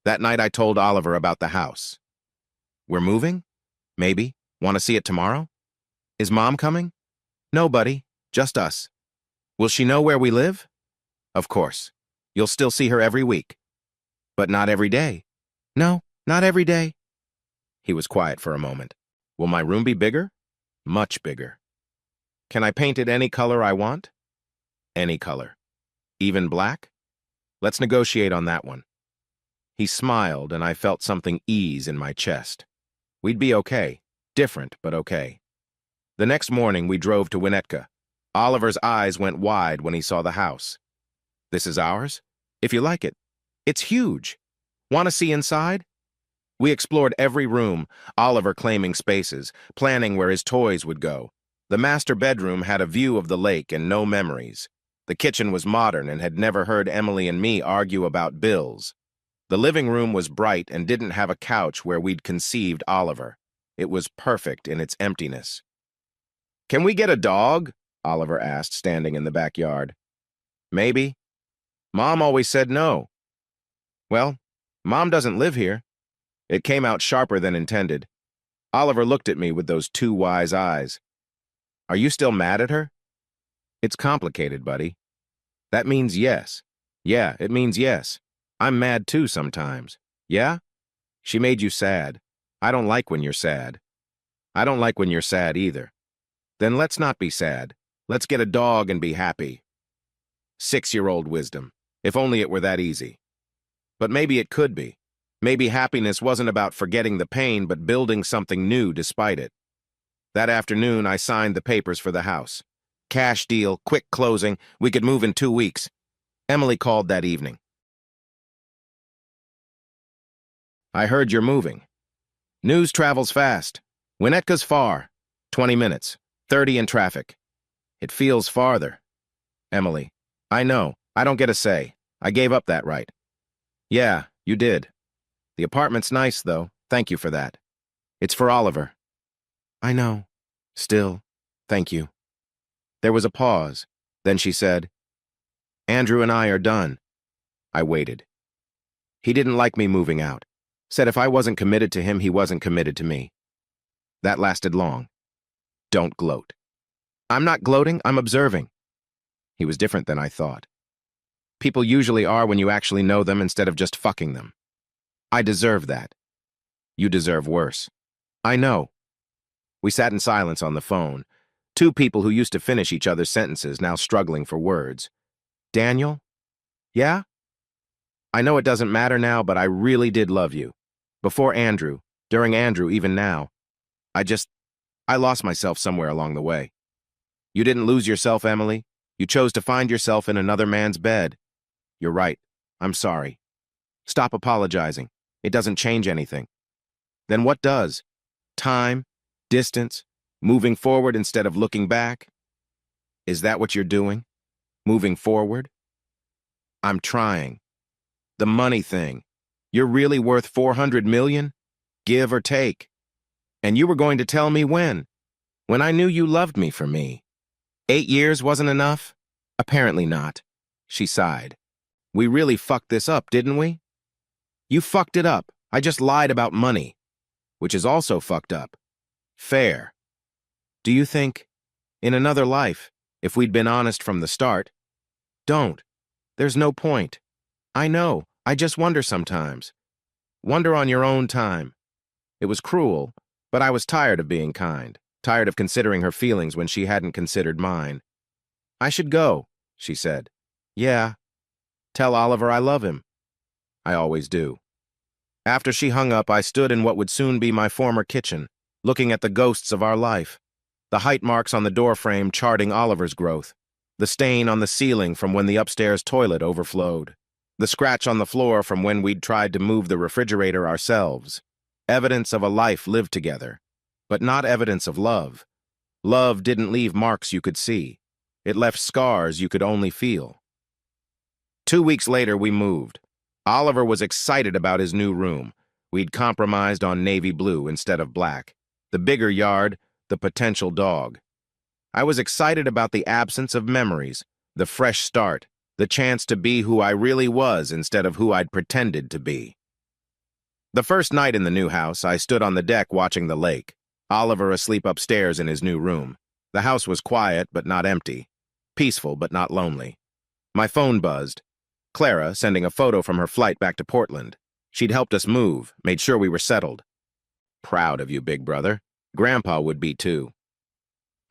That night I told Oliver about the house. "We're moving? Maybe. Want to see it tomorrow? Is Mom coming?" "No, buddy. Just us." "Will she know where we live?" "Of course. You'll still see her every week." "But not every day." "No, not every day." He was quiet for a moment. "Will my room be bigger?" "Much bigger." "Can I paint it any color I want?" "Any color. Even black?" "Let's negotiate on that one." He smiled, and I felt something ease in my chest. We'd be okay. Different, but okay. The next morning, we drove to Winnetka. Oliver's eyes went wide when he saw the house. "This is ours? If you like it. It's huge. Want to see inside?" We explored every room, Oliver claiming spaces, planning where his toys would go. The master bedroom had a view of the lake and no memories. The kitchen was modern and had never heard Emily and me argue about bills. The living room was bright and didn't have a couch where we'd conceived Oliver. It was perfect in its emptiness. "Can we get a dog?" Oliver asked, standing in the backyard. "Maybe. Mom always said no." "Well, Mom doesn't live here." It came out sharper than intended. Oliver looked at me with those 2 wise eyes. "Are you still mad at her?" "It's complicated, buddy." "That means yes." "Yeah, it means yes. I'm mad too sometimes." "Yeah? She made you sad. I don't like when you're sad." "I don't like when you're sad either." "Then let's not be sad. Let's get a dog and be happy." 6-year-old wisdom. If only it were that easy. But maybe it could be. Maybe happiness wasn't about forgetting the pain, but building something new despite it. That afternoon, I signed the papers for the house. Cash deal, quick closing, we could move in 2 weeks. Emily called that evening. "I heard you're moving." News travels fast. Winnetka's far. 20 minutes. 30 in traffic. It feels farther. Emily. I know. I don't get a say. I gave up that right. Yeah, you did. The apartment's nice, though. Thank you for that. It's for Oliver. I know. Still, thank you. There was a pause. Then she said, Andrew and I are done. I waited. He didn't like me moving out. Said if I wasn't committed to him, he wasn't committed to me. That lasted long. Don't gloat. I'm not gloating, I'm observing. He was different than I thought. People usually are when you actually know them instead of just fucking them. I deserve that. You deserve worse. I know. We sat in silence on the phone. Two people who used to finish each other's sentences now struggling for words. Daniel? Yeah? I know it doesn't matter now, but I really did love you. Before Andrew, during Andrew, even now. I lost myself somewhere along the way. You didn't lose yourself, Emily. You chose to find yourself in another man's bed. You're right. I'm sorry. Stop apologizing. It doesn't change anything. Then what does? Time? Distance? Moving forward instead of looking back? Is that what you're doing? Moving forward? I'm trying. The money thing. You're really worth 400 million? Give or take. And you were going to tell me when? When I knew you loved me for me. 8 years wasn't enough? Apparently not. She sighed. We really fucked this up, didn't we? You fucked it up. I just lied about money. Which is also fucked up. Fair. Do you think, in another life, if we'd been honest from the start? Don't. There's no point. I know. I just wonder sometimes. Wonder on your own time. It was cruel, but I was tired of being kind, tired of considering her feelings when she hadn't considered mine. I should go, she said. Yeah. Tell Oliver I love him. I always do. After she hung up, I stood in what would soon be my former kitchen, looking at the ghosts of our life. The height marks on the doorframe charting Oliver's growth. The stain on the ceiling from when the upstairs toilet overflowed. The scratch on the floor from when we'd tried to move the refrigerator ourselves. Evidence of a life lived together, but not evidence of love. Love didn't leave marks you could see. It left scars you could only feel. 2 weeks later, we moved. Oliver was excited about his new room. We'd compromised on navy blue instead of black. The bigger yard, the potential dog. I was excited about the absence of memories, the fresh start, the chance to be who I really was instead of who I'd pretended to be. The first night in the new house, I stood on the deck watching the lake, Oliver asleep upstairs in his new room. The house was quiet but not empty, peaceful but not lonely. My phone buzzed. Clara, sending a photo from her flight back to Portland. She'd helped us move, made sure we were settled. Proud of you, big brother. Grandpa would be too.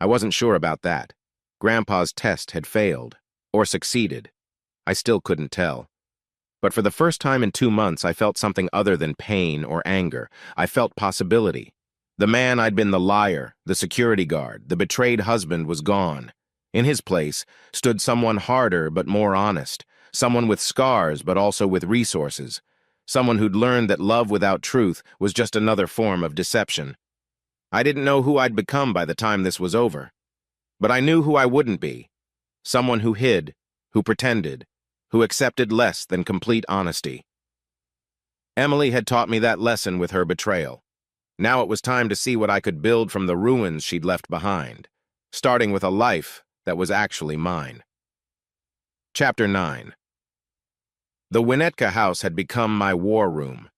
I wasn't sure about that. Grandpa's test had failed, or succeeded. I still couldn't tell. But for the first time in 2 months, I felt something other than pain or anger. I felt possibility. The man I'd been the liar, the security guard, the betrayed husband was gone. In his place stood someone harder but more honest, someone with scars but also with resources, someone who'd learned that love without truth was just another form of deception. I didn't know who I'd become by the time this was over. But I knew who I wouldn't be. Someone who hid, who pretended, who accepted less than complete honesty. Emily had taught me that lesson with her betrayal. Now it was time to see what I could build from the ruins she'd left behind, starting with a life that was actually mine. Chapter 9. The Winnetka house had become my war room.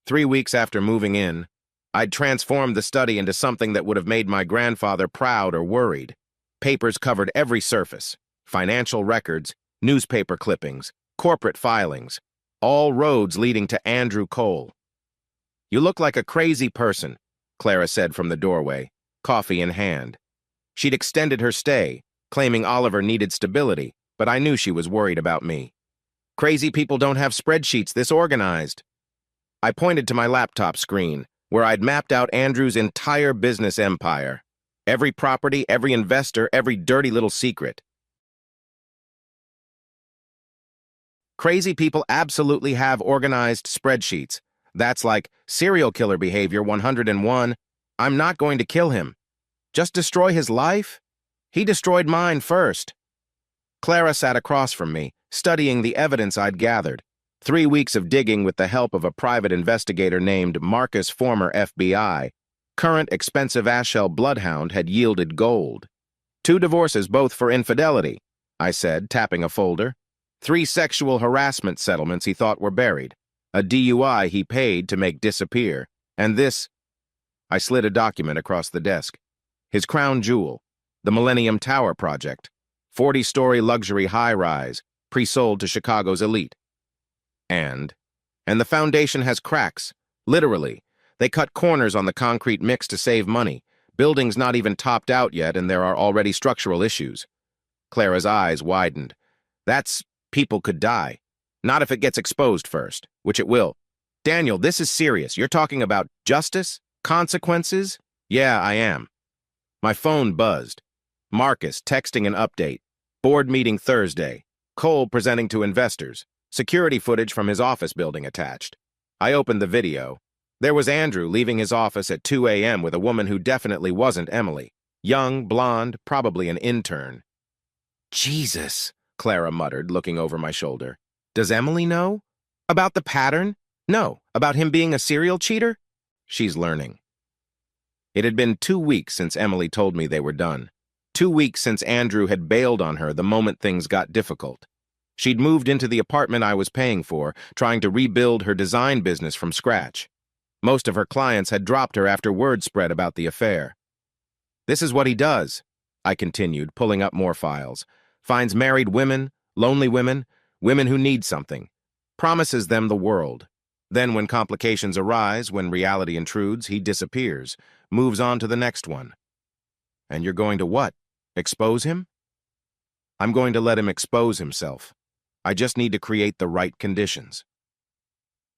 3 weeks after moving in, I'd transformed the study into something that would have made my grandfather proud or worried. Papers covered every surface: financial records, newspaper clippings, corporate filings, all roads leading to Andrew Cole. You look like a crazy person, Clara said from the doorway, coffee in hand. She'd extended her stay, claiming Oliver needed stability, but I knew she was worried about me. Crazy people don't have spreadsheets this organized. I pointed to my laptop screen, where I'd mapped out Andrew's entire business empire. Every property, every investor, every dirty little secret. Crazy people absolutely have organized spreadsheets. That's like serial killer behavior 101. I'm not going to kill him. Just destroy his life? He destroyed mine first. Clara sat across from me, studying the evidence I'd gathered. 3 weeks of digging with the help of a private investigator named Marcus, former FBI. Current expensive Ashell bloodhound had yielded gold. 2 divorces, both for infidelity, I said, tapping a folder. 3 sexual harassment settlements he thought were buried. A DUI he paid to make disappear. And this... I slid a document across the desk. His crown jewel, the Millennium Tower project. 40-story luxury high-rise, pre-sold to Chicago's elite. And the foundation has cracks. Literally. They cut corners on the concrete mix to save money. Building's not even topped out yet, and there are already structural issues. Clara's eyes widened. That's... people could die. Not if it gets exposed first, which it will. Daniel, this is serious. You're talking about justice? Consequences? Yeah, I am. My phone buzzed. Marcus texting an update. Board meeting Thursday. Cole presenting to investors. Security footage from his office building attached. I opened the video. There was Andrew leaving his office at 2 a.m. with a woman who definitely wasn't Emily. Young, blonde, probably an intern. Jesus, Clara muttered, looking over my shoulder. Does Emily know? About the pattern? No. About him being a serial cheater? She's learning. It had been 2 weeks since Emily told me they were done. 2 weeks since Andrew had bailed on her the moment things got difficult. She'd moved into the apartment I was paying for, trying to rebuild her design business from scratch. Most of her clients had dropped her after word spread about the affair. This is what he does, I continued, pulling up more files. Finds married women, lonely women, women who need something. Promises them the world. Then when complications arise, when reality intrudes, he disappears, moves on to the next one. And you're going to what? Expose him? I'm going to let him expose himself. I just need to create the right conditions.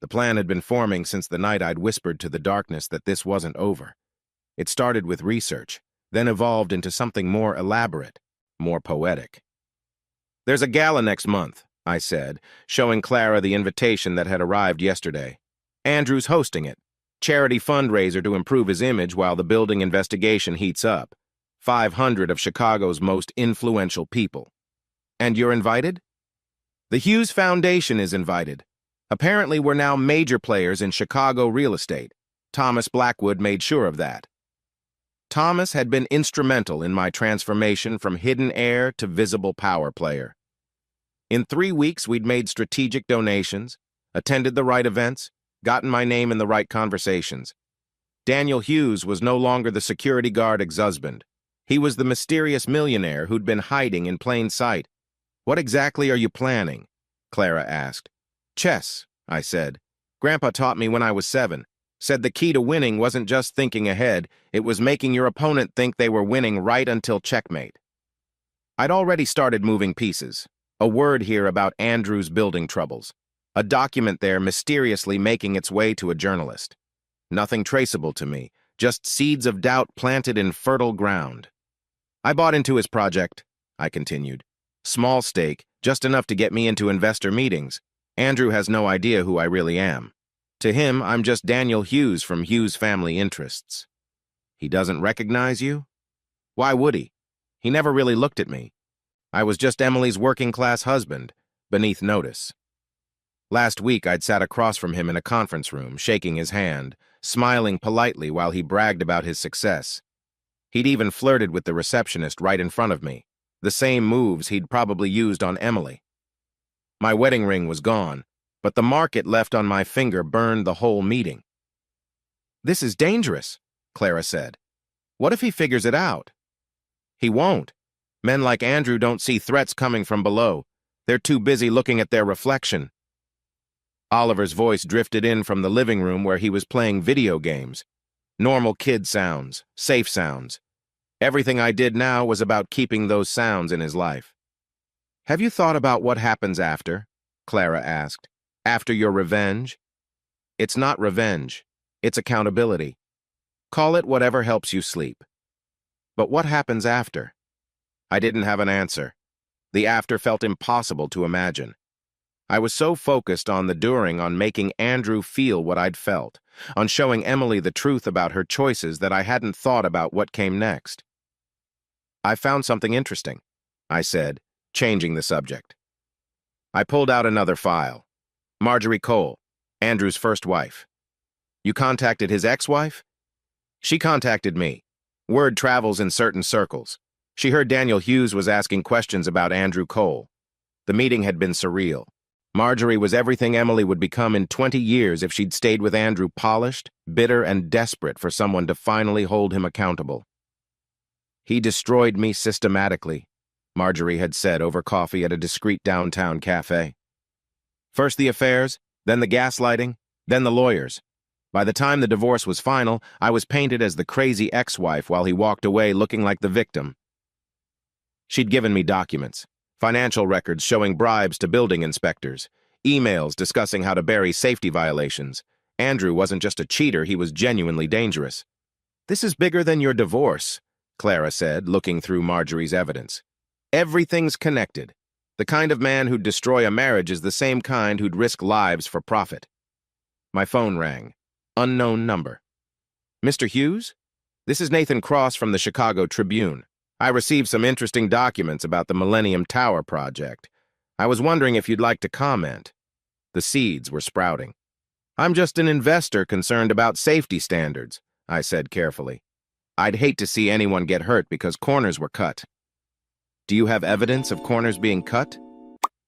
The plan had been forming since the night I'd whispered to the darkness that this wasn't over. It started with research, then evolved into something more elaborate, more poetic. There's a gala next month, I said, showing Clara the invitation that had arrived yesterday. Andrew's hosting it. Charity fundraiser to improve his image while the building investigation heats up. 500 of Chicago's most influential people. And you're invited? The Hughes Foundation is invited. Apparently we're now major players in Chicago real estate. Thomas Blackwood made sure of that. Thomas had been instrumental in my transformation from hidden heir to visible power player. In 3 weeks, we'd made strategic donations, attended the right events, gotten my name in the right conversations. Daniel Hughes was no longer the security guard ex-husband. He was the mysterious millionaire who'd been hiding in plain sight. What exactly are you planning? Clara asked. Chess, I said. Grandpa taught me when I was 7. Said the key to winning wasn't just thinking ahead, it was making your opponent think they were winning right until checkmate. I'd already started moving pieces. A word here about Andrew's building troubles. A document there mysteriously making its way to a journalist. Nothing traceable to me, just seeds of doubt planted in fertile ground. I bought into his project, I continued. Small stake, just enough to get me into investor meetings. Andrew has no idea who I really am. To him, I'm just Daniel Hughes from Hughes Family Interests. He doesn't recognize you? Why would he? He never really looked at me. I was just Emily's working-class husband, beneath notice. Last week, I'd sat across from him in a conference room, shaking his hand, smiling politely while he bragged about his success. He'd even flirted with the receptionist right in front of me, the same moves he'd probably used on Emily. My wedding ring was gone, but the mark it left on my finger burned the whole meeting. This is dangerous, Clara said. What if he figures it out? He won't. Men like Andrew don't see threats coming from below. They're too busy looking at their reflection. Oliver's voice drifted in from the living room where he was playing video games. Normal kid sounds, safe sounds. Everything I did now was about keeping those sounds in his life. Have you thought about what happens after? Clara asked. After your revenge? It's not revenge. It's accountability. Call it whatever helps you sleep. But what happens after? I didn't have an answer. The after felt impossible to imagine. I was so focused on the doing, on making Andrew feel what I'd felt, on showing Emily the truth about her choices that I hadn't thought about what came next. I found something interesting, I said, changing the subject. I pulled out another file. Marjorie Cole, Andrew's first wife. You contacted his ex-wife? She contacted me. Word travels in certain circles. She heard Daniel Hughes was asking questions about Andrew Cole. The meeting had been surreal. Marjorie was everything Emily would become in 20 years if she'd stayed with Andrew, polished, bitter, and desperate for someone to finally hold him accountable. He destroyed me systematically, Marjorie had said over coffee at a discreet downtown cafe. First the affairs, then the gaslighting, then the lawyers. By the time the divorce was final, I was painted as the crazy ex-wife while he walked away looking like the victim. She'd given me documents, financial records showing bribes to building inspectors, emails discussing how to bury safety violations. Andrew wasn't just a cheater, he was genuinely dangerous. This is bigger than your divorce, Clara said, looking through Marjorie's evidence. Everything's connected. The kind of man who'd destroy a marriage is the same kind who'd risk lives for profit. My phone rang. Unknown number. Mr. Hughes? This is Nathan Cross from the Chicago Tribune. I received some interesting documents about the Millennium Tower project. I was wondering if you'd like to comment. The seeds were sprouting. I'm just an investor concerned about safety standards, I said carefully. I'd hate to see anyone get hurt because corners were cut. Do you have evidence of corners being cut?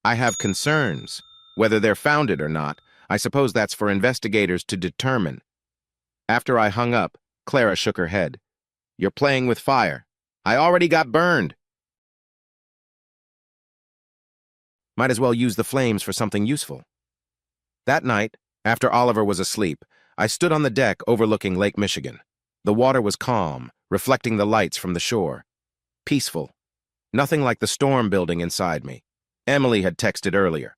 I have concerns. Whether they're founded or not, I suppose that's for investigators to determine. After I hung up, Clara shook her head. You're playing with fire. I already got burned. Might as well use the flames for something useful. That night, after Oliver was asleep, I stood on the deck overlooking Lake Michigan. The water was calm, reflecting the lights from the shore. Peaceful. Nothing like the storm building inside me. Emily had texted earlier.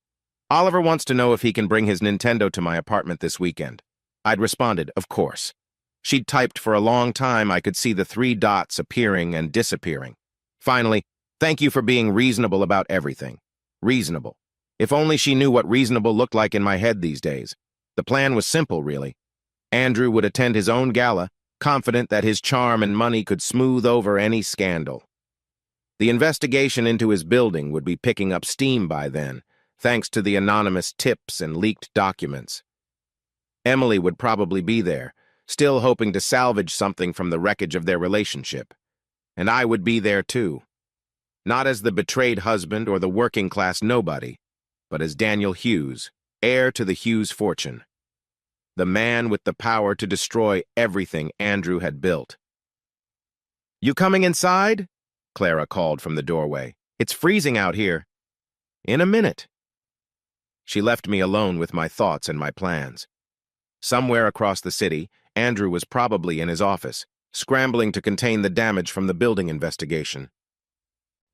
Oliver wants to know if he can bring his Nintendo to my apartment this weekend. I'd responded, of course. She'd typed for a long time. I could see the 3 dots appearing and disappearing. Finally, thank you for being reasonable about everything. Reasonable. If only she knew what reasonable looked like in my head these days. The plan was simple, really. Andrew would attend his own gala, confident that his charm and money could smooth over any scandal. The investigation into his building would be picking up steam by then, thanks to the anonymous tips and leaked documents. Emily would probably be there, still hoping to salvage something from the wreckage of their relationship. And I would be there too. Not as the betrayed husband or the working-class nobody, but as Daniel Hughes, heir to the Hughes fortune. The man with the power to destroy everything Andrew had built. You coming inside? Clara called from the doorway. It's freezing out here. In a minute. She left me alone with my thoughts and my plans. Somewhere across the city, Andrew was probably in his office, scrambling to contain the damage from the building investigation.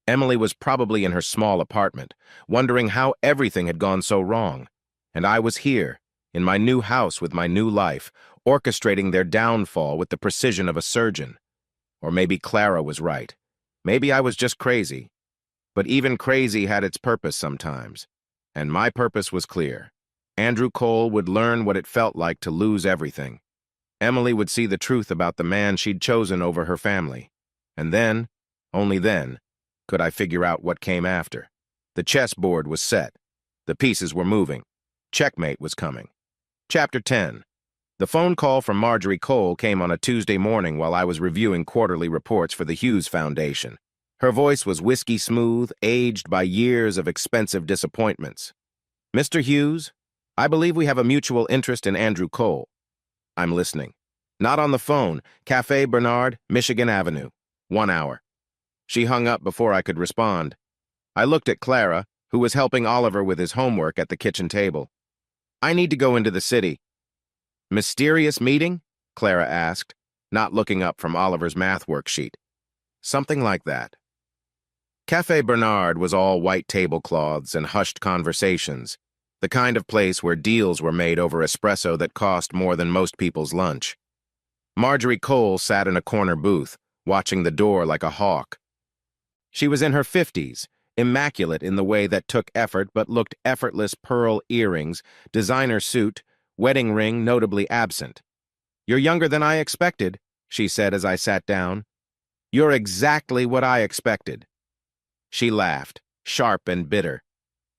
Emily was probably in her small apartment, wondering how everything had gone so wrong. And I was here, in my new house with my new life, orchestrating their downfall with the precision of a surgeon. Or maybe Clara was right. Maybe I was just crazy. But even crazy had its purpose sometimes. And my purpose was clear. Andrew Cole would learn what it felt like to lose everything. Emily would see the truth about the man she'd chosen over her family. And then, only then, could I figure out what came after. The chessboard was set. The pieces were moving. Checkmate was coming. Chapter 10. The phone call from Marjorie Cole came on a Tuesday morning while I was reviewing quarterly reports for the Hughes Foundation. Her voice was whiskey smooth, aged by years of expensive disappointments. Mr. Hughes, I believe we have a mutual interest in Andrew Cole. I'm listening. Not on the phone. Café Bernard, Michigan Avenue. 1 hour. She hung up before I could respond. I looked at Clara, who was helping Oliver with his homework at the kitchen table. I need to go into the city. Mysterious meeting? Clara asked, not looking up from Oliver's math worksheet. Something like that. Café Bernard was all white tablecloths and hushed conversations, the kind of place where deals were made over espresso that cost more than most people's lunch. Marjorie Cole sat in a corner booth, watching the door like a hawk. She was in her 50s, immaculate in the way that took effort but looked effortless pearl earrings, designer suit, wedding ring notably absent. "You're younger than I expected," she said as I sat down. "You're exactly what I expected." She laughed, sharp and bitter.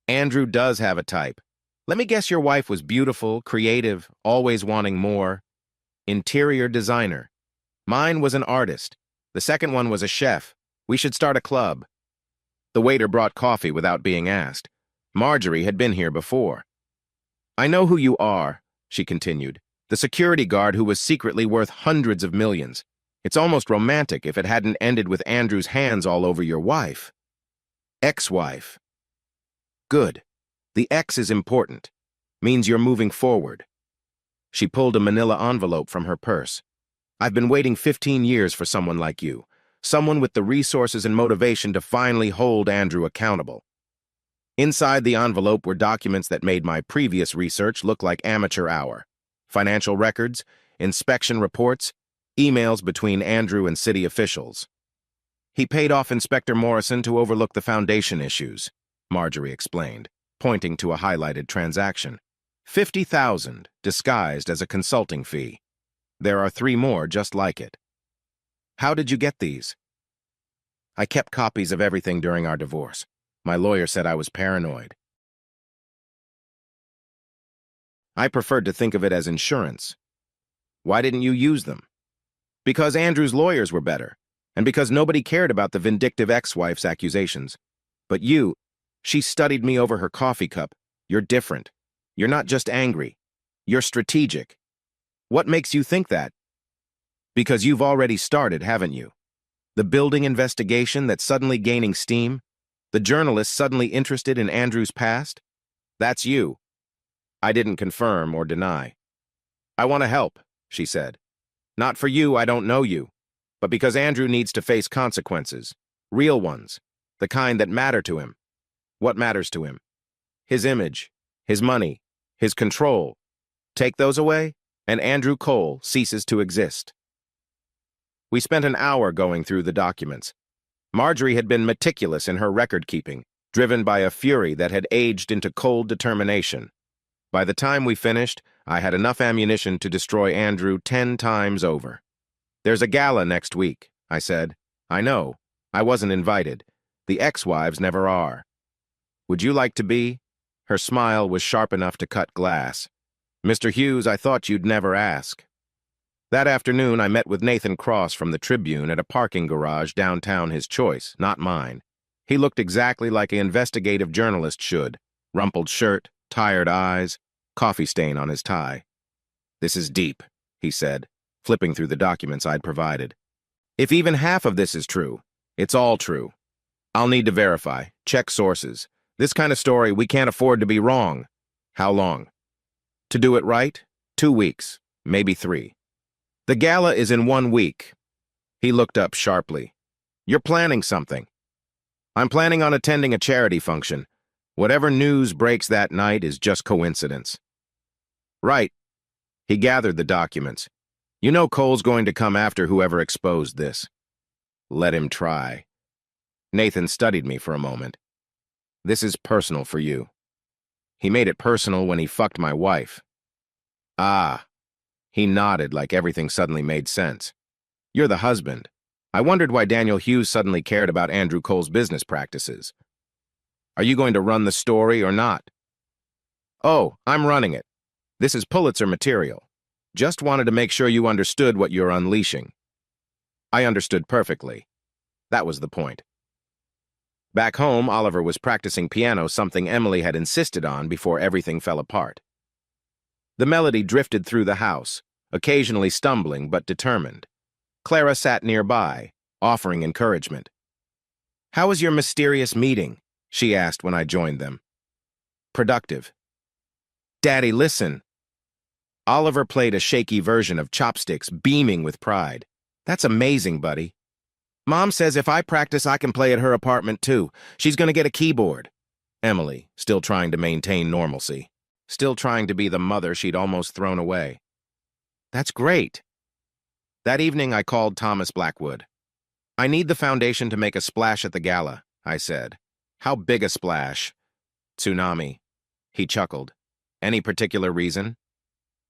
"Andrew does have a type. Let me guess your wife was beautiful, creative, always wanting more. Interior designer. Mine was an artist. The second one was a chef. We should start a club." The waiter brought coffee without being asked. Marjorie had been here before. "I know who you are," she continued. "The security guard who was secretly worth hundreds of millions. It's almost romantic if it hadn't ended with Andrew's hands all over your wife." "Ex-wife." "Good. The X is important. Means you're moving forward." She pulled a manila envelope from her purse. "I've been waiting 15 years for someone like you. Someone with the resources and motivation to finally hold Andrew accountable." Inside the envelope were documents that made my previous research look like amateur hour. Financial records, inspection reports, emails between Andrew and city officials. "He paid off Inspector Morrison to overlook the foundation issues," Marjorie explained, pointing to a highlighted transaction. $50,000, disguised as a consulting fee. There are 3 more just like it. "How did you get these?" "I kept copies of everything during our divorce. My lawyer said I was paranoid." "I preferred to think of it as insurance." "Why didn't you use them?" "Because Andrew's lawyers were better, and because nobody cared about the vindictive ex-wife's accusations. But you," she studied me over her coffee cup, "you're different. You're not just angry. You're strategic." "What makes you think that?" "Because you've already started, haven't you? The building investigation that's suddenly gaining steam? The journalists suddenly interested in Andrew's past? That's you." I didn't confirm or deny. "I want to help," she said. "Not for you, I don't know you, but because Andrew needs to face consequences. Real ones. The kind that matter to him." "What matters to him?" "His image, his money, his control. Take those away, and Andrew Cole ceases to exist." We spent an hour going through the documents. Marjorie had been meticulous in her record-keeping, driven by a fury that had aged into cold determination. By the time we finished, I had enough ammunition to destroy Andrew 10 times over. "There's a gala next week," I said. "I know. I wasn't invited. The ex-wives never are. Would you like to be?" Her smile was sharp enough to cut glass. "Mr. Hughes, I thought you'd never ask." That afternoon, I met with Nathan Cross from the Tribune at a parking garage downtown, his choice, not mine. He looked exactly like an investigative journalist should. Rumpled shirt, tired eyes, coffee stain on his tie. "This is deep," he said, flipping through the documents I'd provided. "If even half of this is true, it's all true. I'll need to verify, check sources. This kind of story, we can't afford to be wrong." "How long?" "To do it right, 2 weeks, maybe 3. The gala is in 1 week." He looked up sharply. "You're planning something." "I'm planning on attending a charity function. Whatever news breaks that night is just coincidence." "Right." He gathered the documents. "You know Cole's going to come after whoever exposed this." "Let him try." Nathan studied me for a moment. "This is personal for you. He made it personal when he fucked my wife." "Ah." He nodded like everything suddenly made sense. "You're the husband. I wondered why Daniel Hughes suddenly cared about Andrew Cole's business practices. Are you going to run the story or not?" "Oh, I'm running it. This is Pulitzer material. Just wanted to make sure you understood what you're unleashing." I understood perfectly. That was the point. Back home, Oliver was practicing piano, something Emily had insisted on before everything fell apart. The melody drifted through the house, occasionally stumbling but determined. Clara sat nearby, offering encouragement. "How was your mysterious meeting?" she asked when I joined them. "Productive." "Daddy, listen." Oliver played a shaky version of Chopsticks, beaming with pride. "That's amazing, buddy. Mom says if I practice, I can play at her apartment too. She's going to get a keyboard." Emily, still trying to maintain normalcy. Still trying to be the mother she'd almost thrown away. "That's great." That evening, I called Thomas Blackwood. "I need the foundation to make a splash at the gala," I said. How big a splash? Tsunami. He chuckled. Any particular reason?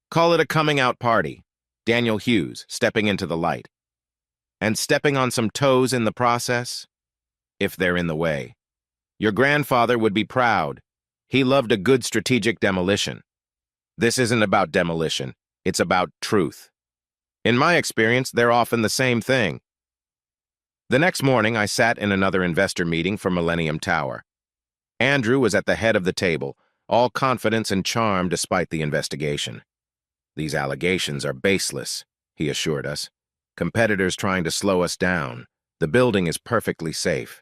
Call it a coming-out party. Daniel Hughes, stepping into the light. And stepping on some toes in the process? If they're in the way. Your grandfather would be proud. He loved a good strategic demolition. This isn't about demolition. It's about truth. In my experience, they're often the same thing. The next morning, I sat in another investor meeting for Millennium Tower. Andrew was at the head of the table, all confidence and charm despite the investigation. These allegations are baseless, he assured us. Competitors trying to slow us down. The building is perfectly safe.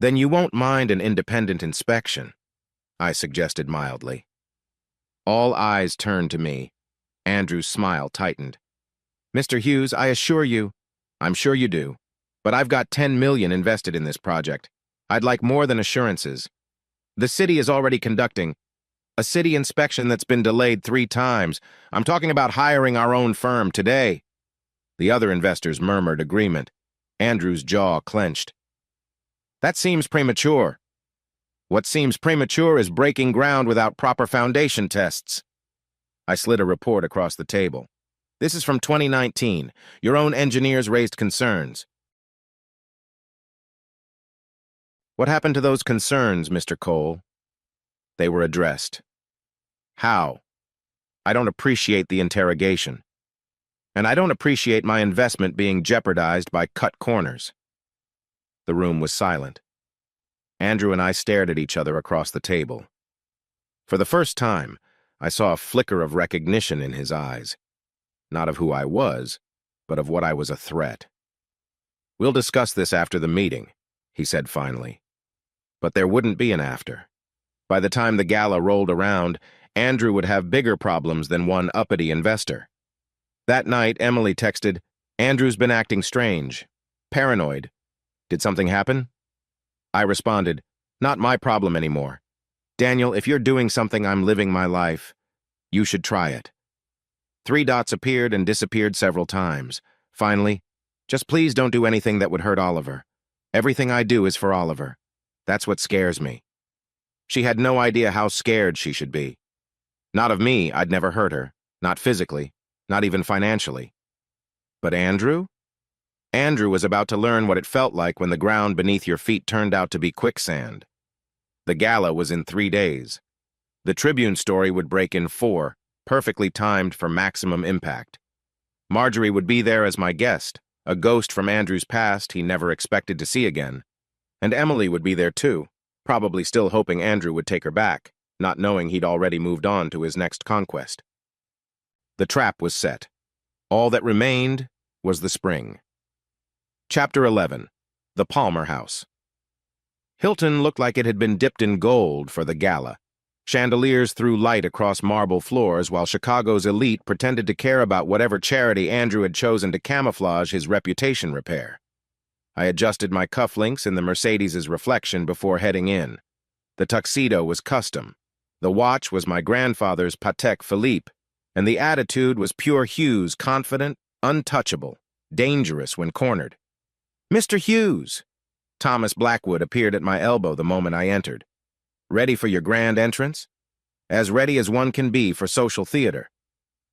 Then you won't mind an independent inspection, I suggested mildly. All eyes turned to me. Andrew's smile tightened. Mr. Hughes, I assure you, I'm sure you do, but I've got $10 million invested in this project. I'd like more than assurances. The city is already conducting a city inspection that's been delayed 3 times. I'm talking about hiring our own firm today. The other investors murmured agreement. Andrew's jaw clenched. That seems premature. What seems premature is breaking ground without proper foundation tests. I slid a report across the table. This is from 2019. Your own engineers raised concerns. What happened to those concerns, Mr. Cole? They were addressed. How? I don't appreciate the interrogation. And I don't appreciate my investment being jeopardized by cut corners. The room was silent. Andrew and I stared at each other across the table. For the first time, I saw a flicker of recognition in his eyes. Not of who I was, but of what I was a threat. We'll discuss this after the meeting, he said finally. But there wouldn't be an after. By the time the gala rolled around, Andrew would have bigger problems than one uppity investor. That night, Emily texted, Andrew's been acting strange. Paranoid. Did something happen? I responded, not my problem anymore. Daniel, if you're doing something, I'm living my life. You should try it. 3 dots appeared and disappeared several times. Finally, just please don't do anything that would hurt Oliver. Everything I do is for Oliver. That's what scares me. She had no idea how scared she should be. Not of me, I'd never hurt her. Not physically, not even financially. But Andrew? Andrew was about to learn what it felt like when the ground beneath your feet turned out to be quicksand. The gala was in 3 days. The Tribune story would break in 4, perfectly timed for maximum impact. Marjorie would be there as my guest, a ghost from Andrew's past he never expected to see again. And Emily would be there too, probably still hoping Andrew would take her back, not knowing he'd already moved on to his next conquest. The trap was set. All that remained was the spring. Chapter 11. The Palmer House. Hilton looked like it had been dipped in gold for the gala. Chandeliers threw light across marble floors while Chicago's elite pretended to care about whatever charity Andrew had chosen to camouflage his reputation repair. I adjusted my cufflinks in the Mercedes's reflection before heading in. The tuxedo was custom. The watch was my grandfather's Patek Philippe, and the attitude was pure Hughes, confident, untouchable, dangerous when cornered. Mr. Hughes! Thomas Blackwood appeared at my elbow the moment I entered. Ready for your grand entrance? As ready as one can be for social theater.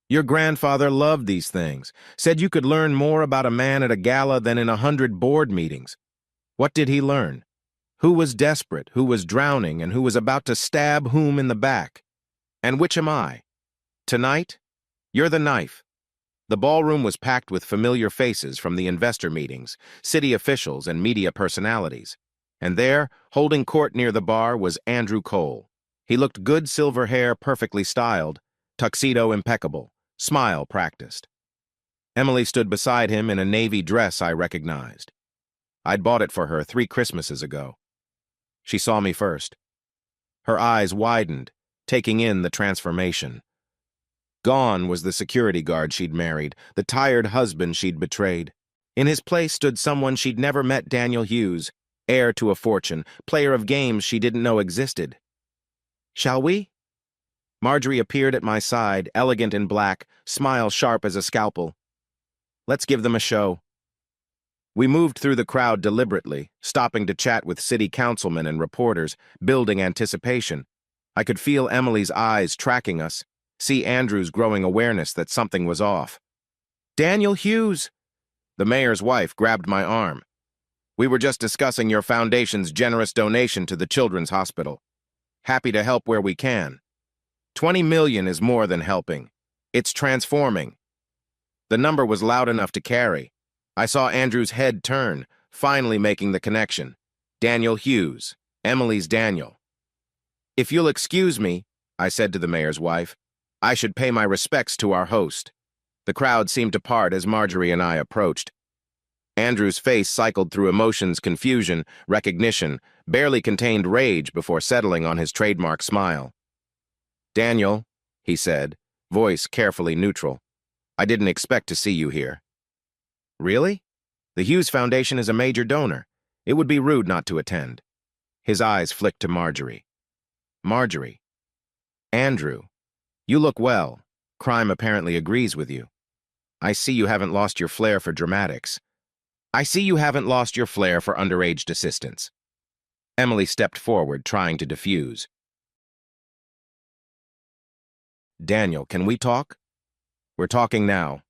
Your grandfather loved these things, said you could learn more about a man at a gala than in 100 board meetings. What did he learn? Who was desperate, who was drowning, and who was about to stab whom in the back? And which am I? Tonight, you're the knife. The ballroom was packed with familiar faces from the investor meetings, city officials, and media personalities. And there, holding court near the bar, was Andrew Cole. He looked good, silver hair perfectly styled, tuxedo impeccable, smile practiced. Emily stood beside him in a navy dress I recognized. I'd bought it for her 3 Christmases ago. She saw me first. Her eyes widened, taking in the transformation. Gone was the security guard she'd married, the tired husband she'd betrayed. In his place stood someone she'd never met, Daniel Hughes, heir to a fortune, player of games she didn't know existed. Shall we? Marjorie appeared at my side, elegant in black, smile sharp as a scalpel. Let's give them a show. We moved through the crowd deliberately, stopping to chat with city councilmen and reporters, building anticipation. I could feel Emily's eyes tracking us, see Andrew's growing awareness that something was off. "Daniel Hughes!" The mayor's wife grabbed my arm. "We were just discussing your foundation's generous donation to the Children's Hospital. Happy to help where we can. 20 million is more than helping. It's transforming." The number was loud enough to carry. I saw Andrew's head turn, finally making the connection. Daniel Hughes, Emily's Daniel. "If you'll excuse me," I said to the mayor's wife, "I should pay my respects to our host." The crowd seemed to part as Marjorie and I approached. Andrew's face cycled through emotions, confusion, recognition, barely contained rage before settling on his trademark smile. "Daniel," he said, voice carefully neutral, "I didn't expect to see you here." "Really? The Hughes Foundation is a major donor. It would be rude not to attend." His eyes flicked to Marjorie. "Marjorie. Andrew. You look well. Crime apparently agrees with you. I see you haven't lost your flair for dramatics. I see you haven't lost your flair for underage assistance." Emily stepped forward, trying to diffuse. "Daniel, can we talk? We're talking now.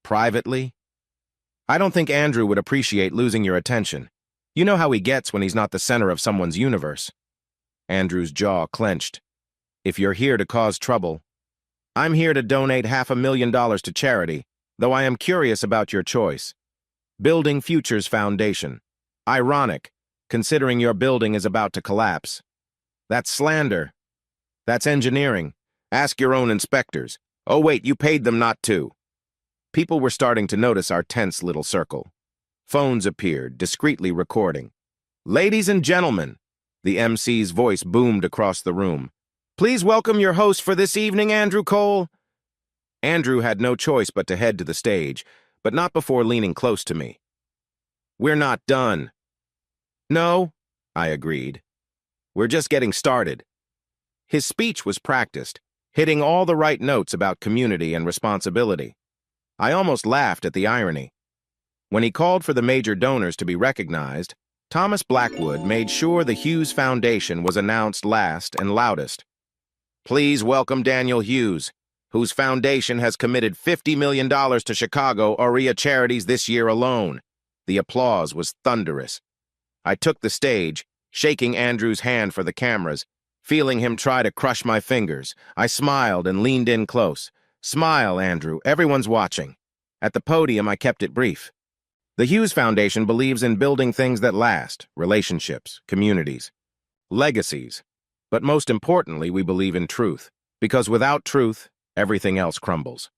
Privately? I don't think Andrew would appreciate losing your attention. You know how he gets when he's not the center of someone's universe." Andrew's jaw clenched. "If you're here to cause trouble, I'm here to donate $500,000 to charity, though I am curious about your choice. Building Futures Foundation. Ironic, considering your building is about to collapse. That's slander. That's engineering. Ask your own inspectors. Oh wait, you paid them not to." People were starting to notice our tense little circle. Phones appeared, discreetly recording. "Ladies and gentlemen," the MC's voice boomed across the room, "please welcome your host for this evening, Andrew Cole." Andrew had no choice but to head to the stage, but not before leaning close to me. "We're not done." "No," I agreed. "We're just getting started." His speech was practiced, hitting all the right notes about community and responsibility. I almost laughed at the irony. When he called for the major donors to be recognized, Thomas Blackwood made sure the Hughes Foundation was announced last and loudest. "Please welcome Daniel Hughes, whose foundation has committed $50 million to Chicago area charities this year alone." The applause was thunderous. I took the stage, shaking Andrew's hand for the cameras, feeling him try to crush my fingers. I smiled and leaned in close. "Smile, Andrew. Everyone's watching." At the podium, I kept it brief. The Hughes Foundation believes in building things that last, relationships, communities, legacies. But most importantly, we believe in truth, because without truth, everything else crumbles.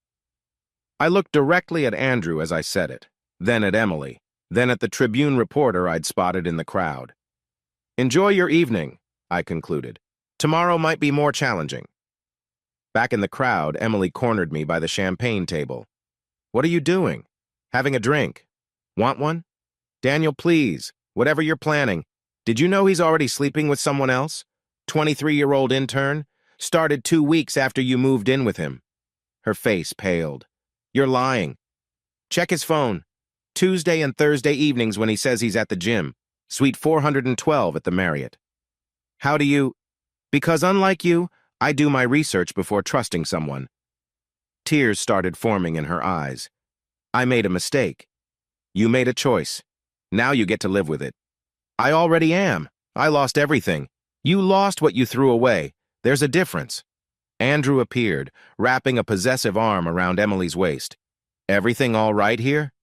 I looked directly at Andrew as I said it, then at Emily, then at the Tribune reporter I'd spotted in the crowd. "Enjoy your evening," I concluded. "Tomorrow might be more challenging." Back in the crowd, Emily cornered me by the champagne table. "What are you doing?" "Having a drink." "Want one?" "Daniel, please, whatever you're planning. Did you know he's already sleeping with someone else? 23-year-old intern? Started 2 weeks after you moved in with him." Her face paled. "You're lying. Check his phone. Tuesday and Thursday evenings when he says he's at the gym. Suite 412 at the Marriott." "How do you—" "Because unlike you, I do my research before trusting someone." Tears started forming in her eyes. "I made a mistake. You made a choice. Now you get to live with it." "I already am. I lost everything. You lost what you threw away. There's a difference." Andrew appeared, wrapping a possessive arm around Emily's waist. "Everything all right here?"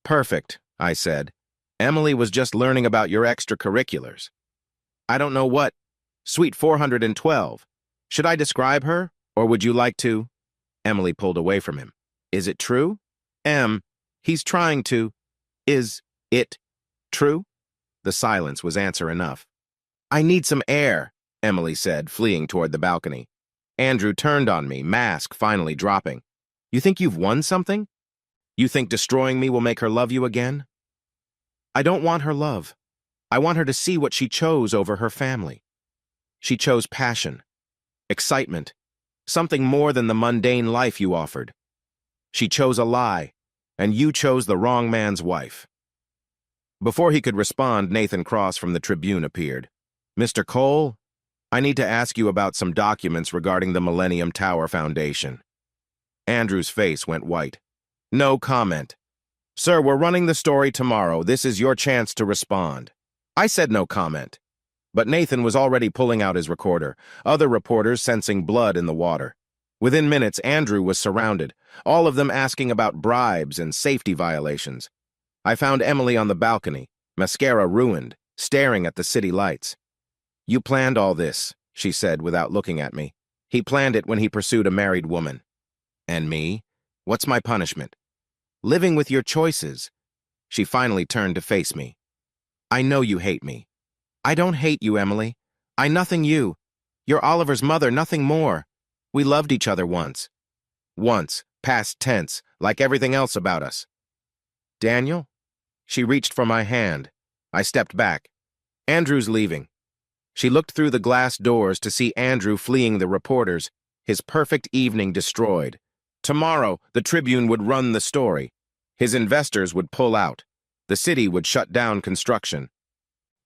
"Perfect," I said. "Emily was just learning about your extracurriculars." "I don't know what—" "Suite 412. Should I describe her, or would you like to—" Emily pulled away from him. "Is it true?" He's trying to—" "Is it true?" The silence was answer enough. "I need some air," Emily said, fleeing toward the balcony. Andrew turned on me, mask finally dropping. "You think you've won something? You think destroying me will make her love you again?" "I don't want her love. I want her to see what she chose over her family. She chose passion, excitement, something more than the mundane life you offered. She chose a lie, and you chose the wrong man's wife." Before he could respond, Nathan Cross from the Tribune appeared. "Mr. Cole, I need to ask you about some documents regarding the Millennium Tower Foundation." Andrew's face went white. "No comment." "Sir, we're running the story tomorrow. This is your chance to respond." I said no comment. But Nathan was already pulling out his recorder, other reporters sensing blood in the water. Within minutes, Andrew was surrounded, all of them asking about bribes and safety violations. I found Emily on the balcony, mascara ruined, staring at the city lights. "You planned all this," she said without looking at me. "He planned it when he pursued a married woman." "And me? What's my punishment?" "Living with your choices." She finally turned to face me. "I know you hate me." "I don't hate you, Emily. I nothing you. You're Oliver's mother, nothing more. We loved each other once." Once, past tense, like everything else about us. "Daniel?" She reached for my hand. I stepped back. "Andrew's leaving." She looked through the glass doors to see Andrew fleeing the reporters, his perfect evening destroyed. Tomorrow, the Tribune would run the story. His investors would pull out. The city would shut down construction.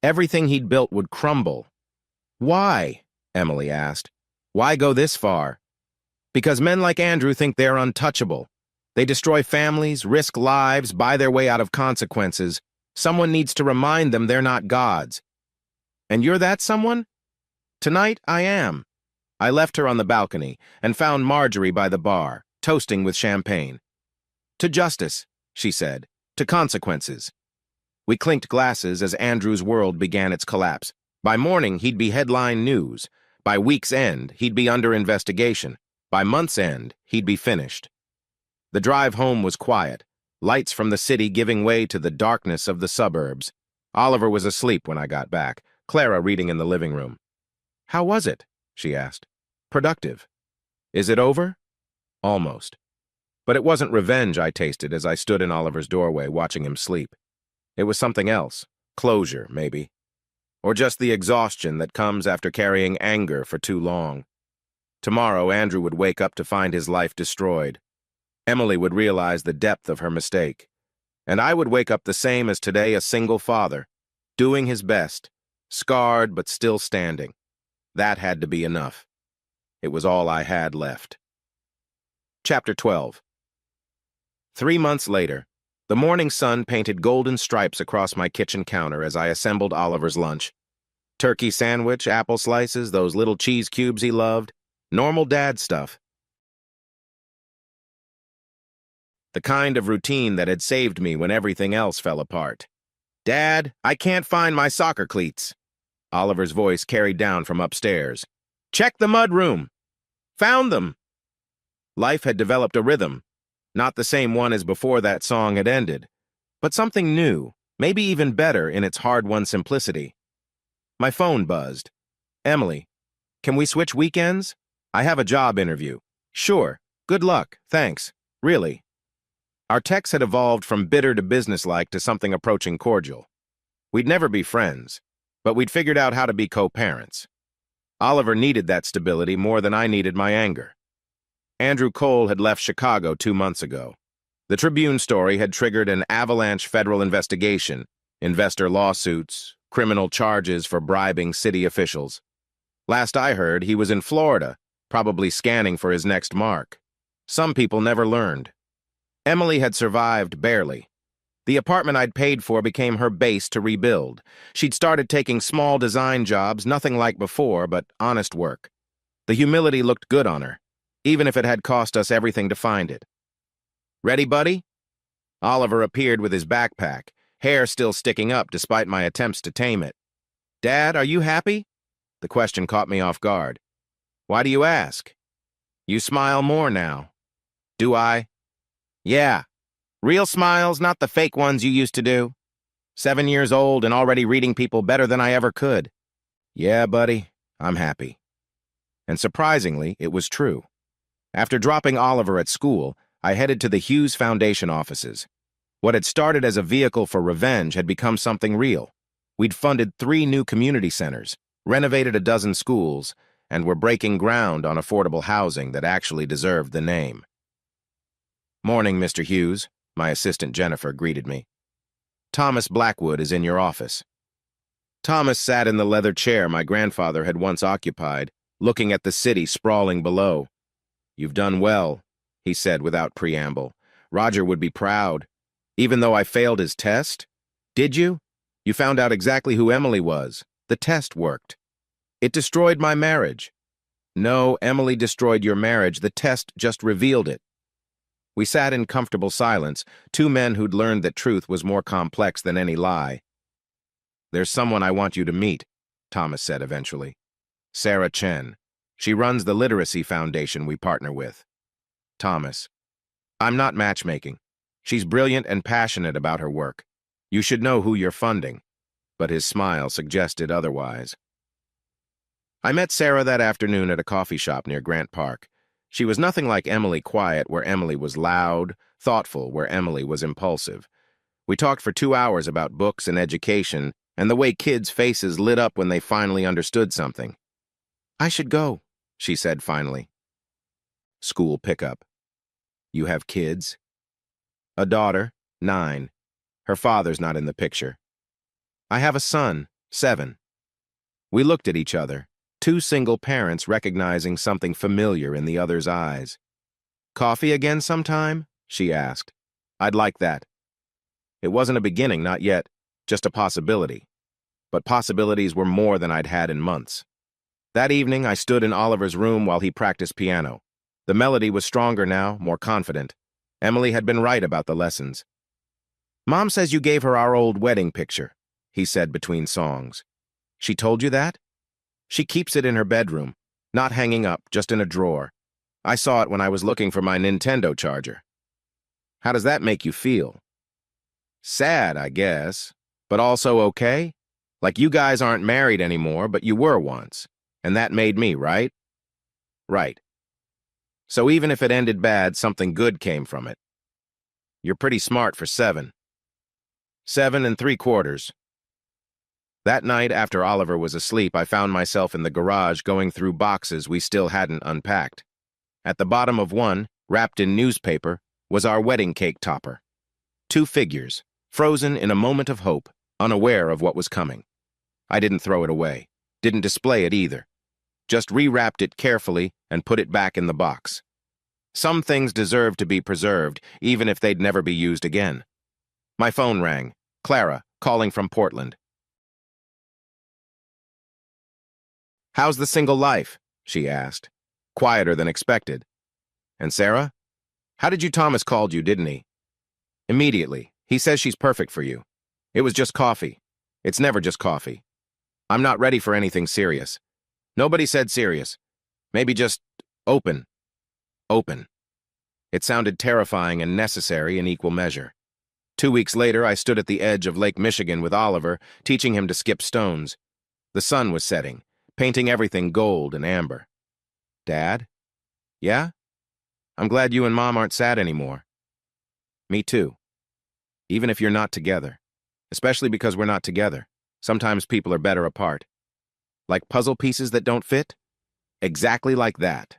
Everything he'd built would crumble. "Why?" Emily asked. "Why go this far?" "Because men like Andrew think they're untouchable. They destroy families, risk lives, buy their way out of consequences. Someone needs to remind them they're not gods." "And you're that someone?" "Tonight, I am." I left her on the balcony and found Marjorie by the bar, toasting with champagne. "To justice," she said, "to consequences." We clinked glasses as Andrew's world began its collapse. By morning, he'd be headline news. By week's end, he'd be under investigation. By month's end, he'd be finished. The drive home was quiet, lights from the city giving way to the darkness of the suburbs. Oliver was asleep when I got back, Clara reading in the living room. "How was it?" she asked. "Productive." "Is it over?" "Almost." But it wasn't revenge I tasted as I stood in Oliver's doorway watching him sleep. It was something else. Closure, maybe. Or just the exhaustion that comes after carrying anger for too long. Tomorrow, Andrew would wake up to find his life destroyed. Emily would realize the depth of her mistake. And I would wake up the same as today, a single father, doing his best, scarred but still standing. That had to be enough. It was all I had left. Chapter 12. 3 months later, the morning sun painted golden stripes across my kitchen counter as I assembled Oliver's lunch. Turkey sandwich, apple slices, those little cheese cubes he loved. Normal dad stuff. The kind of routine that had saved me when everything else fell apart. "Dad, I can't find my soccer cleats." Oliver's voice carried down from upstairs. "Check the mudroom." "Found them." Life had developed a rhythm, not the same one as before that song had ended, but something new, maybe even better in its hard-won simplicity. My phone buzzed. "Emily, can we switch weekends? I have a job interview." "Sure. Good luck. Thanks. Really." Our texts had evolved from bitter to businesslike to something approaching cordial. We'd never be friends, but we'd figured out how to be co-parents. Oliver needed that stability more than I needed my anger. Andrew Cole had left Chicago 2 months ago. The Tribune story had triggered an avalanche federal investigation, investor lawsuits, criminal charges for bribing city officials. Last I heard, he was in Florida, probably scanning for his next mark. Some people never learned. Emily had survived barely. The apartment I'd paid for became her base to rebuild. She'd started taking small design jobs, nothing like before, but honest work. The humility looked good on her, even if it had cost us everything to find it. "Ready, buddy?" Oliver appeared with his backpack, hair still sticking up despite my attempts to tame it. "Dad, are you happy?" The question caught me off guard. "Why do you ask?" "You smile more now." "Do I?" "Yeah. Real smiles, not the fake ones you used to do. 7 years old and already reading people better than I ever could." "Yeah, buddy, I'm happy." And surprisingly, it was true. After dropping Oliver at school, I headed to the Hughes Foundation offices. What had started as a vehicle for revenge had become something real. We'd funded 3 new community centers, renovated a dozen schools, and were breaking ground on affordable housing that actually deserved the name. "Morning, Mr. Hughes," my assistant Jennifer greeted me. Thomas Blackwood is in your office." Thomas sat in the leather chair my grandfather had once occupied, looking at the city sprawling below. "You've done well," he said without preamble. "Roger would be proud. Even though I failed his test?" "Did you? You found out exactly who Emily was. The test worked." "It destroyed my marriage." "No, Emily destroyed your marriage. The test just revealed it." We sat in comfortable silence, two men who'd learned that truth was more complex than any lie. "There's someone I want you to meet," Thomas said eventually. "Sarah Chen. She runs the literacy foundation we partner with." Thomas: "I'm not matchmaking. She's brilliant and passionate about her work. You should know who you're funding." But his smile suggested otherwise. I met Sarah that afternoon at a coffee shop near Grant Park. She was nothing like Emily quiet, where Emily was loud, thoughtful, where Emily was impulsive. We talked for 2 hours about books and education, and the way kids' faces lit up when they finally understood something. "I should go," she said finally. School pickup. "You have kids?" "A daughter, 9. Her father's not in the picture." "I have a son, 7. We looked at each other, two single parents recognizing something familiar in the other's eyes. "Coffee again sometime?" she asked. "I'd like that." It wasn't a beginning, not yet, just a possibility. But possibilities were more than I'd had in months. That evening, I stood in Oliver's room while he practiced piano. The melody was stronger now, more confident. Emily had been right about the lessons. "Mom says you gave her our old wedding picture," he said between songs. "She told you that?" "She keeps it in her bedroom, not hanging up, just in a drawer. I saw it when I was looking for my Nintendo charger." "How does that make you feel?" "Sad, I guess, but also okay. Like you guys aren't married anymore, but you were once. And that made me, right?" "Right. So even if it ended bad, something good came from it." "You're pretty smart for 7. 7 3/4. That night, after Oliver was asleep, I found myself in the garage going through boxes we still hadn't unpacked. At the bottom of one, wrapped in newspaper, was our wedding cake topper. 2 figures, frozen in a moment of hope, unaware of what was coming. I didn't throw it away, didn't display it either. Just rewrapped it carefully and put it back in the box. Some things deserve to be preserved, even if they'd never be used again. My phone rang. Clara, calling from Portland. "How's the single life?" she asked, quieter than expected. "And Sarah? How did you? Thomas called you, didn't he?" "Immediately. He says she's perfect for you. It was just coffee. It's never just coffee. I'm not ready for anything serious." "Nobody said serious. Maybe just open." Open. It sounded terrifying and necessary in equal measure. 2 weeks later, I stood at the edge of Lake Michigan with Oliver, teaching him to skip stones. The sun was setting, painting everything gold and amber. "Dad?" "Yeah? I'm glad you and Mom aren't sad anymore." "Me too. Even if you're not together. Especially because we're not together. Sometimes people are better apart. Like puzzle pieces that don't fit?" "Exactly like that."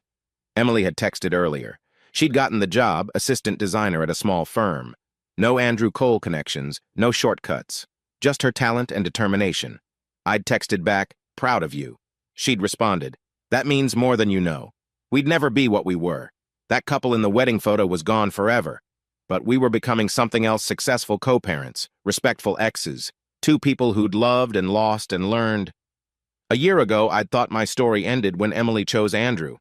Emily had texted earlier. She'd gotten the job, assistant designer at a small firm. No Andrew Cole connections, no shortcuts. Just her talent and determination. I'd texted back, "Proud of you." She'd responded, "That means more than you know. We'd never be what we were. That couple in the wedding photo was gone forever. But we were becoming something else, successful co-parents, respectful exes, 2 people who'd loved and lost and learned. A year ago, I'd thought my story ended when Emily chose Andrew.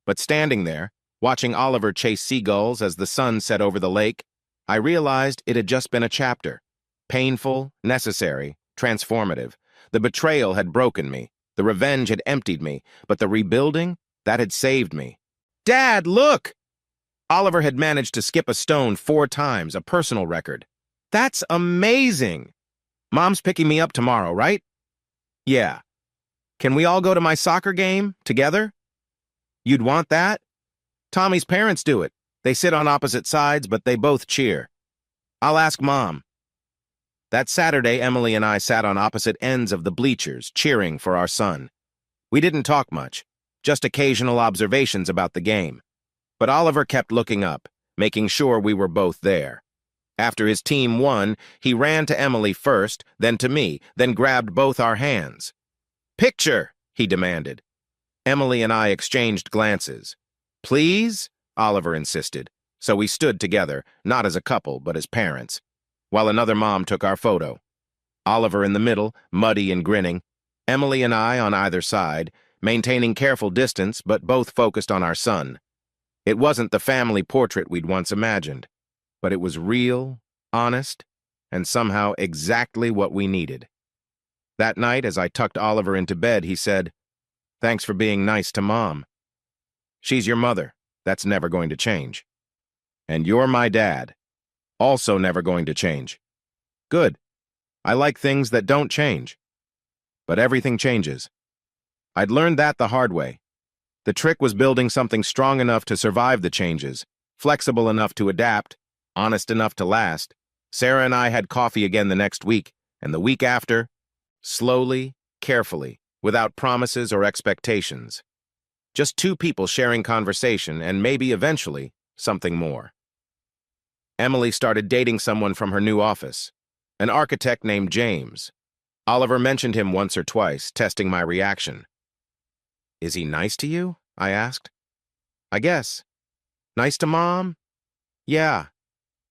But standing there, watching Oliver chase seagulls as the sun set over the lake, I realized it had just been a chapter. Painful, necessary, transformative. The betrayal had broken me. The revenge had emptied me. But the rebuilding, that had saved me. "Dad, look!" Oliver had managed to skip a stone 4 times, a personal record. "That's amazing!" "Mom's picking me up tomorrow, right?" "Yeah." "Can we all go to my soccer game, together?" "You'd want that?" "Tommy's parents do it. They sit on opposite sides, but they both cheer." "I'll ask Mom." That Saturday, Emily and I sat on opposite ends of the bleachers, cheering for our son. We didn't talk much, just occasional observations about the game. But Oliver kept looking up, making sure we were both there. After his team won, he ran to Emily first, then to me, then grabbed both our hands. "Picture!" he demanded. Emily and I exchanged glances. "Please?" Oliver insisted. So we stood together, not as a couple, but as parents, while another mom took our photo. Oliver in the middle, muddy and grinning. Emily and I on either side, maintaining careful distance, but both focused on our son. It wasn't the family portrait we'd once imagined, but it was real, honest, and somehow exactly what we needed. That night, as I tucked Oliver into bed, he said, "Thanks for being nice to Mom. She's your mother. That's never going to change. And you're my dad. Also never going to change. Good. I like things that don't change. But everything changes." I'd learned that the hard way. The trick was building something strong enough to survive the changes, flexible enough to adapt, honest enough to last. Sarah and I had coffee again the next week, and the week after, slowly, carefully, without promises or expectations. Just two people sharing conversation and maybe eventually something more. Emily started dating someone from her new office, an architect named James. Oliver mentioned him once or twice, testing my reaction. "Is he nice to you?" I asked. "I guess. Nice to Mom? Yeah.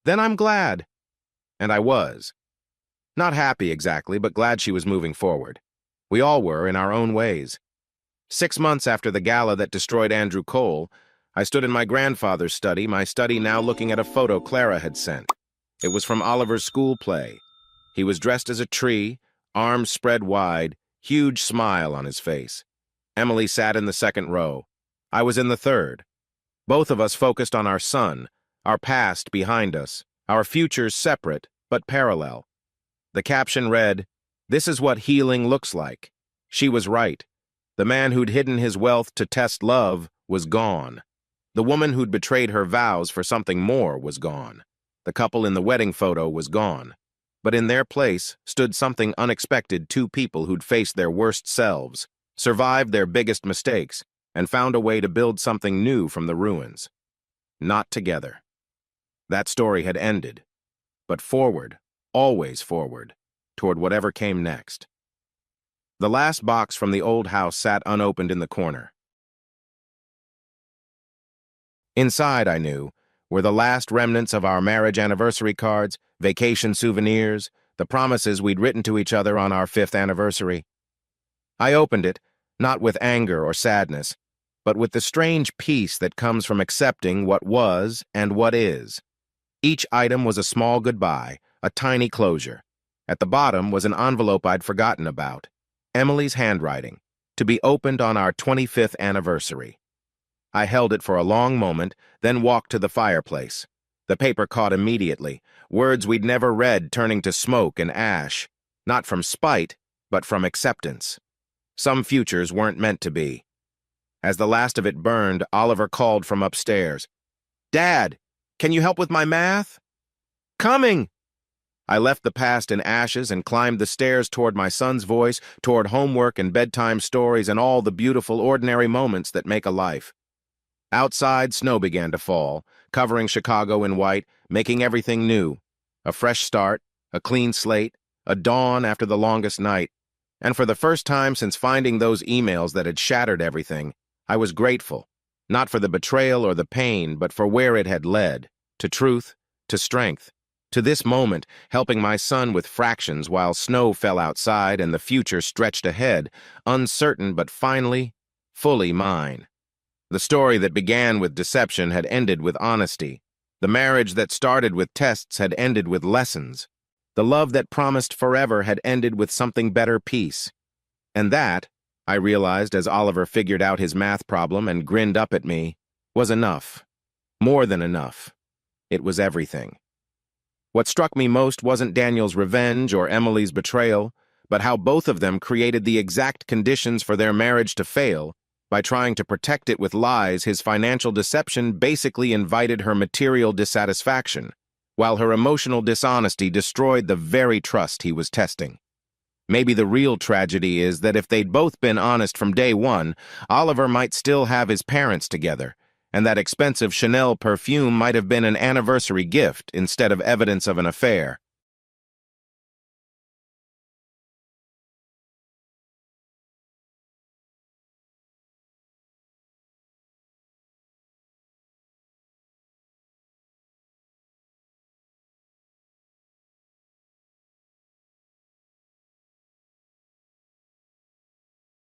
Then I'm glad." And I was. Not happy exactly, but glad she was moving forward. We all were in our own ways. 6 months after the gala that destroyed Andrew Cole, I stood in my grandfather's study, my study now looking at a photo Clara had sent. It was from Oliver's school play. He was dressed as a tree, arms spread wide, huge smile on his face. Emily sat in the second row. I was in the third. Both of us focused on our son, our past behind us, our futures separate but parallel. The caption read, "This is what healing looks like." She was right. The man who'd hidden his wealth to test love was gone. The woman who'd betrayed her vows for something more was gone. The couple in the wedding photo was gone. But in their place stood something unexpected, two people who'd faced their worst selves, survived their biggest mistakes, and found a way to build something new from the ruins. Not together. That story had ended. But forward, always forward, toward whatever came next. The last box from the old house sat unopened in the corner. Inside, I knew, were the last remnants of our marriage anniversary cards, vacation souvenirs, the promises we'd written to each other on our 5th anniversary. I opened it, not with anger or sadness, but with the strange peace that comes from accepting what was and what is. Each item was a small goodbye, a tiny closure. At the bottom was an envelope I'd forgotten about. Emily's handwriting, to be opened on our 25th anniversary. I held it for a long moment, then walked to the fireplace. The paper caught immediately, words we'd never read turning to smoke and ash, not from spite, but from acceptance. Some futures weren't meant to be. As the last of it burned, Oliver called from upstairs. "Dad, can you help with my math?" "Coming!" I left the past in ashes and climbed the stairs toward my son's voice, toward homework and bedtime stories and all the beautiful, ordinary moments that make a life. Outside, snow began to fall, covering Chicago in white, making everything new. A fresh start, a clean slate, a dawn after the longest night. And for the first time since finding those emails that had shattered everything, I was grateful, not for the betrayal or the pain, but for where it had led, to truth, to strength, to this moment, helping my son with fractions while snow fell outside and the future stretched ahead, uncertain but finally, fully mine. The story that began with deception had ended with honesty. The marriage that started with tests had ended with lessons. The love that promised forever had ended with something better, peace. And that, I realized as Oliver figured out his math problem and grinned up at me, was enough. More than enough. It was everything. What struck me most wasn't Daniel's revenge or Emily's betrayal, but how both of them created the exact conditions for their marriage to fail. By trying to protect it with lies, his financial deception basically invited her material dissatisfaction, while her emotional dishonesty destroyed the very trust he was testing. Maybe the real tragedy is that if they'd both been honest from day one, Oliver might still have his parents together, and that expensive Chanel perfume might have been an anniversary gift instead of evidence of an affair.